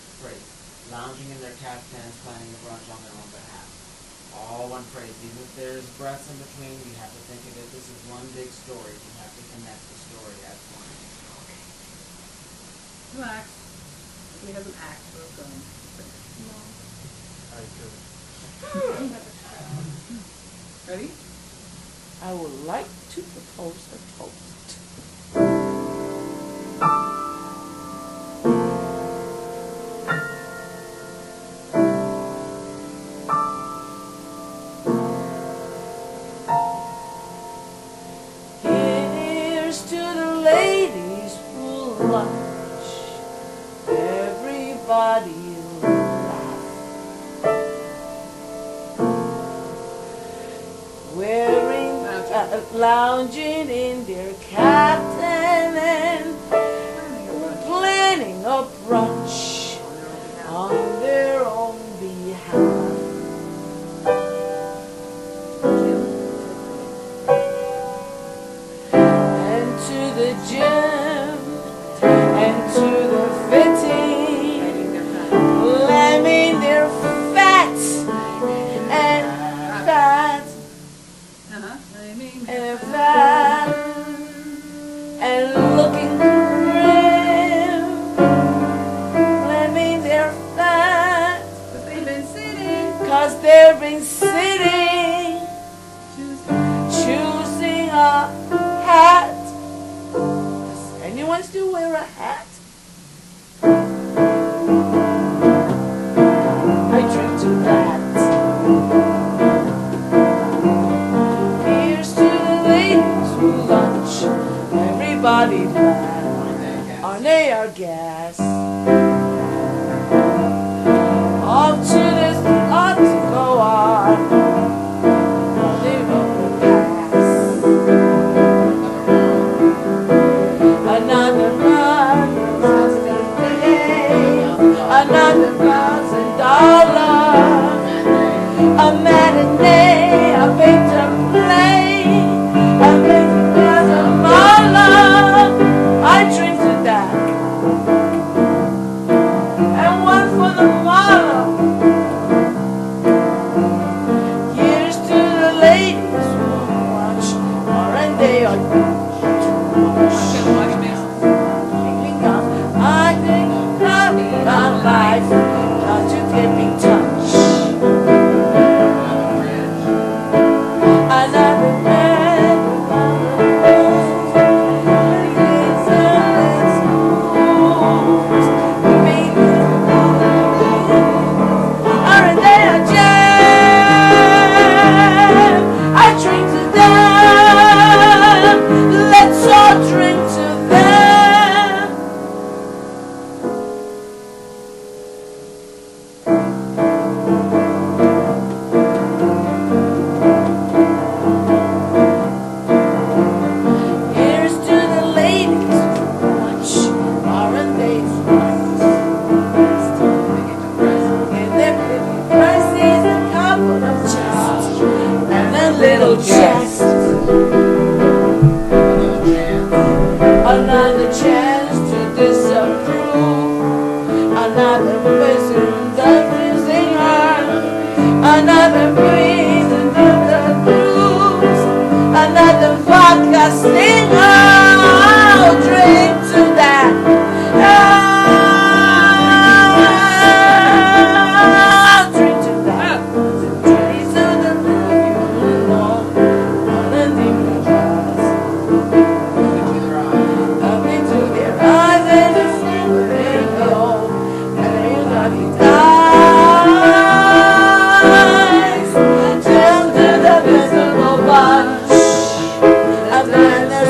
Lounging in their caftans, planning a brunch on their own behalf. All one phrase. Even if there's breaths in between, you have to think of it. This is one big story. You have to connect the story as one. Relax. He has an act for a film. Ready? I would like to propose a toast. Here's to the ladies who lunch. Everybody laugh. Wearing, lounging in their caftan and planning a brunch on their own behalf. And to the gym and to the fitting, slamming their fat and fat and fat and looking grim, slamming their fat, Because they've been sitting. 'cause they've been sitting, choosing a hat. Does anyone still wear a hat? I drink to that. Here's to the ladies who lunch. Everybody glad. Aren't they our guests? Off to this ought to go on. They will pass. Another month, another $1,000. A matinee, a picture play, a $50,000 I drink to that. And one for the model. Here's to the ladies who watch, aren't they on too much? I think about life, not to get me touch. Another man, aren't they a jam? I drink to them. Let's all drink to them. Here's to the ladies who watch, aren't they smart? In their pretty dresses, a couple of chests, and a little chest. Another chance to disapprove. Another person doesn't sing her. Another breeze, another blues. Another vodka singer. I'll drink to that. I'll drink to that. Drink to the Lord. And the up into their eyes and the sing where they go. And they're loving eyes. Till to the visible bunch. And then there's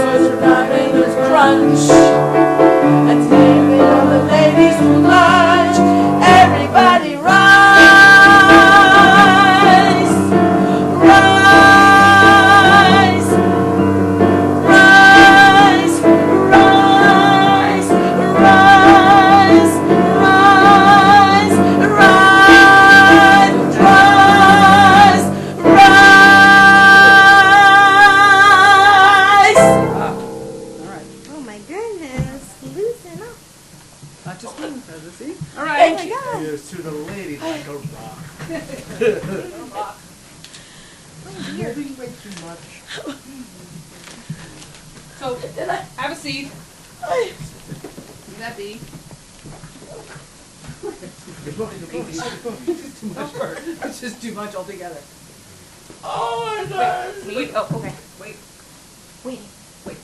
You're moving way too much. So, have a seat. Leave that be. You're booking, you're booking, you're booking. It's too much work. It's just too much altogether. Oh my God! Wait, oh, okay. Wait, Wait. wait.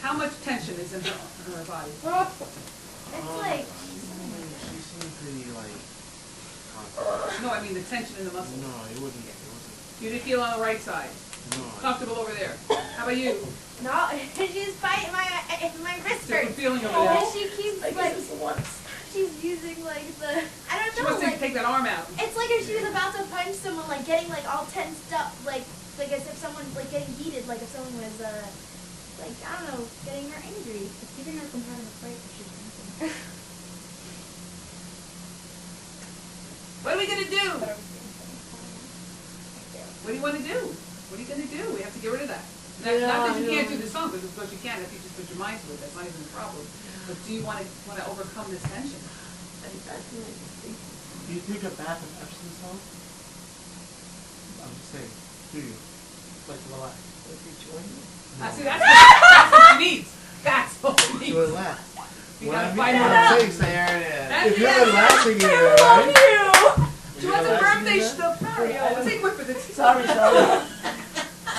How much tension is in her body? It's like, She seemed pretty like confident. No, I mean the tension in the muscles. No, it wasn't. You didn't feel on the right side. No. Comfortable over there. How about you? no, she's biting my wrist Different hurts. feeling over And there. she keeps like, she's using like the, I don't She know, wants to like, take that arm out. it's like if she was about to punch someone, like getting like all tensed up, like as if someone, like getting heated, like if someone was, like, I don't know, getting her angry. It's keeping her from having a fight if she's dancing. What are we gonna do? What do you want to do? What are you gonna do? We have to get rid of that. Not that you can't do the song, because of course you can if you just put your mind to it. That's not even a problem. But do you want to overcome this tension? Do you take a bath of Epsom salt? I'm just saying. Do you? Like to relax. See, that's what she needs. That's what she To needs. relax. You What gotta I mean, find what her I'm out. saying, Sarah, That's if you're it. relaxing in there, right? She wants a birthday stuff. Mario, take one for the team. Sorry.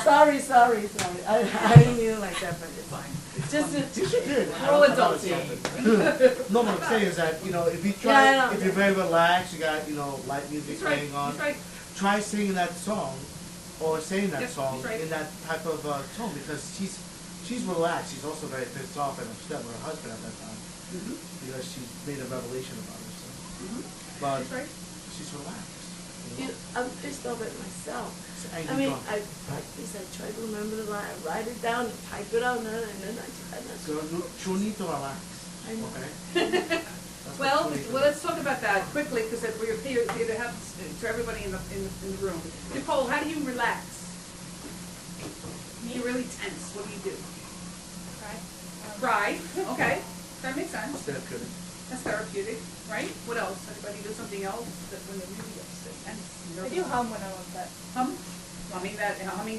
I didn't mean it like that, but it's Fine. It's just You should do it. We're all adults here. No, what I'm saying is that, you know, if you Yeah, I try, know. if you're very relaxed, you got, you know, light music He's right. playing on, He's right. try singing that song or saying that Yes, song he's right. in that type of tone because she's relaxed. She's also very pissed off and upset with her husband at that time Mhm. because she made a revelation about herself. Mhm. But She's right. she's relaxed. You know, I'm pissed off at myself. It's I angry mean, drunk. I practice, I try to remember the line, I write it down, and type it out, and then I Girl, you need to relax. I know. Okay. That's what Well, you need to well, do. let's talk about that quickly because we're here to have to everybody in the room. Nicole, how do you relax? You're really tense. What do you do? Cry. Cry. Okay, that makes sense. Therapeutic. That's therapeutic, right? What else? Anybody do something else that when they're really upset? And I do hum when I'm upset. hum. Humming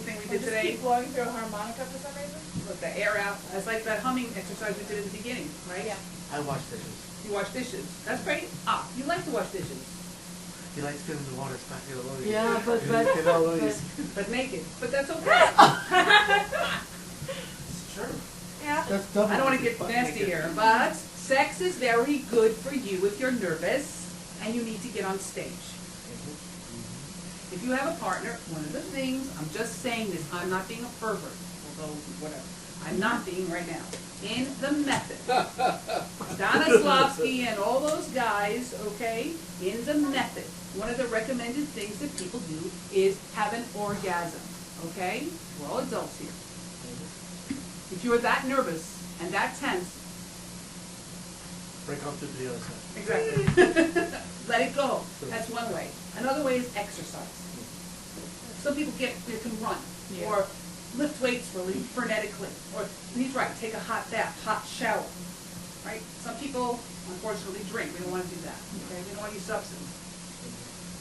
thing we I did just today. keep blowing through a harmonica for some reason. With the air out. It's like that humming exercise we did at the beginning, right? Yeah. I wash dishes. You wash dishes. That's great. Ah, you like to wash dishes, He likes feeling the water splash all over you. Yeah, but You get all over you. but naked. But that's okay. It's true. Yeah. That's double. I don't want to get butt nasty naked. here, but sex is very good for you if you're nervous and you need to get on stage. If you have a partner, one of the things, I'm just saying this, I'm not being a pervert, although whatever. I'm not being right now. In the method. Stanislavski and all those guys, okay, in the method, one of the recommended things that people do is have an orgasm, okay? We're all adults here. If you're that nervous and that tense, Break up to the other side. exactly. Let it go. That's one way. Another way is exercise. Some people they can run Yeah. or lift weights really frenetically. Or he's right, take a hot bath, hot shower. Right? Some people unfortunately drink. We don't want to do that. Okay? We don't want to use substance.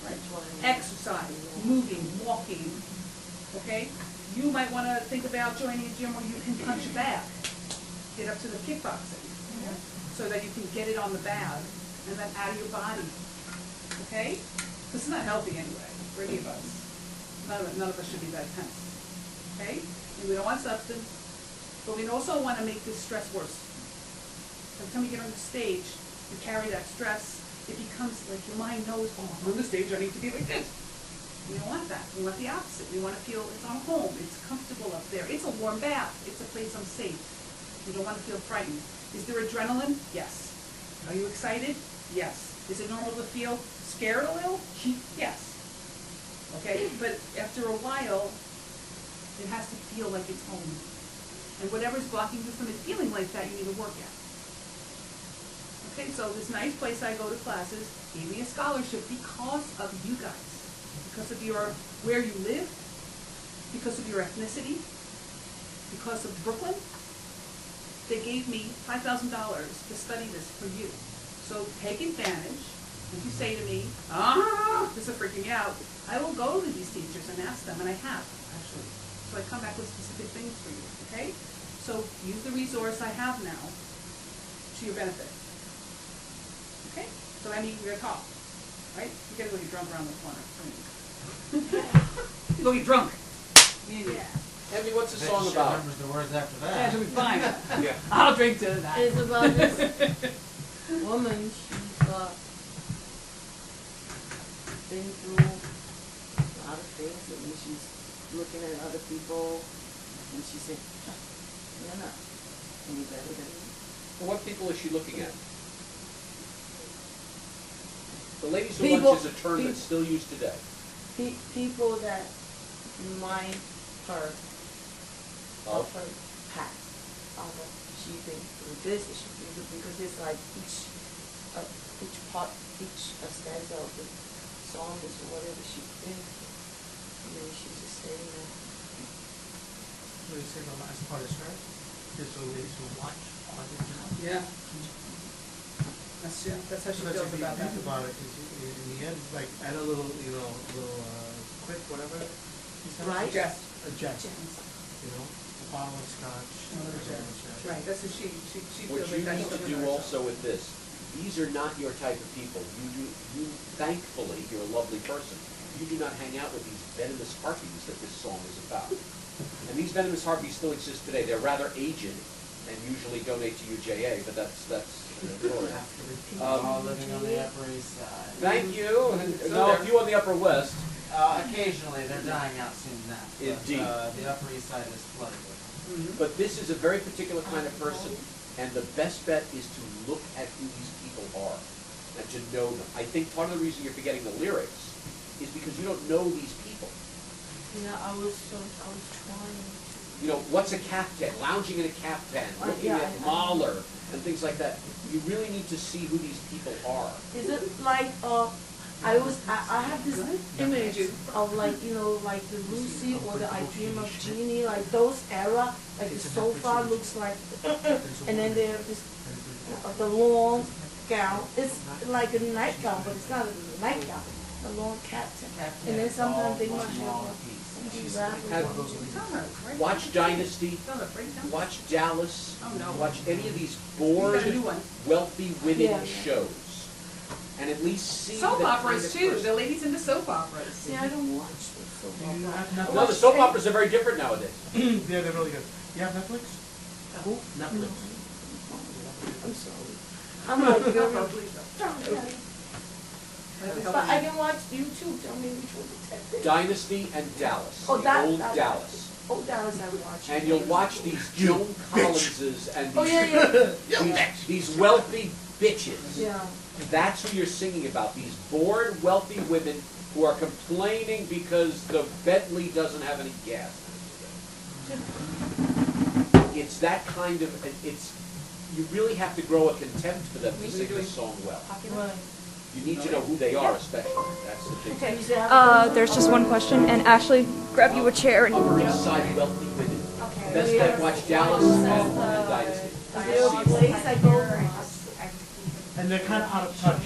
Right? Exercise, moving, walking. Okay? You might want to think about joining a gym where you can punch a bag. Get up to the kickboxing. So that you can get it on the bag and then out of your body. Okay? This is not healthy anyway, for any of us. None of us should be that tense. Okay? And we don't want substance, but we also want to make this stress worse. Every time you get on the stage, you carry that stress. It becomes like your mind knows, oh, I'm on the stage, I need to be like this. We don't want that. We want the opposite. We want to feel it's our home. It's comfortable up there. It's a warm bath. It's a place I'm safe. We don't want to feel frightened. Is there adrenaline? Yes. Are you excited? Yes. Is it normal to feel scared a little? Yes. Okay, but after a while, it has to feel like it's home. And whatever's blocking you from it feeling like that, you need to work at. Okay, so this nice place I go to classes gave me a scholarship because of you guys. Because of where you live, because of your ethnicity, because of Brooklyn. They gave me $5,000 to study this for you. So take advantage, if you say to me, this is freaking me out, I will go to these teachers and ask them, and I have, actually. So I come back with specific things for you, okay? So use the resource I have now to your benefit. Okay? So Emmy, we're gonna talk, right? You gotta go get drunk around the corner for me. Go get drunk. Me and you. Emmy, what's the Bet song she about? remembers the words after Yeah, that. she'll be fine. Yeah. I'll drink to that. It's about this woman, she's been through a lot of things, and then she's looking at other people, and she said, you're not any better than me. Well, what people is she looking at? The ladies who People- lunch is a term that's still used today. People that remind her Oh. of her past, of her, she's been through this, she's been through, because it's like each part, each stanza of the song is whatever she's been through. And then she's just saying that. What you say the last part is her? There's the ladies who watch all the time. Yeah. That's how she But feels if you about that. think about it, 'cause in the end, like, add a little, quick, whatever. you said? Right. Jess. A jest, you know, a bottle of scotch. Another Jess. Right, that's what she What feels you like need that's to something do her. also with this, these are not your type of people. Thankfully, you're a lovely person. You do not hang out with these venomous harpies that this song is about. And these venomous harpies still exist today. They're rather aged and usually donate to UJA, but that's glory. All living on the Upper East Side. Thank you. And now a few on the Upper West. Occasionally, they're dying out soon enough. But, Indeed. the Upper East Side is flooded with them. But this is a very particular kind of person, and the best bet is to look at who these people are and to know them. I think part of the reason you're forgetting the lyrics is because you don't know these people. Yeah, I was trying. You know, what's a caftan? Lounging in a caftan, looking Yeah, at Mahler and things like that. You really need to see who these people are. Is it like, I have this image of like, like the Lucy or the I Dream of Jeannie, like those era, like the sofa looks like, and then they have this, the long gown. It's like a nightgown, but it's not a nightgown, a long captain. And then sometimes they might have these wrappers. Watch Dynasty, Tell her, break down. watch Dallas, Oh, no. watch any of these You bored, got a new one. wealthy women Yeah. shows. And at least see Soap the operas kind of too. person. The ladies into soap operas. See, I don't watch the soap Do you opera. have Netflix? No, the soap operas are very different nowadays. Yeah, they're really good. You have Netflix? Who? Netflix. I'm sorry. I'm like, but I can watch YouTube. Tell me which one to take. Dynasty and Dallas, Oh, the that- old that- Dallas. Oh, Dallas I watch. And you'll watch these Joan Collinses and Oh, yeah, yeah. these wealthy bitches. Yeah. That's who you're singing about, these bored, wealthy women who are complaining because the Bentley doesn't have any gas. It's that kind of, you really have to grow a contempt for them to sing this song well. Right. You need to know who they are especially, that's the big thing. You say I have to- There's just one question, and Ashley, grab you a chair and Upper East Side wealthy women. Best bet, watch Dallas and Dynasty. Is there a place I go? And they're kind of out of touch.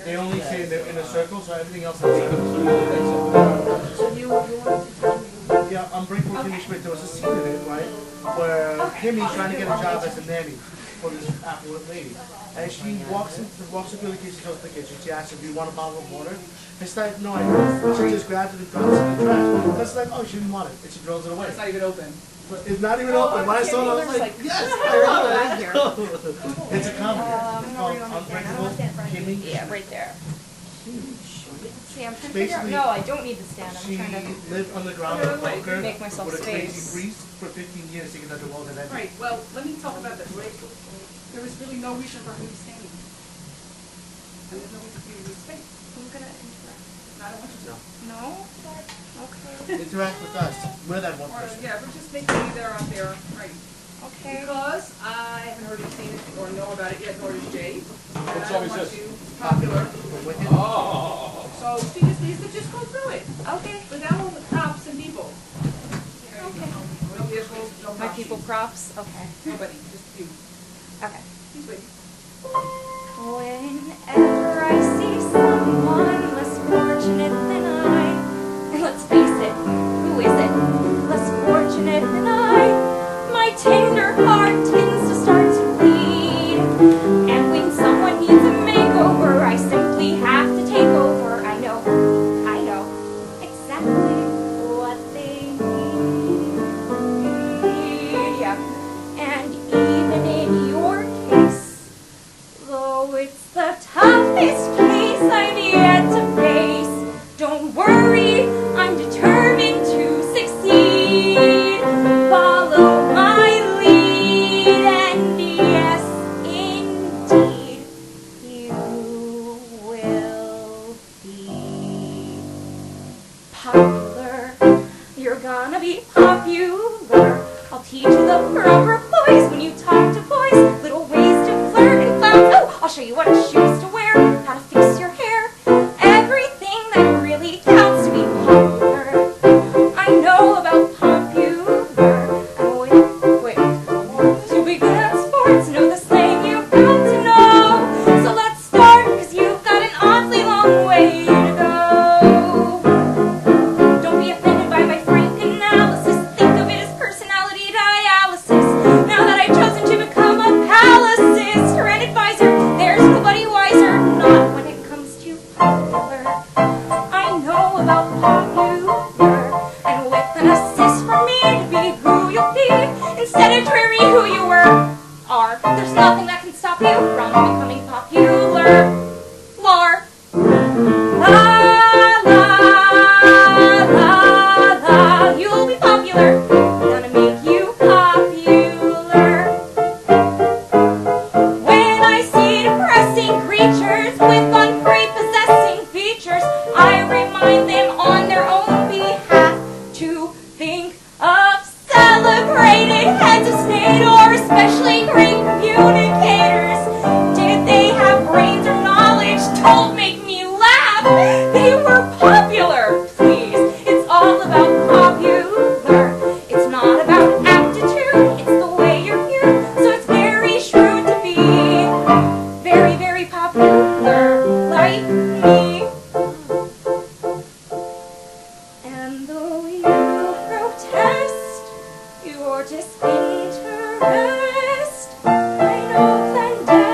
They only say they're in a circle, so everything else They is completely think so. So you want to tell me? Yeah, I'm Breakfast with Kimmy Schmidt. There was a scene in it, right, where Kimmy's trying to get a job as a nanny for this affluent lady. And she walks into the kitchen, goes to the kitchen. She asks her, "Do you want a bottle of water?" It's like, "No, I don't." She just grabs it and throws it in the trash. That's like, "Oh, she didn't want it," and she throws it away. It's not even open. But it's not even open. When I saw it, I was like, "Yes, I love it." It's a comedy. It's called Unbreakable Kimmy. yeah, right there. See, I'm trying to figure out. Basically, No, I don't need the stand. I'm She trying to. lived underground in a bunker Make myself with a crazy space. priest for 15 years thinking that the world had ended. Right, well, let me talk about this. There was really no reason for her to be standing. And there's no reason for you to be space. I'm gonna interact. I don't want you to. No? Okay. Interact with us. We're that one Or, person. yeah, we're just making you there out there, right? Okay. Because I haven't heard you seen it or know about it yet, nor does Jay. And I song don't is want this? you popular. Oh. So she just needs to just go through it. Okay. Without all the props and people. Okay. No vehicles, no My props. people props. Okay. Nobody, just you. Okay. He's waiting. Whenever I see it? Who is it? Less fortunate than I. My tender heart tends to start to bleed. And when someone needs a makeover, I simply have to take over. I know exactly what they need. Yeah. And even in your case, though it's the toughest case I've yet to face, don't worry, I'm determined to succeed. Follow my lead, and yes, indeed, you will be popular. You're gonna be popular. I'll teach you the proper poise when you talk to boys. Little ways to flirt and flounce. Oh, I'll show you what shoes to wear, how to fix your hair. Everything that really counts to be popular. I know about popular. Wait. To be good at sports, know the slang you've got to know. So let's start, 'cause you've got an awfully long way to go. Don't be offended by my frank analysis. Think of it as personality dialysis. Now that I've chosen to become a palaceist or an advisor, there's nobody wiser. Not when it comes to popular. I know about popular. And with an assist from me to be who you'll be, instead of dreary who you were, are. There's nothing that can stop you from becoming popular. Lar. La la la la, you'll be popular. Gonna make you popular. When I see depressing creatures with unprepossessing features, I remind them on their own behalf to think of celebrated heads of state or especially great communicators. Did they have brains or knowledge? Don't make me laugh. They were popular, please. It's all about popular. It's not about aptitude. It's the way you're viewed. So it's very shrewd to be very, very popular, like me. And though you protest your disinterest, I know clandestinely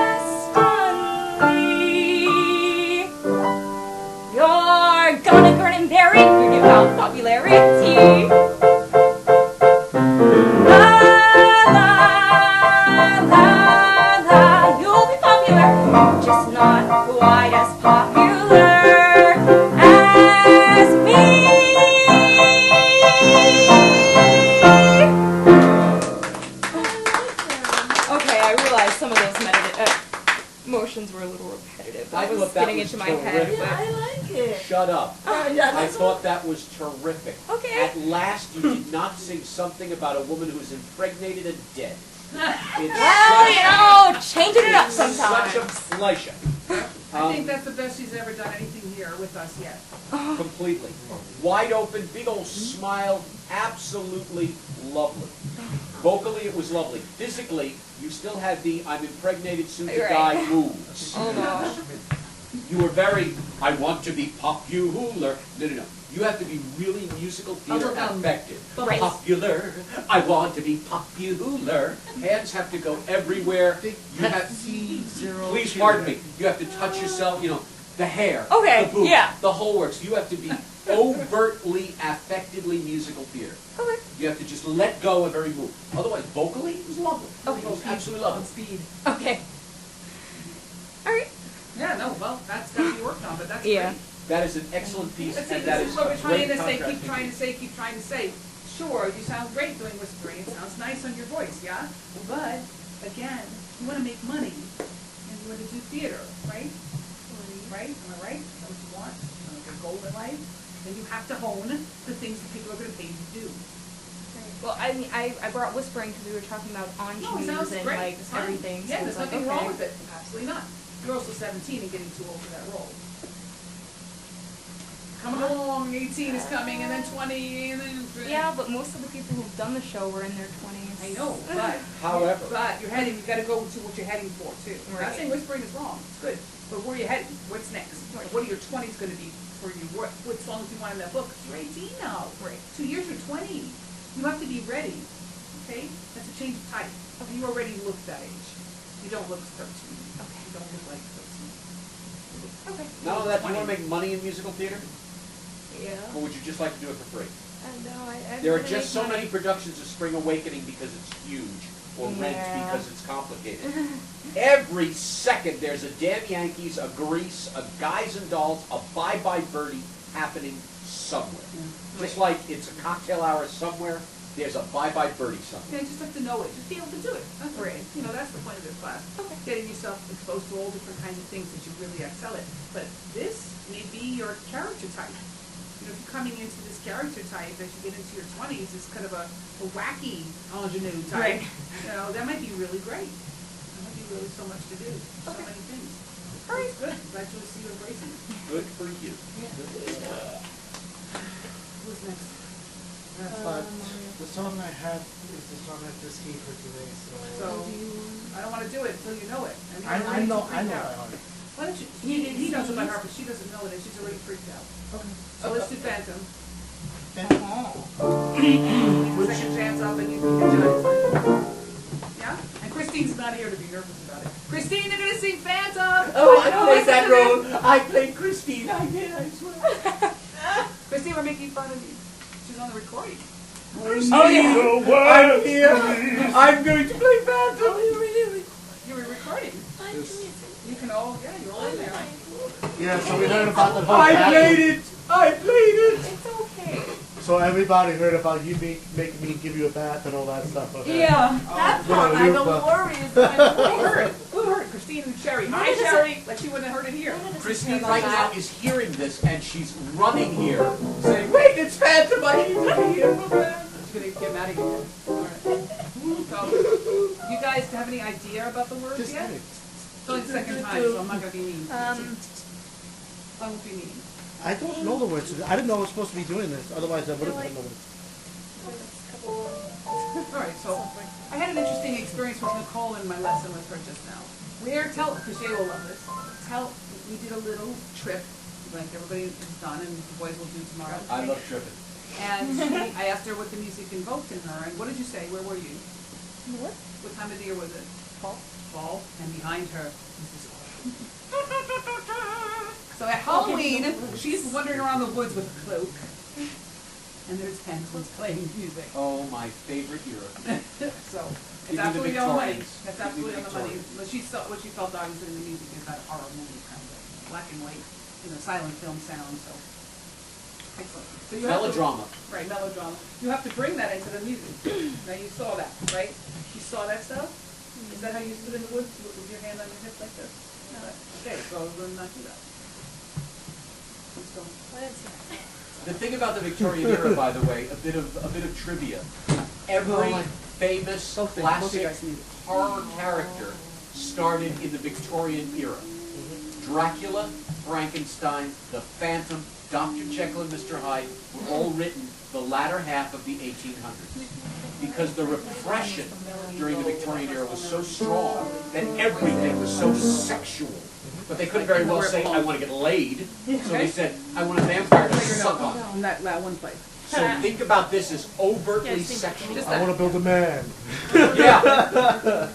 you're gonna grin and bear it. You give out popularity. La la la la, you'll be popular, just not quite as popular as me. Okay, I realized some of those motions were a little repetitive. I That was thought that getting was into my head. terrific. But like it. Shut up. Yeah, I that's thought that was terrific. Okay. At last, you did not sing something about a woman who's impregnated and dead. It's well, you know, changing it up it's sometimes. such a pleasure. I think that's the best she's ever done anything here with us yet. Completely. Wide open, big old smile, absolutely lovely. Vocally, it was lovely. Physically, you still had the I'm impregnated, soon to Right. die moves. Oh no. You were very, I want to be popular. No. You have to be really musical theater affected. Right. Popular. I want to be popular. Hands have to go everywhere. You have, please pardon me. You have to touch yourself, you know, the hair, Okay, the boobs, yeah. the whole works. You have to be overtly, affectedly musical theater. Okay. You have to just let go of every move. Otherwise, vocally, it was lovely. Okay. It was absolutely lovely. Speed. Okay. All right. Yeah, no, well, that's got to be worked on, but that's Yeah. great. That is an excellent piece, But see, and that this is is what a we're trying great to say, contrast. keep trying to say, keep trying to say. Sure, you sound great doing whispering, it sounds nice on your voice, yeah? But, again, you want to make money, and you want to do theater, right? Right? Am I right? Is that what you want? You want your goal in life? Then you have to hone the things that people are going to pay you to do. Well, I mean, I brought whispering because we were talking about No, it ingenues sounds and great. like It's fine. everything. Yeah, so there's it's like, nothing okay. wrong with it. Absolutely not. You're also 17 and getting too old for that role. Coming along, 18 is coming, and then 20, and then... Yeah, but most of the people who've done the show were in their 20s. I know, but... However, But you're heading, you gotta go to what you're heading for, too. I'm not Right. saying whispering is wrong, it's good, but where are you heading? What's next? What are your 20s gonna be for you, what songs you want in that book. You're 18 now. Right. 2 years you're 20. You have to be ready. Okay? That's a change of type. You already look that age. You don't look 13. Okay. You don't look like 13. Okay. Not only that, do you want to make money in musical theater? Yeah. Or would you just like to do it for free? I There are really just so like many productions of Spring Awakening because it's huge, or Rent Yeah. because it's complicated. Every second there's a Damn Yankees, a Grease, a Guys and Dolls, a Bye Bye Birdie happening somewhere. Just like it's a cocktail hour somewhere, there's a Bye Bye Birdie somewhere. Yeah, you just have to know it. Just be able to do it. That's Right. You know, that's the point of this class. Okay. Getting yourself exposed to all different kinds of things that you really excel at. But this may be your character type. You know, if you're coming into this character type as you get into your 20s, it's kind of a wacky ingenue type. Right. You know, that might be really great. There might be really so much to do. So Okay. many things. All right. It's good. I'm glad to see you embracing it. Good for you. Who's next? But the song I have is the song I just gave her today, So, I don't want to do it until you know it. mean, I you're already know too by freaked out. heart. Why don't you, he knows it by heart, but she doesn't know it, and she's already freaked out. Okay. So let's do Phantom. Which- Second chance up, and you can judge. Yeah? And Christine's not here to be nervous about it. Christine, they're gonna sing Phantom! Oh, I know, played listen that to this. role. I played Christine. I did, I swear. Christine, we're making fun of you. She's on the recording. Oh, yeah. I'm here. I'm going to play Phantom. You were recording. You can all, yeah, you're all in there. Yeah, so we heard about the whole I battle. played it. I played it. It's okay. So everybody heard about you making me give you a bath and all that stuff. Okay? Yeah. That No, part, I you- don't but- worry. Who heard? Who heard? Christine and Sherry. Hi, Sherry. Like she wouldn't have heard it here. Christine right now is hearing this, and she's running here, saying, "Wait, it's Phantom. I need to be here for that." She's gonna get mad again. All right. So, you guys have any idea about the words Just yet? kidding. It's only the second time, so I'm not gonna be mean. I won't be mean. I don't know the words. I didn't know I was supposed to be doing this. Otherwise, I would have known it. All right, so I had an interesting experience with Nicole in my lesson with her just now. Because Jay will love this. We did a little trip, like everybody has done, and the boys will do tomorrow. I love tripping. And I asked her what the music invoked in her, and what did you say? Where were you? What time of the year was it? Fall. Fall, and behind her was this So at Halloween, she's wandering around the woods with a cloak, and there's phantoms playing music. Oh, my favorite era. So Give me it's the absolutely on the money. Victorians. That's Give me absolutely the on the money. Victorians. But she saw what she felt obviously in the music is that horror movie kind of thing, black and white, silent film sound. So excellent. So you have to- Melodrama. Right, melodrama. You have to bring that into the music. Now you saw that, right? You saw that stuff? Is that how you stood in the woods with your hand on your hip like this? Okay, so we'll not do that. Let's go. The thing about the Victorian era, by the way, a bit of trivia. Every famous Both you classic guys need it. horror character started in the Victorian era. Dracula, Frankenstein, the Phantom, Dr. Jekyll and Mr. Hyde were all written the latter half of the 1800s. Because the repression during the Victorian era was so strong that everything was so sexual. But they couldn't very well say, I want to get laid. So they said, I want a vampire to suck on. In that one place. So think about this as overtly sexual. Just I want to build a man. Yeah.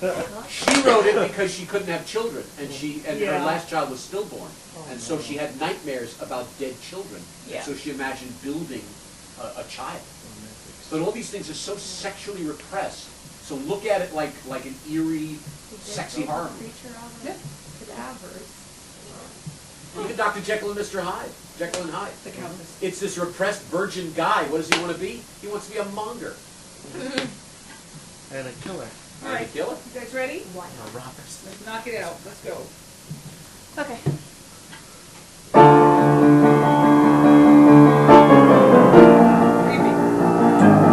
She wrote it because she couldn't have children, and her last child was stillborn, and so she had nightmares about dead children. Yeah. So she imagined building a child. But all these things are so sexually repressed. So look at it like an eerie, sexy horror movie. Yeah. Cadavers. Even Dr. Jekyll and Mr. Hyde, Jekyll and Hyde. The Countess. It's this repressed virgin guy. What does he want to be? He wants to be a monger. And a killer. All right, And a killer. you guys ready? A robbers. Let's knock it out. Let's go. Okay. Creepy.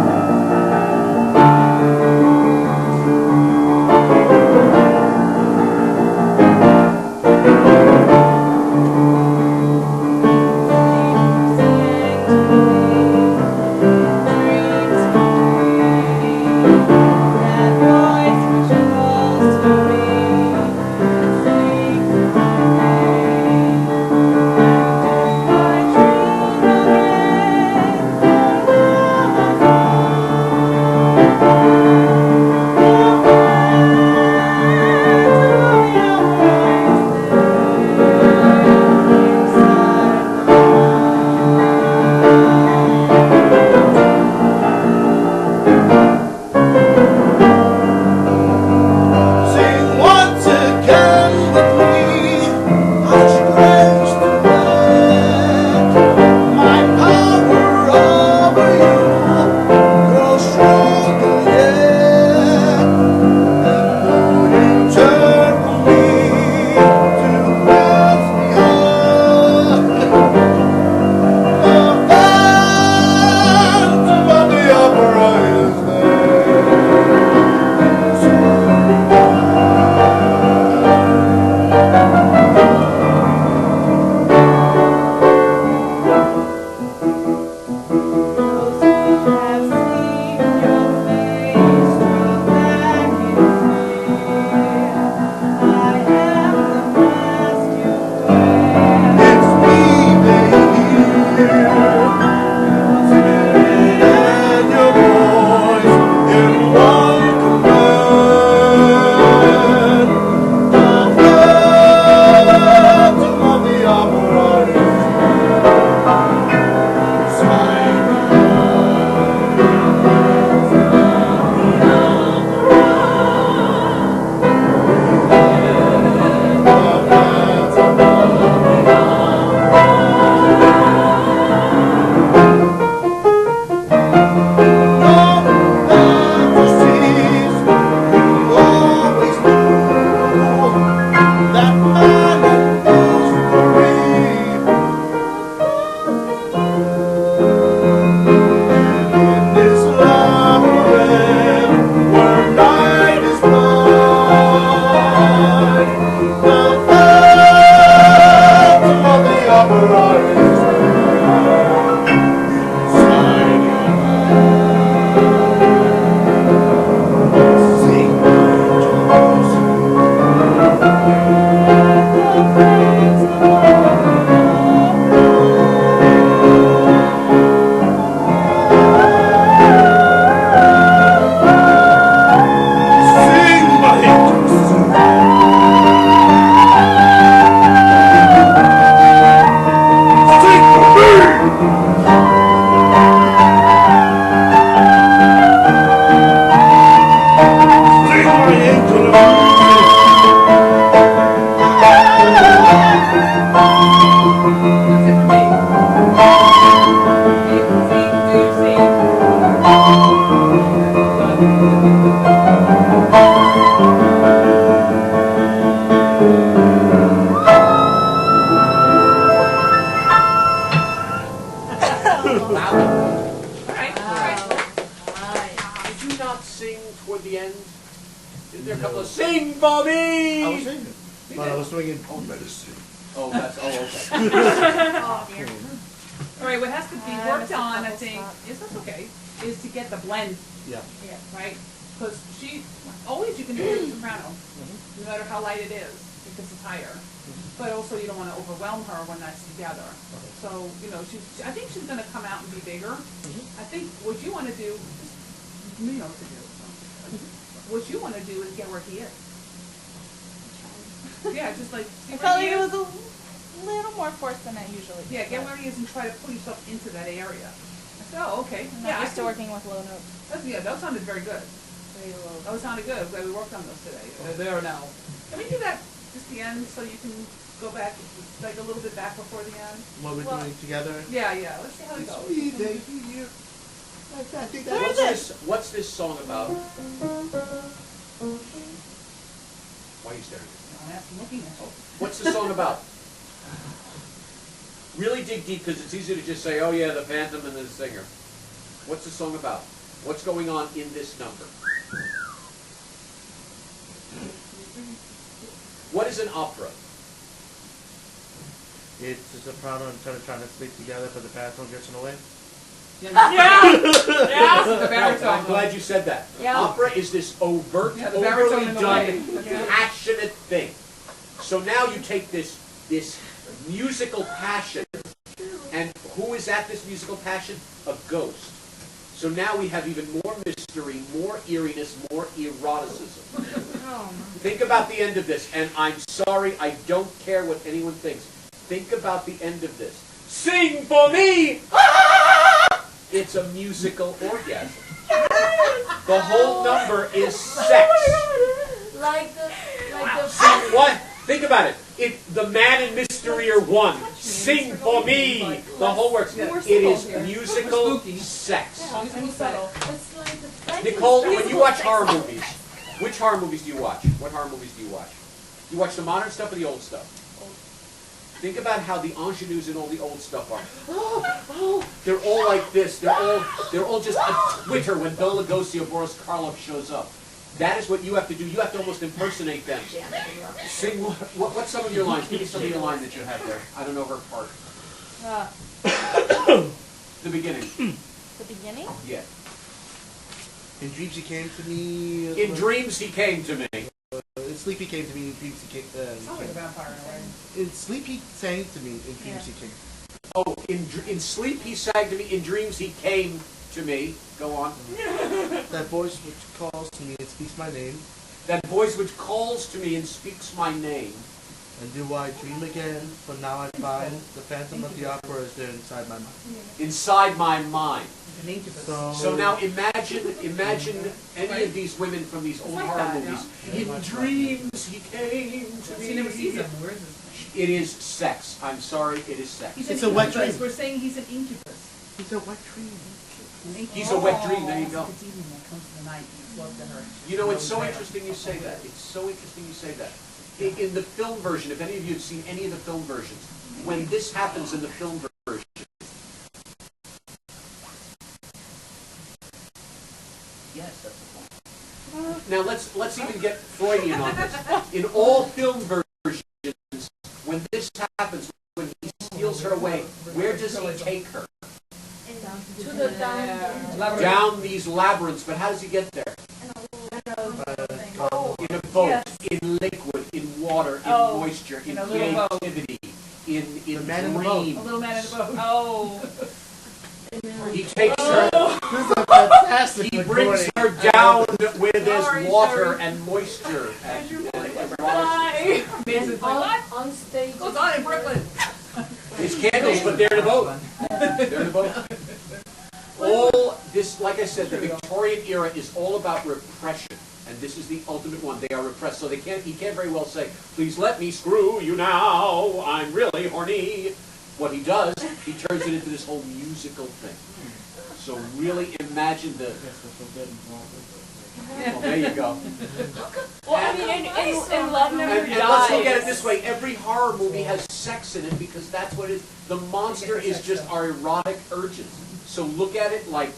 That voice which calls to me, sings to me. toward the end? Is there a couple of sing for me? I was singing, but I was swinging. Oh, that's, oh, okay. All right, what has to be I worked missed a on, I couple think, spots. is that's okay, is to get the blend, Yeah. right? Because always you can do a soprano, no matter how light it is, because it's higher. But also you don't want to overwhelm her when that's together. So, you know, I think she's gonna come out and be bigger. I think what you want to do, you know what to do. What you want to do is get where he is. Yeah, just like, see I where felt he like it is? was a little more forced than I usually do. Yeah, get where he is and try to pull yourself into that area. I said, oh, okay. I'm Yeah, not used to think- working with low notes. That sounded very good. Very low. That sounded good. Glad we worked on those today. They're there now. Can we do that just the end so you can go back, like a little bit back before the end? What we're doing together. Yeah, yeah. Let's see how it goes. Sweet baby, you. I think that Where is it? What's this song about? Why are you staring at me? I'm looking at you. What's the song about? Really dig deep, because it's easy to just say, oh yeah, the Phantom and the singer. What's the song about? What's going on in this number? What is an opera? It's a soprano and tenor trying to sleep together, but the baritone gets in the way. Yeah! Yeah! The I'm baritone. glad you said that. Yeah. Opera is this overt, Yeah, the baritone overly in the done, way. Yeah. passionate thing. So now you take this musical passion, and who is at this musical passion? A ghost. So now we have even more mystery, more eeriness, more eroticism. Think about the end of this, and I'm sorry, I don't care what anyone thinks. Think about the end of this. Sing for me! It's a musical orgasm. The whole number is sex. Like the What? Think about it. If the man and mystery are one, sing for me. The whole works. It is musical sex. And subtle. It's like the Nicole, when you watch horror movies, which horror movies do you watch? What horror movies do you watch? You watch the modern stuff or the old stuff? Think about how the ingenues in all the old stuff are. They're all like this. They're all just a twitter when Bela Lugosi or Boris Karloff shows up. That is what you have to do. You have to almost impersonate them. Sing. What's some of your lines? Give me some of your lines that you have there. I don't know her part. The beginning. The beginning? Yeah. In dreams he came to me. In dreams he came to me. In sleep he came to me. In dreams he came. Sounds like a vampire in a way. In sleep he sang to me. In dreams he came. Oh, in sleep he sang to me. In dreams he came to me. Go on. That voice which calls to me and speaks my name. That voice which calls to me and speaks my name. And do I dream again? For now I find the Phantom of the Opera is there inside my mind. Inside my mind. An incubus. So now imagine any of these women from these old like horror that, movies. yeah. In dreams he came to me. She never sees him. Where is this? It is sex. I'm sorry, it is sex. He's It's an a wet incubus. dream. We're saying he's an incubus. He's a wet dream. An incubus. He's a wet dream, there you go. It's evening when it comes to the night. He's loved to her. You know, it's so interesting you say that. It's so interesting you say that. In the film version, if any of you have seen any of the film versions, when this happens in the film version, yes, that's the point. Now let's even get Freudian on this. In all film versions, when this happens, when he steals her away, where does he take her? to the down. Down these labyrinths, but how does he get there? In a boat, in liquid, in water, in moisture, in in a little boat. creativity, in The man in the boat. dream. A little man in a boat. Oh. He takes her, This is a fantastic he brings her down where there's water and moisture. Bye. Amazing. What? On stage. Goes on in Brooklyn. It's candles, but they're in a boat. They're in a boat. All this, like I said, the Victorian era is all about repression. And this is the ultimate one. They are repressed. So he can't very well say, please let me screw you now. I'm really horny. What he does, he turns it into this whole musical thing. So really imagine the... Well, there you go. Well, I mean, in Love Never And let's look at it Dies. this way. Every horror movie has sex in it because that's what it is. The monster is just our erotic urges. So look at it like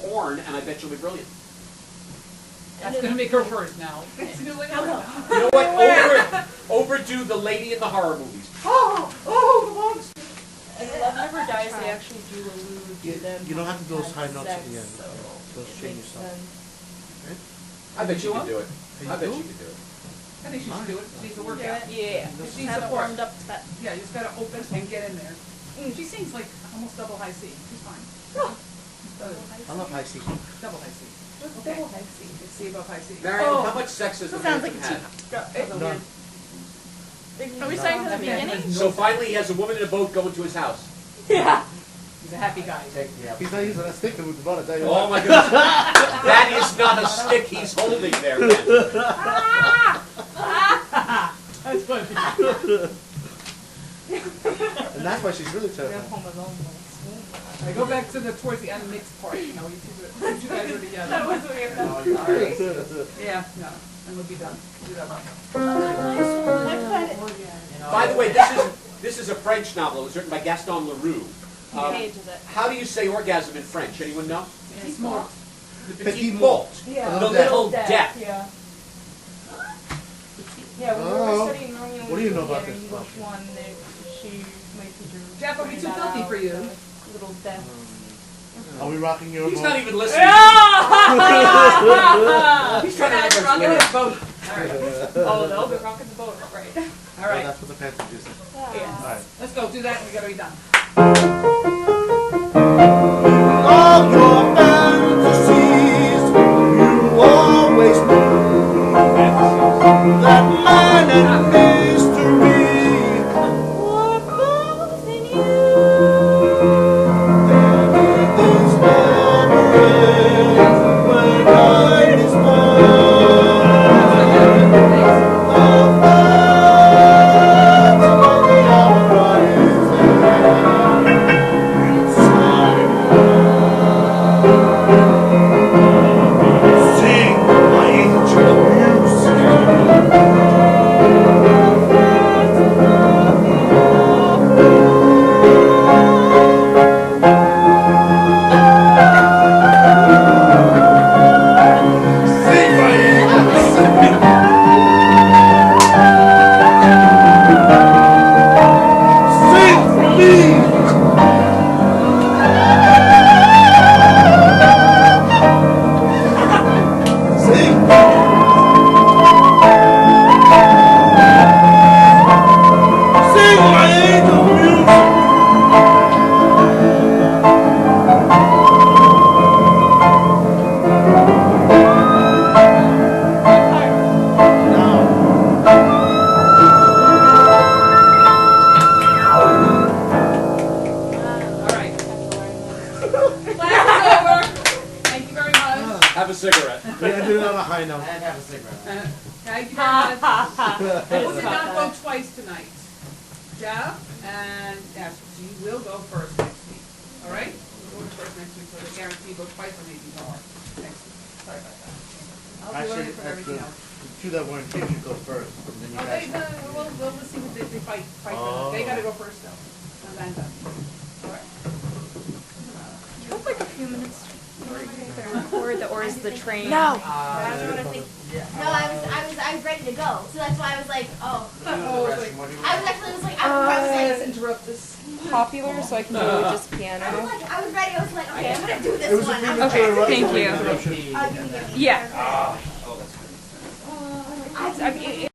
porn, and I bet you'll be brilliant. That's gonna make her first now. It's gonna be like, oh, You know what? Overdo the lady in the horror movies. Oh, the monster. And Love Never Dies, they actually do allude to them. You don't have to do those high having notes at sex, the end. so Those it change makes yourself. sense. I bet you could do it. Can I you bet do you it? could do it. I think she should do it. She needs to work out. Yeah. She needs Haven't to work. warmed up to that. Yeah, you just gotta open and get in there. She sings like almost double high C. She's fine. I love high C. Double high C. What's Okay. double high C? It's C above high C. Marion, Oh. how much sex has the Sounds man like had? None. Are we starting from the beginning? So finally, he has a woman in a boat going to his house. Yeah. He's a happy guy. He's not using that stick to move the ball, I tell you Oh what. my goodness. That is not a stick he's holding there, man. That's funny. And that's why she's really We terrible. have Home Alone. I go back to the towards the end mixed part. You know, you guys are together. That was weird. Yeah, no, and we'll be done. Do that one. By the way, this is a French novel. It was written by Gaston Leroux. What page is it? How do you say orgasm in French? Anyone know? It's small. The Petit mort. Yeah. The little death. Yeah. Yeah, when we Oh. were studying Romeo and What do you know about Juliet, this English book? one, my teacher Jeff, are we pointed too that filthy out, for you? the Little death. Are we rocking your He's boat? not even listening. He's trying to remember his Rocking lyrics. his boat. All right. Oh, they'll be rocking the boat, right? All Oh, right. that's what the pants are juicing. Yeah. Alright. Let's go do that and we gotta be done. All your fantasies, you always knew that man and mystery were both in you. Anything's never ends when night is mine. The facts when the hour is sing my angel music. Sing my angel sing for me. Sing. Sing my angel music. All right. Class is over. Thank you very much. Have a cigarette. We ended it on a high note. And have a cigarette. Thank you very much. And we did not go twice tonight. Jeff and Ashley, so you will go first next week. All right? You'll go first next week, so the guarantee you go twice or maybe more next week. Sorry about that. I'll be Actually, learning from that's everything the else. two that weren't here should go first. And then you Okay, guys. we'll see what they fight for. Oh. They gotta go first though. Amanda. All right. Do you have like a few minutes before you get there or is the train? No. That's what I'm thinking. No, I was ready to go. So that's why I was like, oh. Oh, it's like, I was actually like, interrupt this. Popular, so I can do it with just piano. I was ready. I was like, okay, I'm gonna do It this was a one. premature Okay, thank you. interruption. Give me. Yeah. Oh, that's good. I mean,